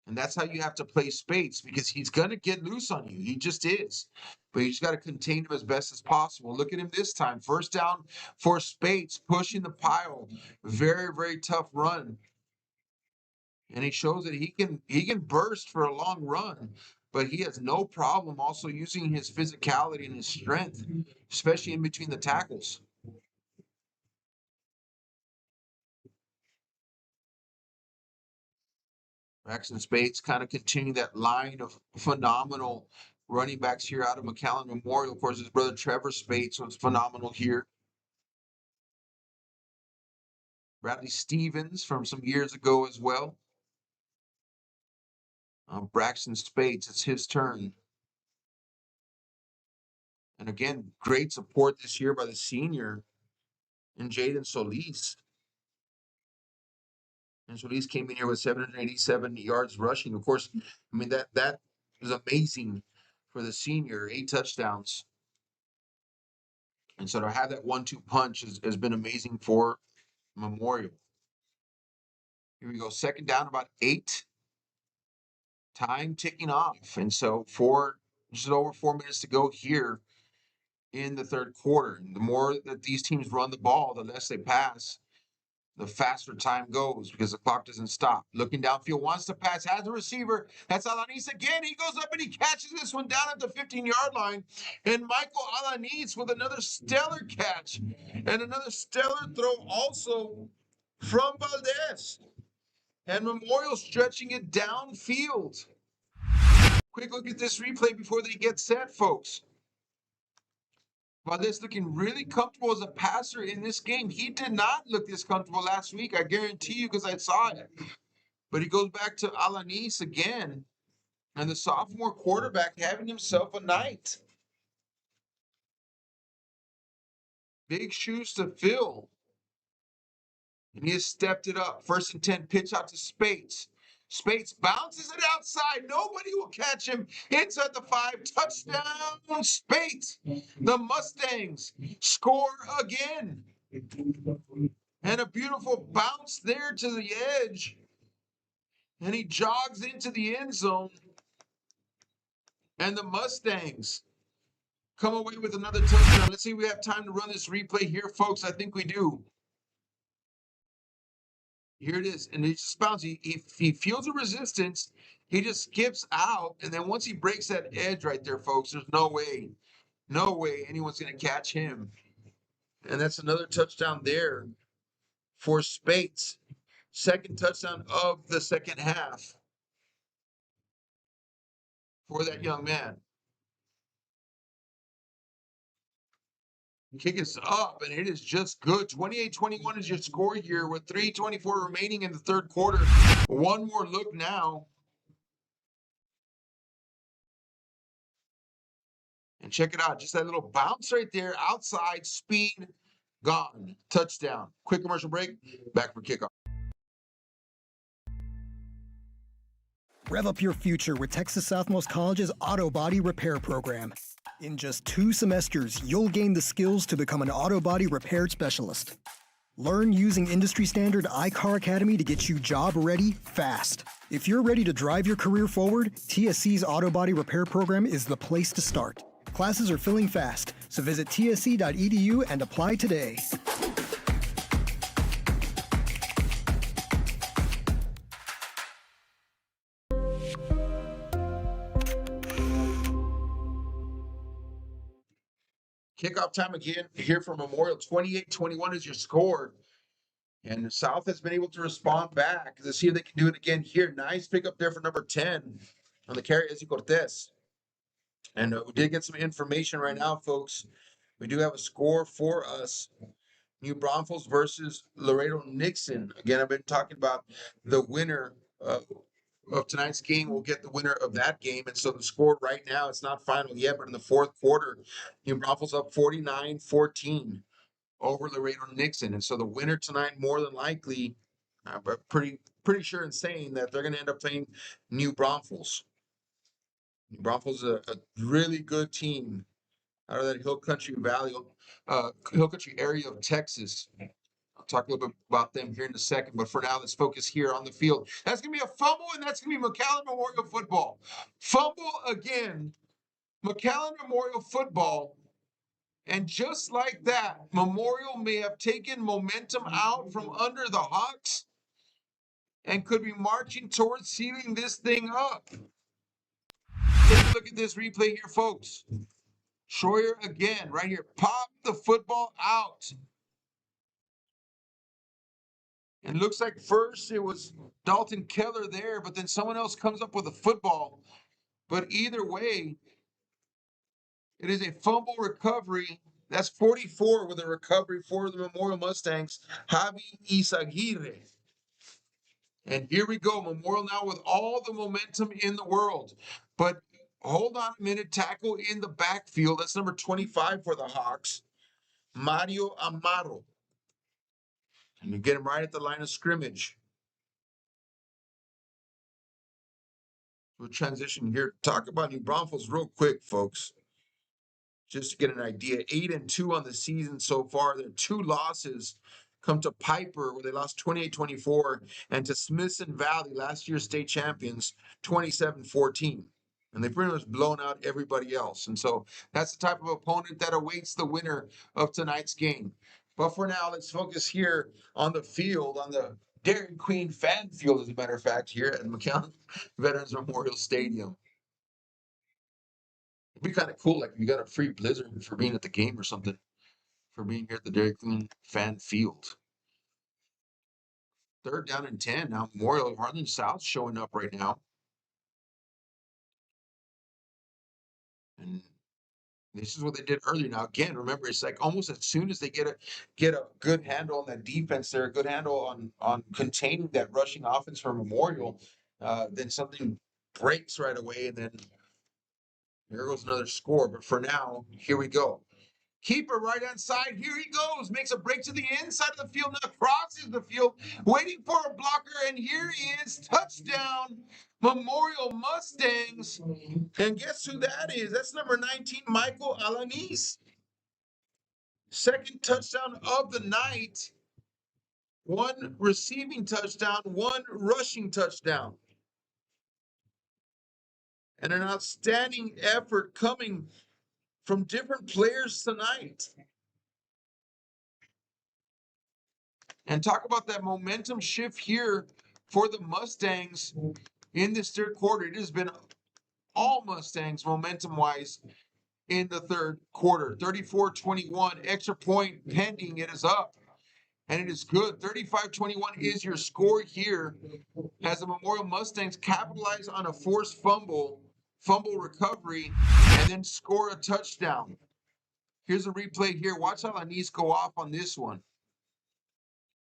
And that's how you have to play Spates, because he's going to get loose on you. He just is. But you just got to contain him as best as possible. Look at him this time. 1st down for Spates, pushing the pile. Very, very tough run. And he shows that he can burst for a long run, but he has no problem also using his physicality and his strength, especially in between the tackles. Braxton Spates kind of continuing that line of phenomenal running backs here out of McAllen Memorial. Of course, his brother Trevor Spates was phenomenal here. Bradley Stevens from some years ago as well. Braxton Spates, it's his turn. And again, great support this year by the senior and Jaden Solis. And Solis came in here with 787 yards rushing. Of course, I mean, that is amazing for the senior, 8 touchdowns. And so to have that 1-2 punch has been amazing for Memorial. Here we go. 2nd down, about 8. Time ticking off. And so just over 4 minutes to go here in the 3rd quarter. And the more that these teams run the ball, the less they pass, the faster time goes because the clock doesn't stop. Looking downfield, wants to pass, has a receiver. That's Alanis again. He goes up and he catches this one down at the 15-yard line. And Michael Alanis with another stellar catch and another stellar throw also from Valdez. And Memorial stretching it downfield. Quick look at this replay before they get set, folks. Valdez looking really comfortable as a passer in this game. He did not look this comfortable last week, I guarantee you, because I saw it. But he goes back to Alanis again. And the sophomore quarterback having himself a night. Big shoes to fill. And he has stepped it up. 1st and 10, pitch out to Spates. Spates bounces it outside. Nobody will catch him. Inside the 5. Touchdown, Spates. The Mustangs score again. And a beautiful bounce there to the edge. And he jogs into the end zone. And the Mustangs come away with another touchdown. Let's see if we have time to run this replay here, folks. I think we do. Here it is. And he just bounces. He feels a resistance. He just skips out. And then once he breaks that edge right there, folks, there's no way anyone's going to catch him. And that's another touchdown there for Spates. 2nd touchdown of the 2nd half for that young man. Kick is up, and it is just good. 28-21 is your score here with 3:24 remaining in the 3rd quarter. One more look now. And check it out. Just that little bounce right there. Outside, speed, gone. Touchdown. Quick commercial break. Back for kickoff. Rev up your future with Texas Southmost College's Auto Body Repair Program. In just 2 semesters, you'll gain the skills to become an auto body repair specialist. Learn using industry-standard iCar Academy to get you job-ready fast. If you're ready to drive your career forward, TSC's Auto Body Repair Program is the place to start. Classes are filling fast, so visit tsc.edu and apply today. Kickoff time again here for Memorial. 28-21 is your score. And South has been able to respond back. Let's see if they can do it again here. Nice pickup there for number 10 on the carry, Ezzy Cortez. And we did get some information right now, folks. We do have a score for us. New Braunfels versus Laredo Nixon. Again, I've been talking about the winner of tonight's game will get the winner of that game. And so the score right now, it's not final yet, but in the fourth quarter, New Braunfels up 49-14 over Laredo Nixon. And so the winner tonight, more than likely, but pretty sure in saying that they're going to end up playing New Braunfels. New Braunfels is a really good team out of that Hill Country area of Texas. I'll talk a little bit about them here in a second, but for now, let's focus here on the field. That's going to be a fumble, and that's going to be McAllen Memorial Football. Fumble again, McAllen Memorial Football. And just like that, Memorial may have taken momentum out from under the Hawks and could be marching towards sealing this thing up. Take a look at this replay here, folks. Schroyer again, right here. Pop the football out. And looks like first it was Dalton Keller there, but then someone else comes up with a football. But either way, it is a fumble recovery. That's 44 with a recovery for the Memorial Mustangs, Javi Izaguirre. And here we go, Memorial now with all the momentum in the world. But hold on a minute, tackle in the backfield. That's number 25 for the Hawks, Mario Amaro. And you get him right at the line of scrimmage. We'll transition here. Talk about New Braunfels real quick, folks. Just to get an idea, 8-2 on the season so far. Their 2 losses come to Piper, where they lost 28-24, and to Smithson Valley, last year's state champions, 27-14. And they've pretty much blown out everybody else. And so that's the type of opponent that awaits the winner of tonight's game. But for now, let's focus here on the field, on the Dairy Queen fan field, as a matter of fact, here at McAllen Veterans Memorial Stadium. It'd be kind of cool, like if you got a free blizzard for being at the game or something, for being here at the Dairy Queen fan field. 3rd down and 10. Now Memorial Harlingen South showing up right now. And this is what they did earlier. Now, again, remember, it's like almost as soon as they get a good handle on that defense there, a good handle on containing that rushing offense for Memorial, then something breaks right away, and then here goes another score. But for now, here we go. Keeper right hand side. Here he goes. Makes a break to the inside of the field. Now crosses the field. Waiting for a blocker. And here he is. Touchdown. Memorial Mustangs. And guess who that is? That's number 19, Michael Alanis. 2nd touchdown of the night. 1 receiving touchdown. 1 rushing touchdown. And an outstanding effort coming from different players tonight. And talk about that momentum shift here for the Mustangs in this 3rd quarter. It has been all Mustangs momentum-wise in the 3rd quarter. 34-21, extra point pending. It is up, and it is good. 35-21 is your score here as the Memorial Mustangs capitalize on a forced fumble recovery, and then score a touchdown. Here's a replay here. Watch how Alanis go off on this one.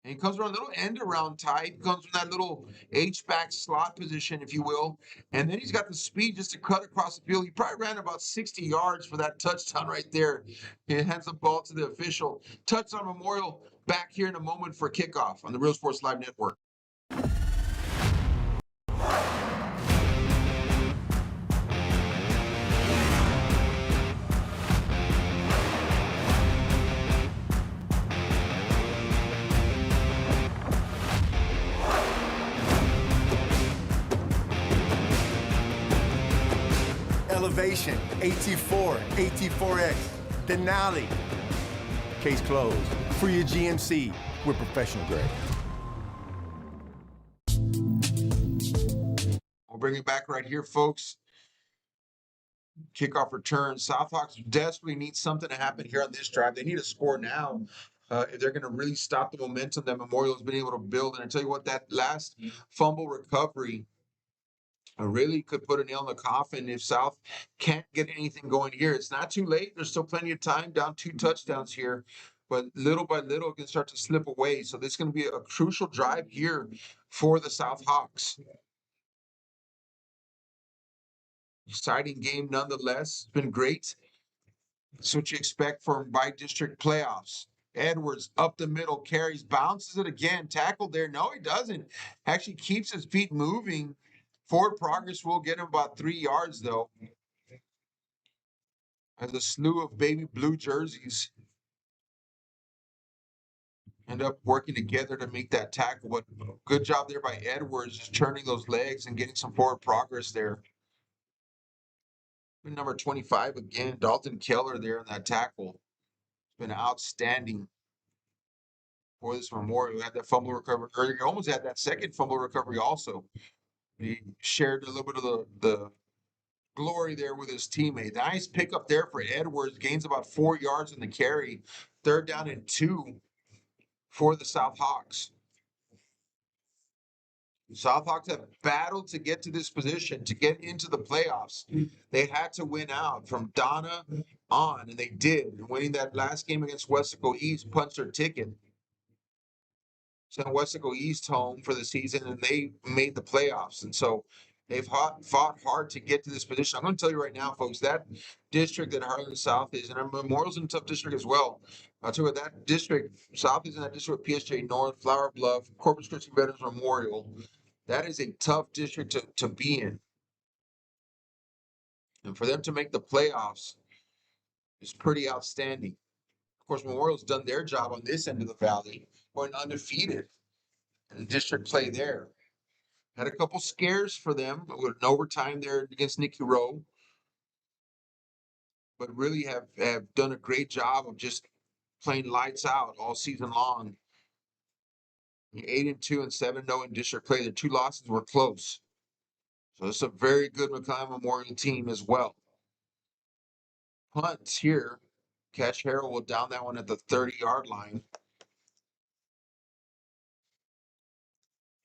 And he comes around a little end around tight, comes from that little H-back slot position, if you will. And then he's got the speed just to cut across the field. He probably ran about 60 yards for that touchdown right there. He hands the ball to the official. Touchdown Memorial back here in a moment for kickoff on the Real Sports Live Network. Elevation, AT4, AT4X, Denali. Case closed. For your GMC, we're professional grade. We'll bring it back right here, folks. Kickoff return. Southhawks desperately need something to happen here on this drive. They need a score now if they're going to really stop the momentum that Memorial has been able to build. And I tell you what, that last fumble recovery really could put a nail in the coffin if South can't get anything going here. It's not too late. There's still plenty of time, down 2 touchdowns here, but little by little it can start to slip away. So this is going to be a crucial drive here for the South Hawks. Exciting game nonetheless. It's been great. That's what you expect from by-district playoffs. Edwards up the middle, carries, bounces it again, tackled there. No, he doesn't. Actually keeps his feet moving. Forward progress will get him about 3 yards, though. As a slew of baby blue jerseys end up working together to make that tackle. But good job there by Edwards, just turning those legs and getting some forward progress there. Number 25 again, Dalton Keller there in that tackle. It's been outstanding for this Memorial. Had that fumble recovery earlier. Almost had that second fumble recovery also. He shared a little bit of the glory there with his teammate. Nice pickup there for Edwards. Gains about 4 yards in the carry. 3rd down and 2 for the South Hawks. The South Hawks have battled to get to this position, to get into the playoffs. They had to win out from Donna on, and they did. Winning that last game against Westaco East punched their ticket. Sent Westaco East home for the season, and they made the playoffs. And so they've fought hard to get to this position. I'm going to tell you right now, folks, that district that Harlingen South is, and Memorial's in a tough district as well. I'll tell you what, that district, South is in that district with PSJ North, Flower Bluff, Corpus Christi Veterans Memorial. That is a tough district to be in. And for them to make the playoffs is pretty outstanding. Of course, Memorial's done their job on this end of the valley, going undefeated in district play there. Had a couple scares for them with an overtime there against Nicky Rowe, but really have done a great job of just playing lights out all season long. 8-2 and 7-0 in district play. Their 2 losses were close. So it's a very good McAllen Memorial team as well. Punt here. Catch Harrell will down that one at the 30-yard line.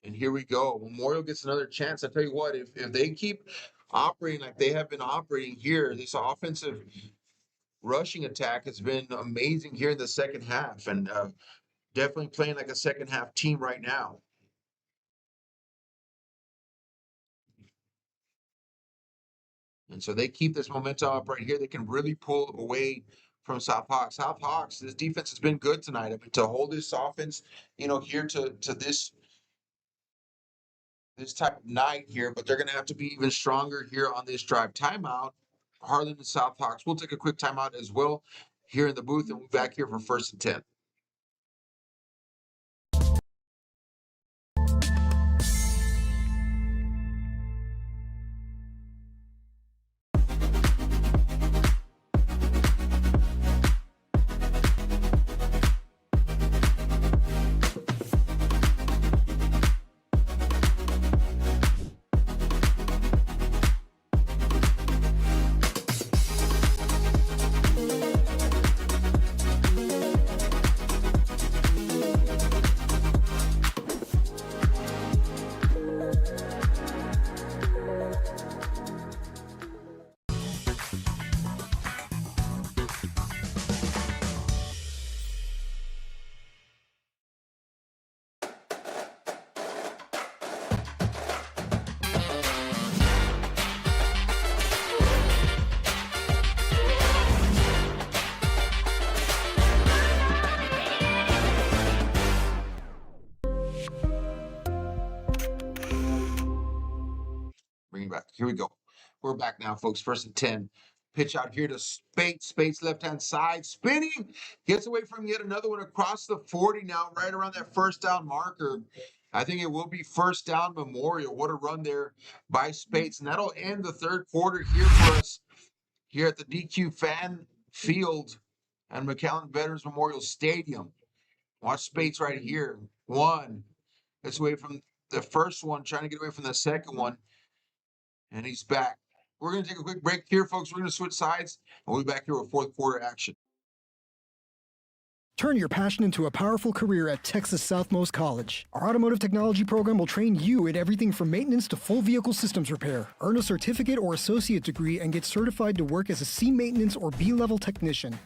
And here we go. Memorial gets another chance. I tell you what, if they keep operating like they have been operating here, this offensive rushing attack has been amazing here in the second half, and definitely playing like a second half team right now. And so they keep this momentum up right here. They can really pull away from South Hawks. South Hawks, this defense has been good tonight. I mean, to hold this offense, here to this type of night here, but they're going to have to be even stronger here on this drive. Timeout. Harlan and South Hawks. We'll take a quick timeout as well here in the booth, and we'll be back here for 1st and 10. Bring it back. Here we go. We're back now, folks. 1st and 10. Pitch out here to Spates. Spates left-hand side. Spinning. Gets away from yet another one across the 40 now, right around that 1st down marker. I think it will be 1st down Memorial. What a run there by Spates. And that'll end the 3rd quarter here for us here at the DQ Fan Field and McAllen Veterans Memorial Stadium. Watch Spates right here. 1. Gets away from the first one, trying to get away from the second one. And he's back. We're going to take a quick break here, folks. We're going to switch sides, and we'll be back here with 4th quarter action. Turn your passion into a powerful career at Texas Southmost College. Our automotive technology program will train you in everything from maintenance to full vehicle systems repair. Earn a certificate or associate degree and get certified to work as a C maintenance or B-level technician.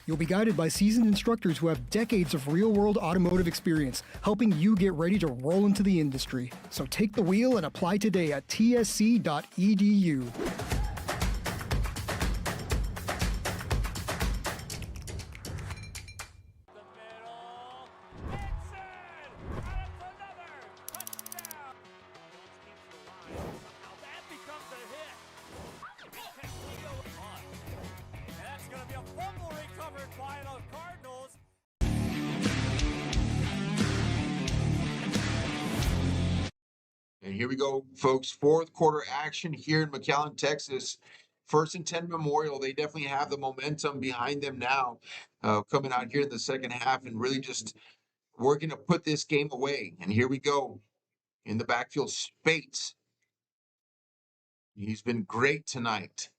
You'll be guided by seasoned instructors who have decades of real-world automotive experience, helping you get ready to roll into the industry. So take the wheel and apply today at tsc.edu. And here we go, folks. Fourth quarter action here in McAllen, Texas. 1st and 10 Memorial. They definitely have the momentum behind them now, coming out here in the second half and really just working to put this game away. And here we go. In the backfield, Spates. He's been great tonight.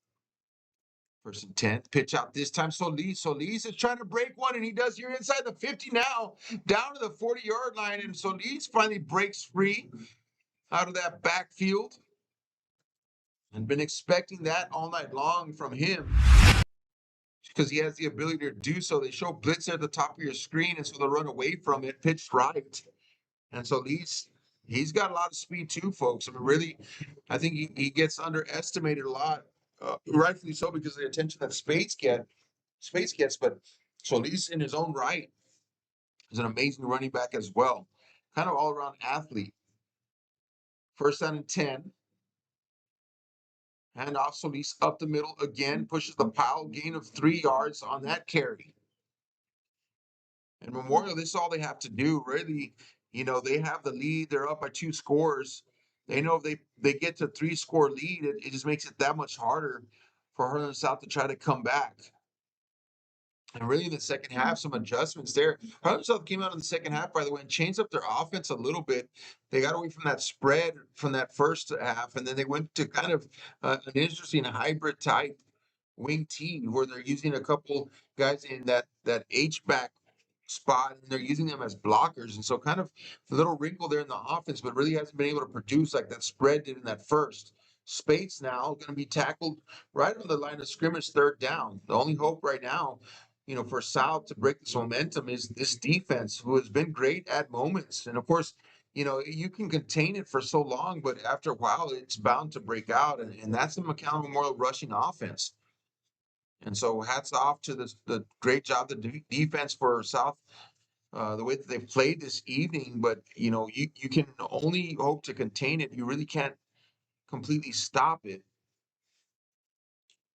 1st and 10. Pitch out this time. Solis is trying to break one, and he does here inside the 50 now, down to the 40-yard line. And Solis finally breaks free out of that backfield. And been expecting that all night long from him because he has the ability to do so. They show blitz at the top of your screen, and so they'll run away from it, pitched right. And so he's got a lot of speed too, folks. I mean, really, I think he gets underestimated a lot, rightfully so, because of the attention that Spates gets. But Solis in his own right is an amazing running back as well. Kind of all-around athlete. 1st down and 10. And off Solis up the middle again, pushes the pile, gain of 3 yards on that carry. And Memorial, this is all they have to do, really. You know, they have the lead. They're up by 2 scores. They know if they get to 3-score lead, it just makes it that much harder for Harlingen South to try to come back. And really in the second half, some adjustments there. Harlingen South came out in the second half, by the way, and changed up their offense a little bit. They got away from that spread from that first half, and then they went to kind of an interesting hybrid type wing T where they're using a couple guys in that H-back spot, and they're using them as blockers. And so kind of a little wrinkle there in the offense, but really hasn't been able to produce like that spread did in that first. Spates now going to be tackled right on the line of scrimmage, 3rd down. The only hope right now, you know, for South to break this momentum is this defense, who has been great at moments. And of course, you know, you can contain it for so long, but after a while, it's bound to break out. And that's the McAllen Memorial rushing offense. And so hats off to the great job, the defense for South, the way that they've played this evening. But, you know, you can only hope to contain it. You really can't completely stop it.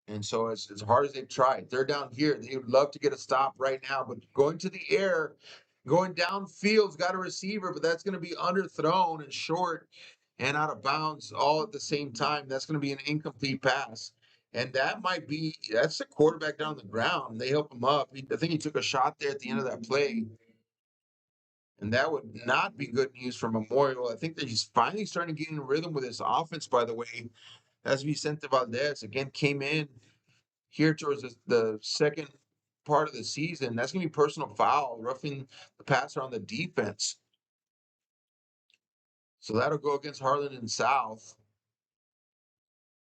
And so as hard as they've tried, they're down here. They would love to get a stop right now, but going to the air, going downfield's got a receiver, but that's going to be underthrown and short and out of bounds all at the same time. That's going to be an incomplete pass. And that's the quarterback down on the ground. They help him up. I think he took a shot there at the end of that play. And that would not be good news for Memorial. I think that he's finally starting to get in rhythm with his offense, by the way. As Vicente Valdez again came in here towards the second part of the season. That's going to be personal foul, roughing the passer on the defense. So that'll go against Harlingen South.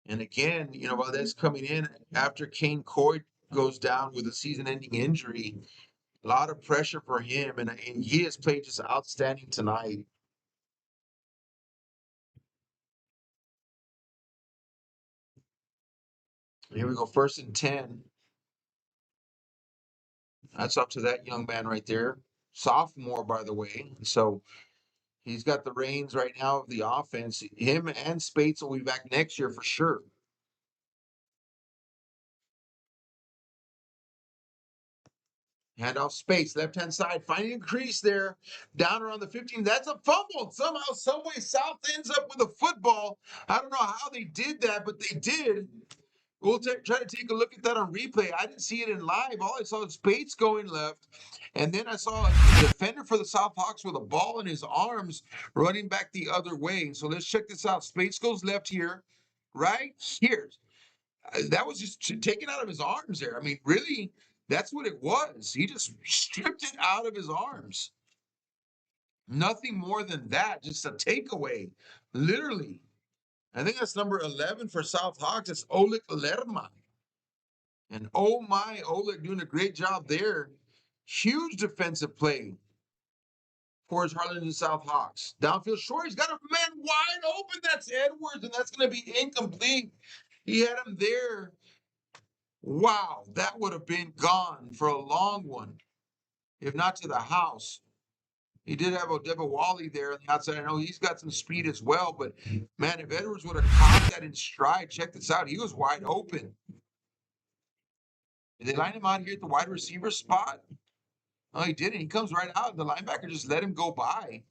And again, you know, Valdez coming in after Kane Coy goes down with a season-ending injury. A lot of pressure for him, and he has played just outstanding tonight. Here we go, 1st and 10. That's up to that young man right there. Sophomore, by the way. So he's got the reins right now of the offense. Him and Spates will be back next year for sure. Handoff Spates, left-hand side, finding a crease there, down around the 15. That's a fumble. Somehow, someway, South ends up with a football. I don't know how they did that, but they did. We'll try to take a look at that on replay. I didn't see it in live. All I saw was Spates going left. And then I saw a defender for the South Hawks with a ball in his arms running back the other way. So let's check this out. Spates goes left here, right here. That was just taken out of his arms there. I mean, really, That's what it was. He just stripped it out of his arms. Nothing more than that, just a takeaway, literally. I think that's number 11 for South Hawks. It's Oleg Lerma. And oh my, Oleg doing a great job there. Huge defensive play for his Harlingen South Hawks. Downfield short, he's got a man wide open. That's Edwards, and that's going to be incomplete. He had him there. Wow, that would have been gone for a long one, if not to the house. He did have Odeba Wally there on the outside. I know he's got some speed as well, but man, if Edwards would have caught that in stride, check this out. He was wide open. Did they line him out here at the wide receiver spot? No, he didn't. He comes right out. The linebacker just let him go by.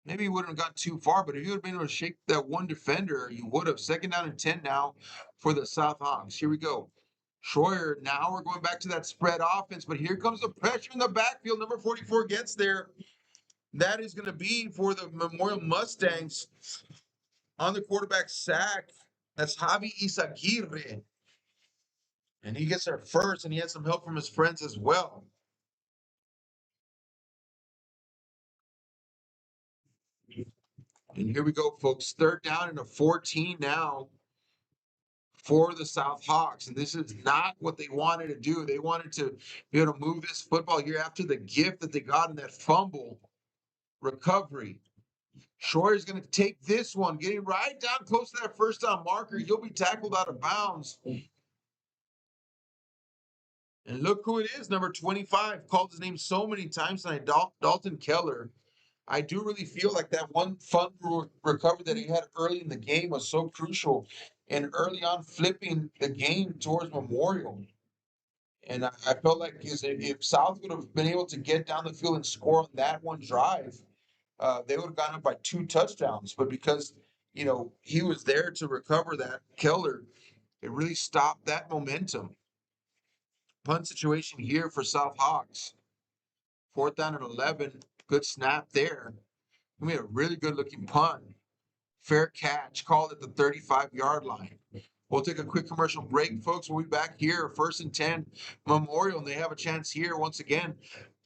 Maybe he wouldn't have gone too far, but if you would have been able to shake that one defender, you would have. 2nd down and 10 now for the South Hawks. Here we go. Schroyer, now we're going back to that spread offense, but here comes the pressure in the backfield. Number 44 gets there. That is going to be for the Memorial Mustangs on the quarterback sack. That's Javi Izaguirre. And he gets there first, and he has some help from his friends as well. And here we go, folks. 3rd down and a 14 now for the South Hawks. And this is not what they wanted to do. They wanted to be able to move this football here after the gift that they got in that fumble recovery. Shore is going to take this one, getting right down close to that 1st down marker. He'll be tackled out of bounds. And look who it is, number 25. Called his name so many times tonight, Dalton Keller. I do really feel like that one fumble recovery that he had early in the game was so crucial and early on flipping the game towards Memorial. And I felt like if South would have been able to get down the field and score on that one drive, they would have gone up by 2 touchdowns. But because, he was there to recover that, Keller, it really stopped that momentum. Punt situation here for South Hawks. 4th down and 11. Good snap there. We made a really good looking punt. Fair catch, called at the 35-yard line. We'll take a quick commercial break, folks. We'll be back here, 1st and 10, Memorial, and they have a chance here once again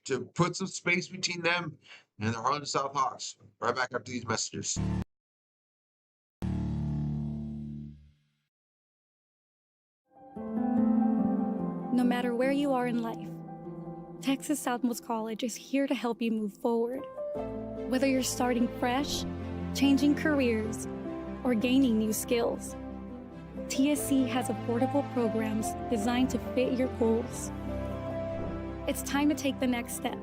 to put some space between them and the Harlingen South Hawks. Right back after these messages. No matter where you are in life, Texas Southmost College is here to help you move forward. Whether you're starting fresh, changing careers, or gaining new skills, TSC has affordable programs designed to fit your goals. It's time to take the next step.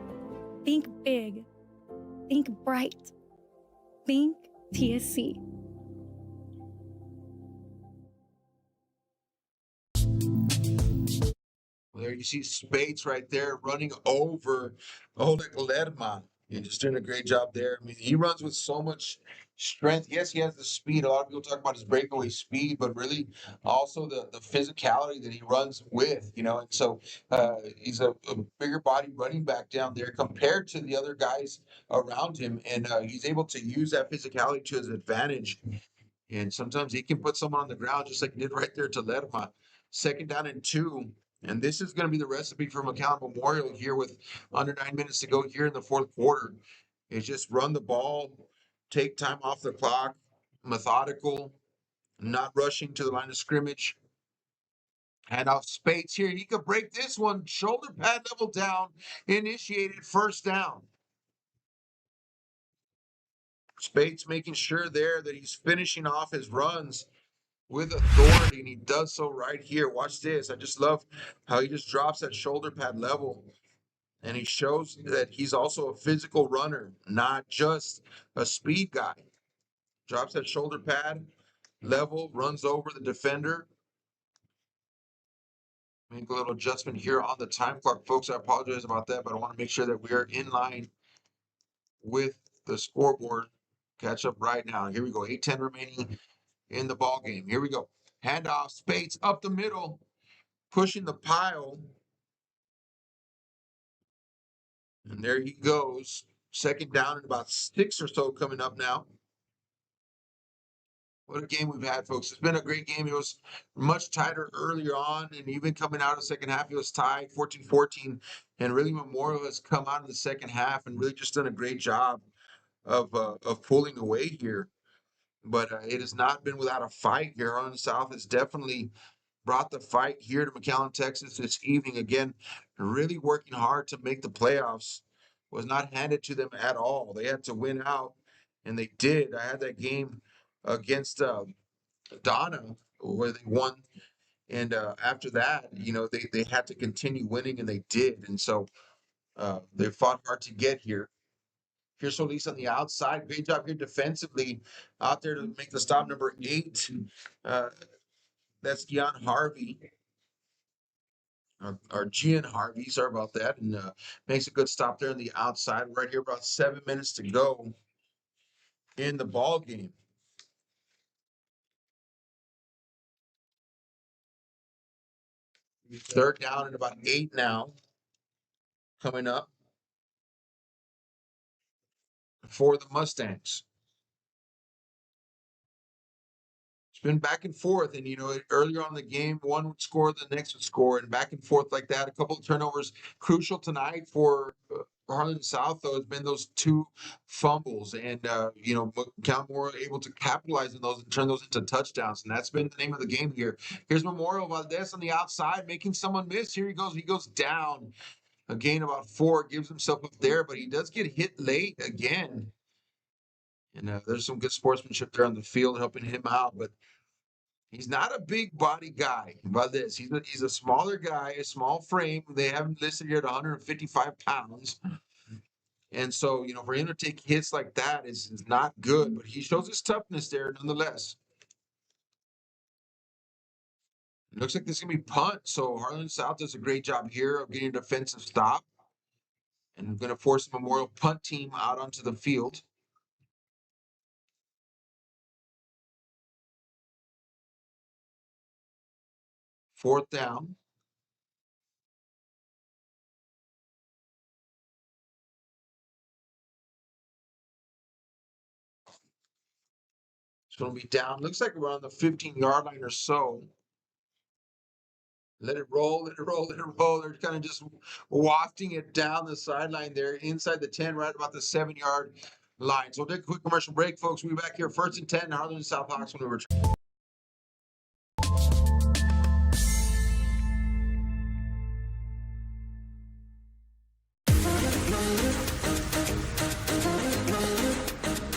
Think big. Think bright. Think TSC. Well, there you see Spates right there running over Oleg Lerma. He's just doing a great job there. I mean, he runs with so much strength. Yes, he has the speed. A lot of people talk about his breakaway speed, but really also the physicality that he runs with, And so he's a bigger body running back down there compared to the other guys around him. And he's able to use that physicality to his advantage. And sometimes he can put someone on the ground just like he did right there to Lerma. 2nd down and 2. And this is going to be the recipe for McAllen Memorial here with under 9 minutes to go here in the 4th quarter. Is just run the ball, take time off the clock, methodical, not rushing to the line of scrimmage. Hand off Spates here. He could break this one. Shoulder pad level down, initiated 1st down. Spates making sure there that he's finishing off his runs with authority, and he does so right here. Watch this. I just love how he just drops that shoulder pad level, and he shows that he's also a physical runner, not just a speed guy. Drops that shoulder pad level, runs over the defender. Make a little adjustment here on the time clock, folks. I apologize about that, but I want to make sure that we are in line with the scoreboard. Catch up right now. Here we go. 8:10 remaining in the ball game. Here we go. Handoff, Spates up the middle, pushing the pile. And there he goes. 2nd down and about 6 or so coming up now. What a game we've had, folks. It's been a great game. It was much tighter earlier on, and even coming out of the second half, it was tied 14-14. And really, Memorial has come out in the second half and really just done a great job of pulling away here. But it has not been without a fight here. Harlingen South has definitely brought the fight here to McAllen, Texas this evening. Again, really working hard to make the playoffs. Was not handed to them at all. They had to win out, and they did. I had that game against Donna where they won. And after that, they had to continue winning, and they did. And so they fought hard to get here. Here's Solis on the outside. Great job here defensively out there to make the stop. Number 8. That's Gian Harvey. Or Gian Harvey, sorry about that. And makes a good stop there on the outside. Right here, about 7 minutes to go in the ball game. Third down and about 8 now coming up for the Mustangs. It's been back and forth, and earlier on in the game, one would score, the next would score, and back and forth like that. A couple of turnovers, crucial tonight for Harlingen South, though, has been those 2 fumbles, and Calmore able to capitalize on those and turn those into touchdowns, and that's been the name of the game here. Here's Memorial Valdez on the outside, making someone miss. Here he goes down. A gain about 4, gives himself up there, but he does get hit late again. And there's some good sportsmanship there on the field helping him out, but he's not a big body guy. Valdez, he's a smaller guy, a small frame. They have him listed here at 155 pounds. And so, for him to take hits like that is not good, but he shows his toughness there nonetheless. It looks like this is going to be punt, so Harlingen South does a great job here of getting a defensive stop. And we're going to force the Memorial punt team out onto the field. Fourth down. It's going to be down. Looks like around the 15-yard line or so. Let it roll, let it roll, let it roll. They're kind of just wafting it down the sideline there, inside the 10, right about the 7-yard line. So we'll take a quick commercial break, folks. We'll be back here 1st and 10, Harlingen South Hawks when we return.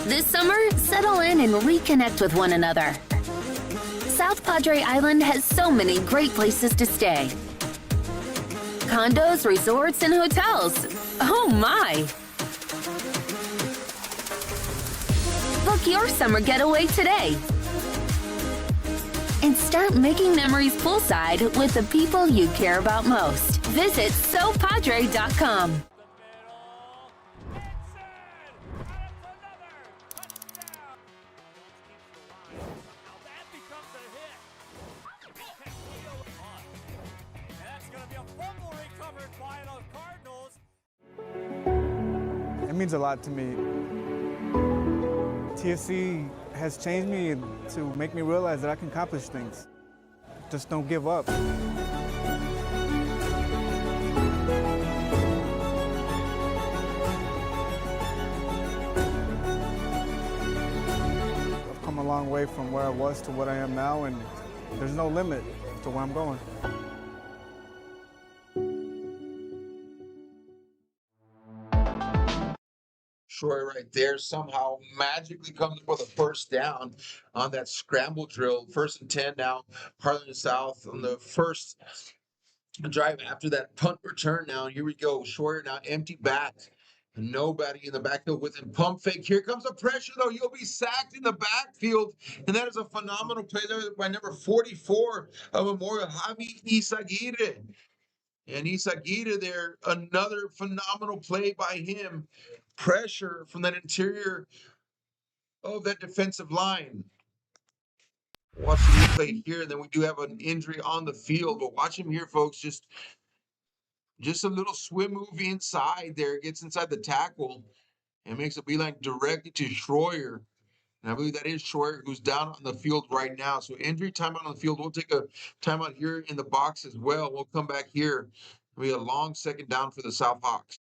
This summer, settle in and reconnect with one another. South Padre Island has so many great places to stay. Condos, resorts, and hotels. Oh my! Book your summer getaway today. And start making memories poolside with the people you care about most. Visit SoPadre.com. It means a lot to me. TSC has changed me to make me realize that I can accomplish things. Just don't give up. I've come a long way from where I was to what I am now, and there's no limit to where I'm going. Troy right there somehow magically comes up with a first down on that scramble drill. 1st and 10 now, Harlingen South on the first drive after that punt return now. Here we go. Schroyer now empty back. Nobody in the backfield with him. Pump fake. Here comes the pressure, though. You'll be sacked in the backfield. And that is a phenomenal play there by number 44 of Memorial, Javi Izaguirre. And Izaguirre there, another phenomenal play by him. Pressure from that interior of that defensive line. Watch the replay here, and then we do have an injury on the field. But watch him here, folks. Just a little swim move inside there. Gets inside the tackle and makes a beeline directly to Schroyer. And I believe that is Schroyer, who's down on the field right now. So injury timeout on the field. We'll take a timeout here in the box as well. We'll come back here. It'll be a long second down for the South Hawks.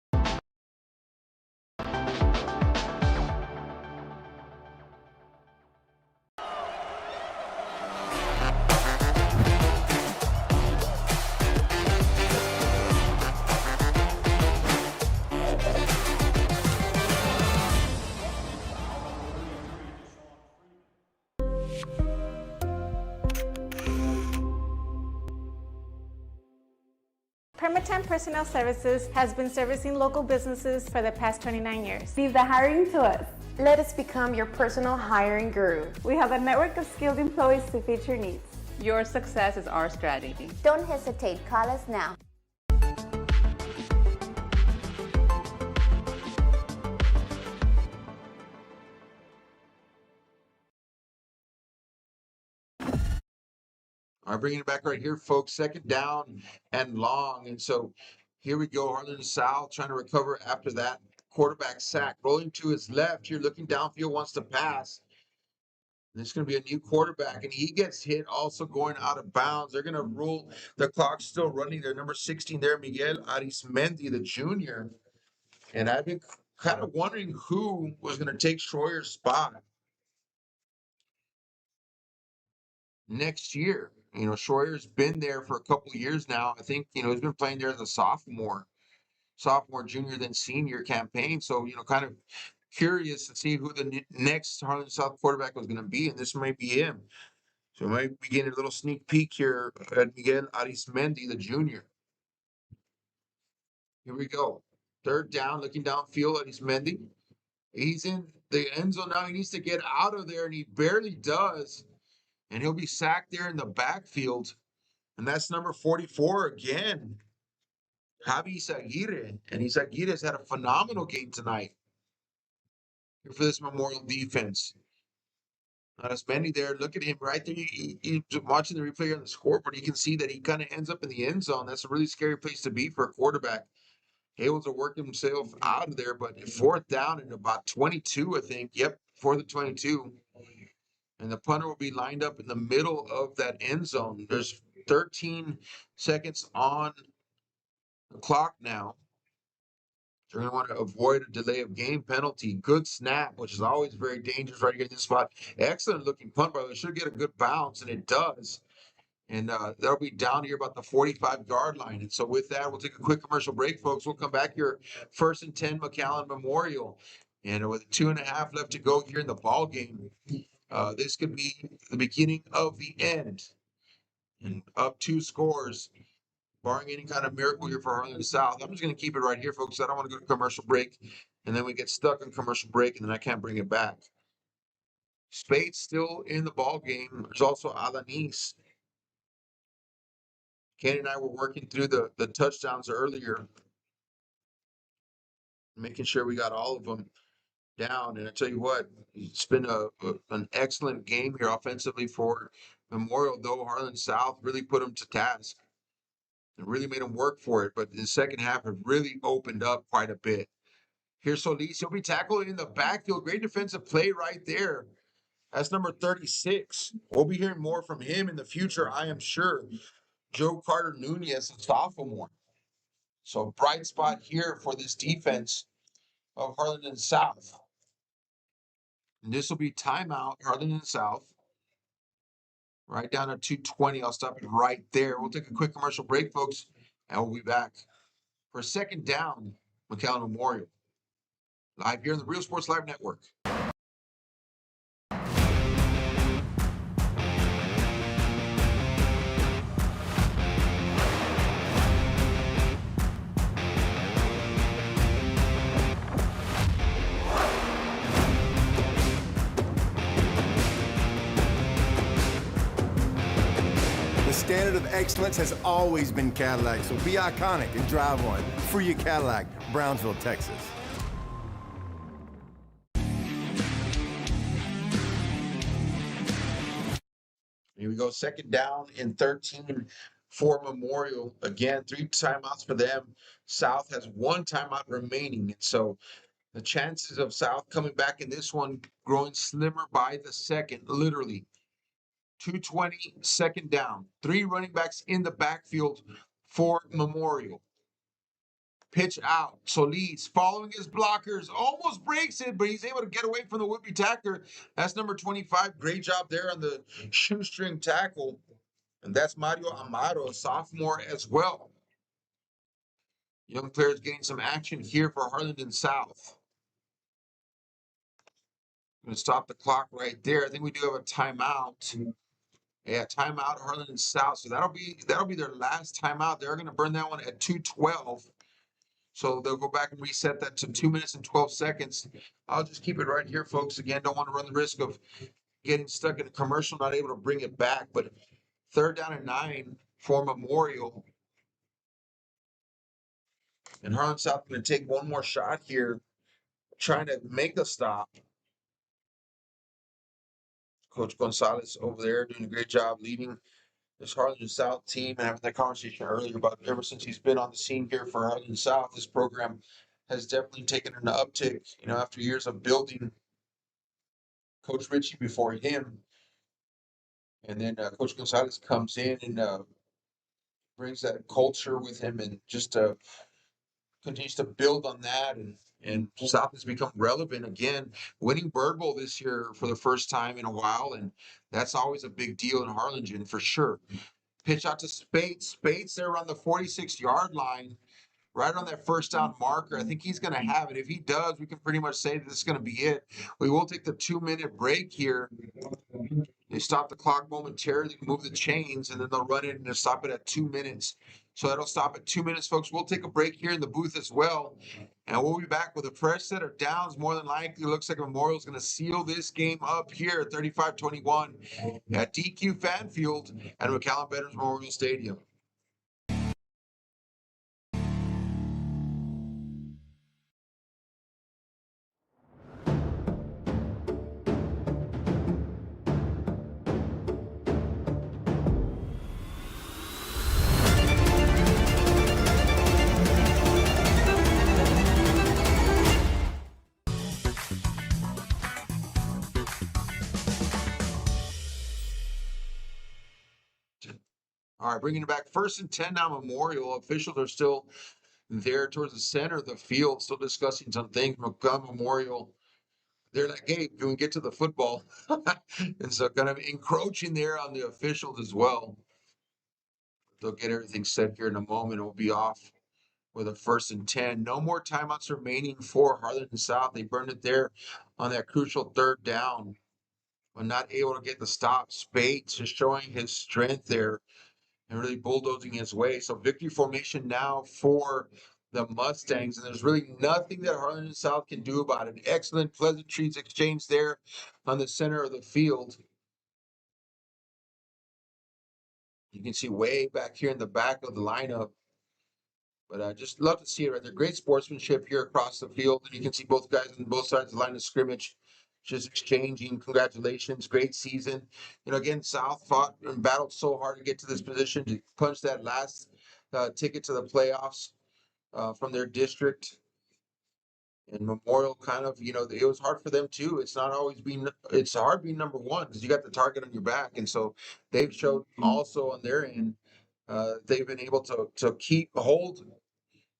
Permatemp Personnel Services has been servicing local businesses for the past 29 years. Leave the hiring to us. Let us become your personal hiring guru. We have a network of skilled employees to fit your needs. Your success is our strategy. Don't hesitate, call us now. All right, bringing it back right here, folks. Second down and long. And so here we go. Harlingen South trying to recover after that quarterback sack. Rolling to his left here, looking downfield, wants to pass. And it's going to be a new quarterback, and he gets hit also going out of bounds. They're going to rule the clock still running there. Number 16 there, Miguel Arismendi, the junior. And I've been kind of wondering who was going to take Schroyer's spot next year. You know, Schroyer's been there for a couple of years now. I think, you know, he's been playing there as a sophomore, junior, then senior campaign. So, you know, kind of curious to see who the next Harlingen South quarterback was going to be, and this might be him. So we might be getting a little sneak peek here at Miguel Arismendi, the junior. Here we go. Third down, looking downfield, Arismendi. He's in the end zone now. He needs to get out of there, and he barely does. And he'll be sacked there in the backfield. And that's number 44 again, Javi Izaguirre. And Izaguirre's had a phenomenal game tonight here for this Memorial defense. Arismendi there, look at him right there. You're watching the replay on the scoreboard. You can see that he kind of ends up in the end zone. That's a really scary place to be for a quarterback. Able to work himself out of there, but fourth down and about 22, I think. Yep, 4th and 22. And the punter will be lined up in the middle of that end zone. There's 13 seconds on the clock now. You're going to want to avoid a delay of game penalty. Good snap, which is always very dangerous right here in this spot. Excellent looking punt, by the way. Should get a good bounce, and it does. And that'll be down here about the 45-yard line. And so with that, we'll take a quick commercial break, folks. We'll come back here, 1st and 10, McAllen Memorial. And with 2.5 left to go here in the ball game, this could be the beginning of the end. And up 2 scores, barring any kind of miracle here for Harlingen South. I'm just going to keep it right here, folks. I don't want to go to commercial break, and then we get stuck on commercial break, and then I can't bring it back. Spade's still in the ball game. There's also Alanis. Kenny and I were working through the touchdowns earlier, making sure we got all of them down. And I tell you what, it's been an excellent game here offensively for Memorial, though Harlingen South really put them to task and really made them work for it. But in the second half, it really opened up quite a bit. Here's Solis. He'll be tackled in the backfield. Great defensive play right there. That's number 36. We'll be hearing more from him in the future, I am sure. Joe Carter Nunez, a sophomore. So bright spot here for this defense of Harlingen South. And this will be timeout, Harlingen South. Right down at 2:20. I'll stop it right there. We'll take a quick commercial break, folks, and we'll be back for a second down, McAllen Memorial. Live here on the Real Sports Live Network. The standard of excellence has always been Cadillac, so be iconic and drive one. Free your Cadillac, Brownsville, Texas. Here we go, second down and 13 for Memorial. Again, 3 timeouts for them. South has 1 timeout remaining. And so The chances of South coming back in this one growing slimmer by the second, literally. 2:20, second down. 3 running backs in the backfield for Memorial. Pitch out. Solis following his blockers. Almost breaks it, but he's able to get away from the would-be tackler. That's number 25. Great job there on the shoestring tackle. And that's Mario Amaro, a sophomore as well. Young players getting some action here for Harlingen South. Going to stop the clock right there. I think we do have a timeout. Yeah, timeout Harlingen South. So that'll be their last timeout. They're going to burn that one at 2:12. So they'll go back and reset that to 2 minutes and 12 seconds. I'll just keep it right here, folks. Again, don't want to run the risk of getting stuck in a commercial, not able to bring it back. But 3rd down and 9 for Memorial. And Harlingen South going to take one more shot here, trying to make a stop. Coach Gonzalez over there doing a great job leading this Harlingen South team, and having that conversation earlier about ever since he's been on the scene here for Harlingen South, this program has definitely taken an uptick, after years of building. Coach Ritchie before him, and then Coach Gonzalez comes in and brings that culture with him, and just continues to build on that, and South has become relevant again, winning Bird Bowl this year for the first time in a while, and that's always a big deal in Harlingen for sure. Pitch out to Spates. Spates there around the 46-yard line, right on that 1st down marker. I think he's going to have it. If he does, we can pretty much say that this is going to be it. We will take the 2-minute break here. They stop the clock momentarily, move the chains, and then they'll run it and they'll stop it at 2 minutes. So that'll stop at 2 minutes, folks. We'll take a break here in the booth as well. And we'll be back with a fresh set of downs. More than likely, it looks like Memorial's going to seal this game up here, 35-21 at DQ Fan Field at McAllen Veterans Memorial Stadium. All right, bringing it back. 1st and 10 now, Memorial. Officials are still there towards the center of the field, still discussing some things. McGunn Memorial, they're like, hey, can we get to the football? And so kind of encroaching there on the officials as well. They'll get everything set here in a moment. We'll be off with a 1st and 10. No more timeouts remaining for Harlingen South. They burned it there on that crucial 3rd down, but not able to get the stop. Spates just showing his strength there and really bulldozing his way. So victory formation now for the Mustangs, and there's really nothing that Harlingen South can do about it. Excellent pleasantries exchanged there on the center of the field. You can see way back here in the back of the lineup. But I just love to see it right there. Great sportsmanship here across the field. And you can see both guys on both sides of the line of scrimmage just exchanging. Congratulations. Great season. Again, South fought and battled so hard to get to this position to punch that last ticket to the playoffs from their district. And Memorial kind of, it was hard for them too. It's hard being number one because you got the target on your back. And so they've showed also on their end, they've been able to hold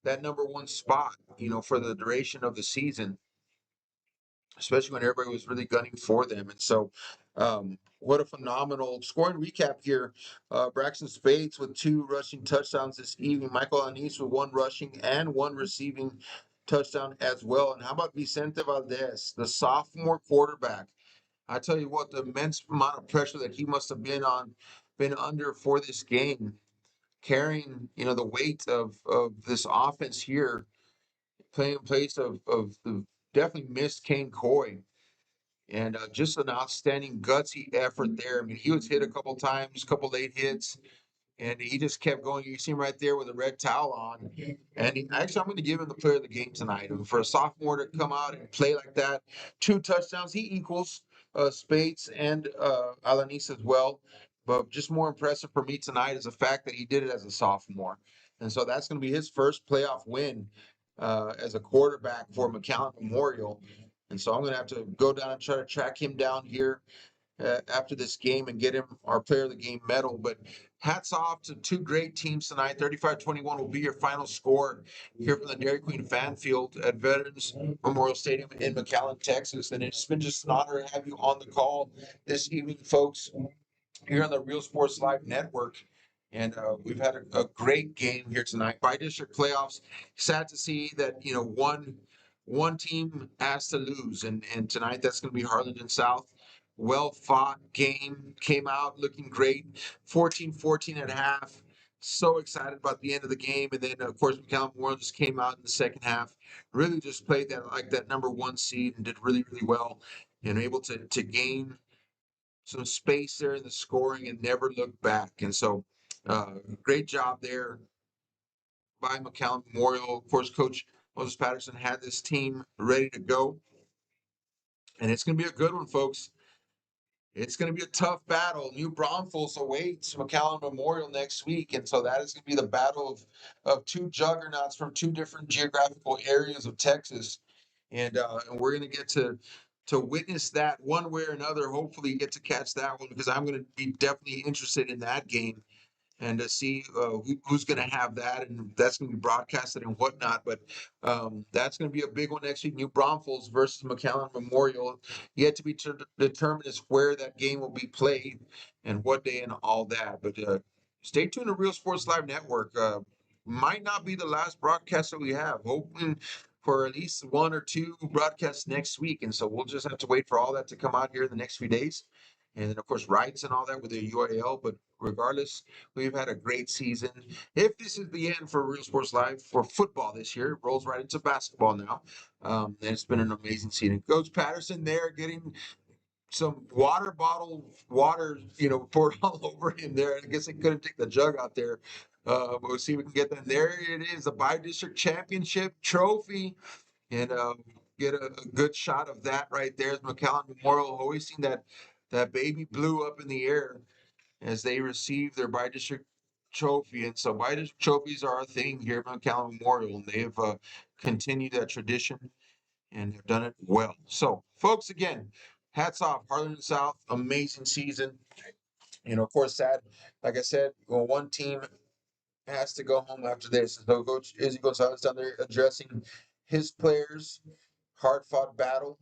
that number one spot, for the duration of the season, especially when everybody was really gunning for them. And so, what a phenomenal scoring recap here. Braxton Spates with 2 rushing touchdowns this evening. Michael Anise with 1 rushing and 1 receiving touchdown as well. And how about Vicente Valdez, the sophomore quarterback? I tell you what, the immense amount of pressure that he must have been under for this game, carrying, the weight of this offense here, playing in place of the definitely missed Kane Coy. And just an outstanding gutsy effort there. I mean, he was hit a couple times, couple late hits, and he just kept going. You see him right there with a red towel on. And actually, I'm going to give him the player of the game tonight. And for a sophomore to come out and play like that, 2 touchdowns, he equals Spates and Alanis as well. But just more impressive for me tonight is the fact that he did it as a sophomore. And so that's going to be his first playoff win as a quarterback for McAllen Memorial. And so I'm going to have to go down and try to track him down here after this game and get him our player of the game medal. But hats off to two great teams tonight. 35-21 will be your final score here from the Dairy Queen fan field at Veterans Memorial Stadium in McAllen, Texas. And it's been just an honor to have you on the call this evening, folks, here on the Real Sports Live Network. And we've had a great game here tonight. By district playoffs, sad to see that, one team has to lose. And tonight that's going to be Harlingen South. Well fought game, came out looking great, 14-14 at half. So excited about the end of the game. And then, of course, McAllen Memorial just came out in the second half, really just played that number one seed and did really, really well and able to gain some space there in the scoring and never look back. And so great job there by McAllen Memorial. Of course, Coach Moses Patterson had this team ready to go. And it's going to be a good one, folks. It's going to be a tough battle. New Braunfels awaits McAllen Memorial next week. And so that is going to be the battle of two juggernauts from two different geographical areas of Texas. And we're going to get to witness that one way or another. Hopefully get to catch that one, because I'm going to be definitely interested in that game and to see who's going to have that, and that's going to be broadcasted and whatnot. But that's going to be a big one next week. New Braunfels versus McAllen Memorial. Yet to be determined is where that game will be played and what day and all that. But stay tuned to Real Sports Live Network. Might not be the last broadcast that we have. Hoping for at least one or two broadcasts next week. And so we'll just have to wait for all that to come out here in the next few days. And then, of course, rights and all that with the UIL. But regardless, we've had a great season. If this is the end for Real Sports Live for football this year, it rolls right into basketball now. And it's been an amazing season. Coach Patterson there getting some water, poured all over him there. I guess he couldn't take the jug out there. But we'll see if we can get that. There it is, a by-district championship trophy. And get a good shot of that right there. As McAllen Memorial always seen that baby blue up in the air as they receive their by-district trophy. And so by-district trophies are a thing here at McAllen Memorial, and they have continued that tradition and have done it well. So, folks, again, hats off. Harlingen South, amazing season. Of course, sad, like I said, one team has to go home after this. So Coach Izzy Gonzalez down there addressing his players' hard-fought battle.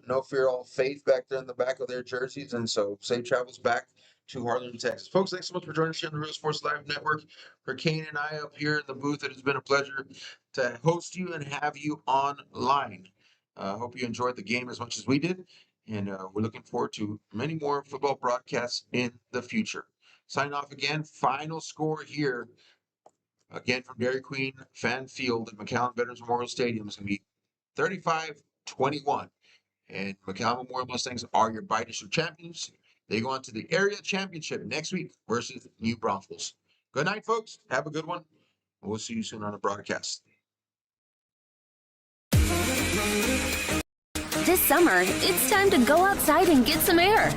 No fear, all faith back there in the back of their jerseys. And so safe travels back to Harlingen, Texas. Folks, thanks so much for joining us here on the Real Sports Live Network. For Kane and I up here in the booth, it has been a pleasure to host you and have you online. Hope you enjoyed the game as much as we did. And we're looking forward to many more football broadcasts in the future. Sign off again. Final score here, again from Dairy Queen Fan Field at McAllen Veterans Memorial Stadium, is going to be 35-21. And McAllen Memorial Mustangs are your by-district champions. They go on to the area championship next week versus New Braunfels. Good night, folks. Have a good one. We'll see you soon on the broadcast. This summer, it's time to go outside and get some air.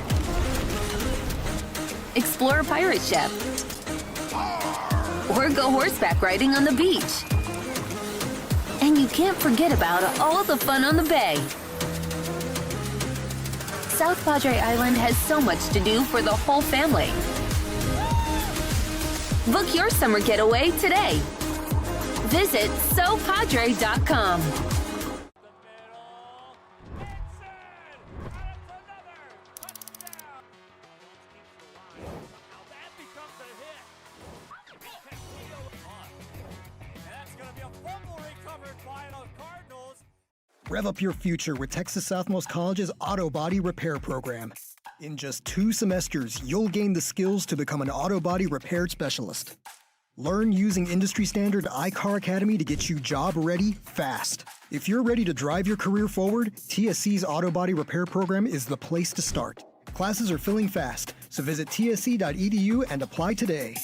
Explore a pirate ship. Or go horseback riding on the beach. And you can't forget about all the fun on the bay. South Padre Island has so much to do for the whole family. Book your summer getaway today. Visit SoPadre.com. Rev up your future with Texas Southmost College's Auto Body Repair Program. In just 2 semesters, you'll gain the skills to become an auto body repair specialist. Learn using industry-standard iCar Academy to get you job-ready fast. If you're ready to drive your career forward, TSC's Auto Body Repair Program is the place to start. Classes are filling fast, so visit tsc.edu and apply today.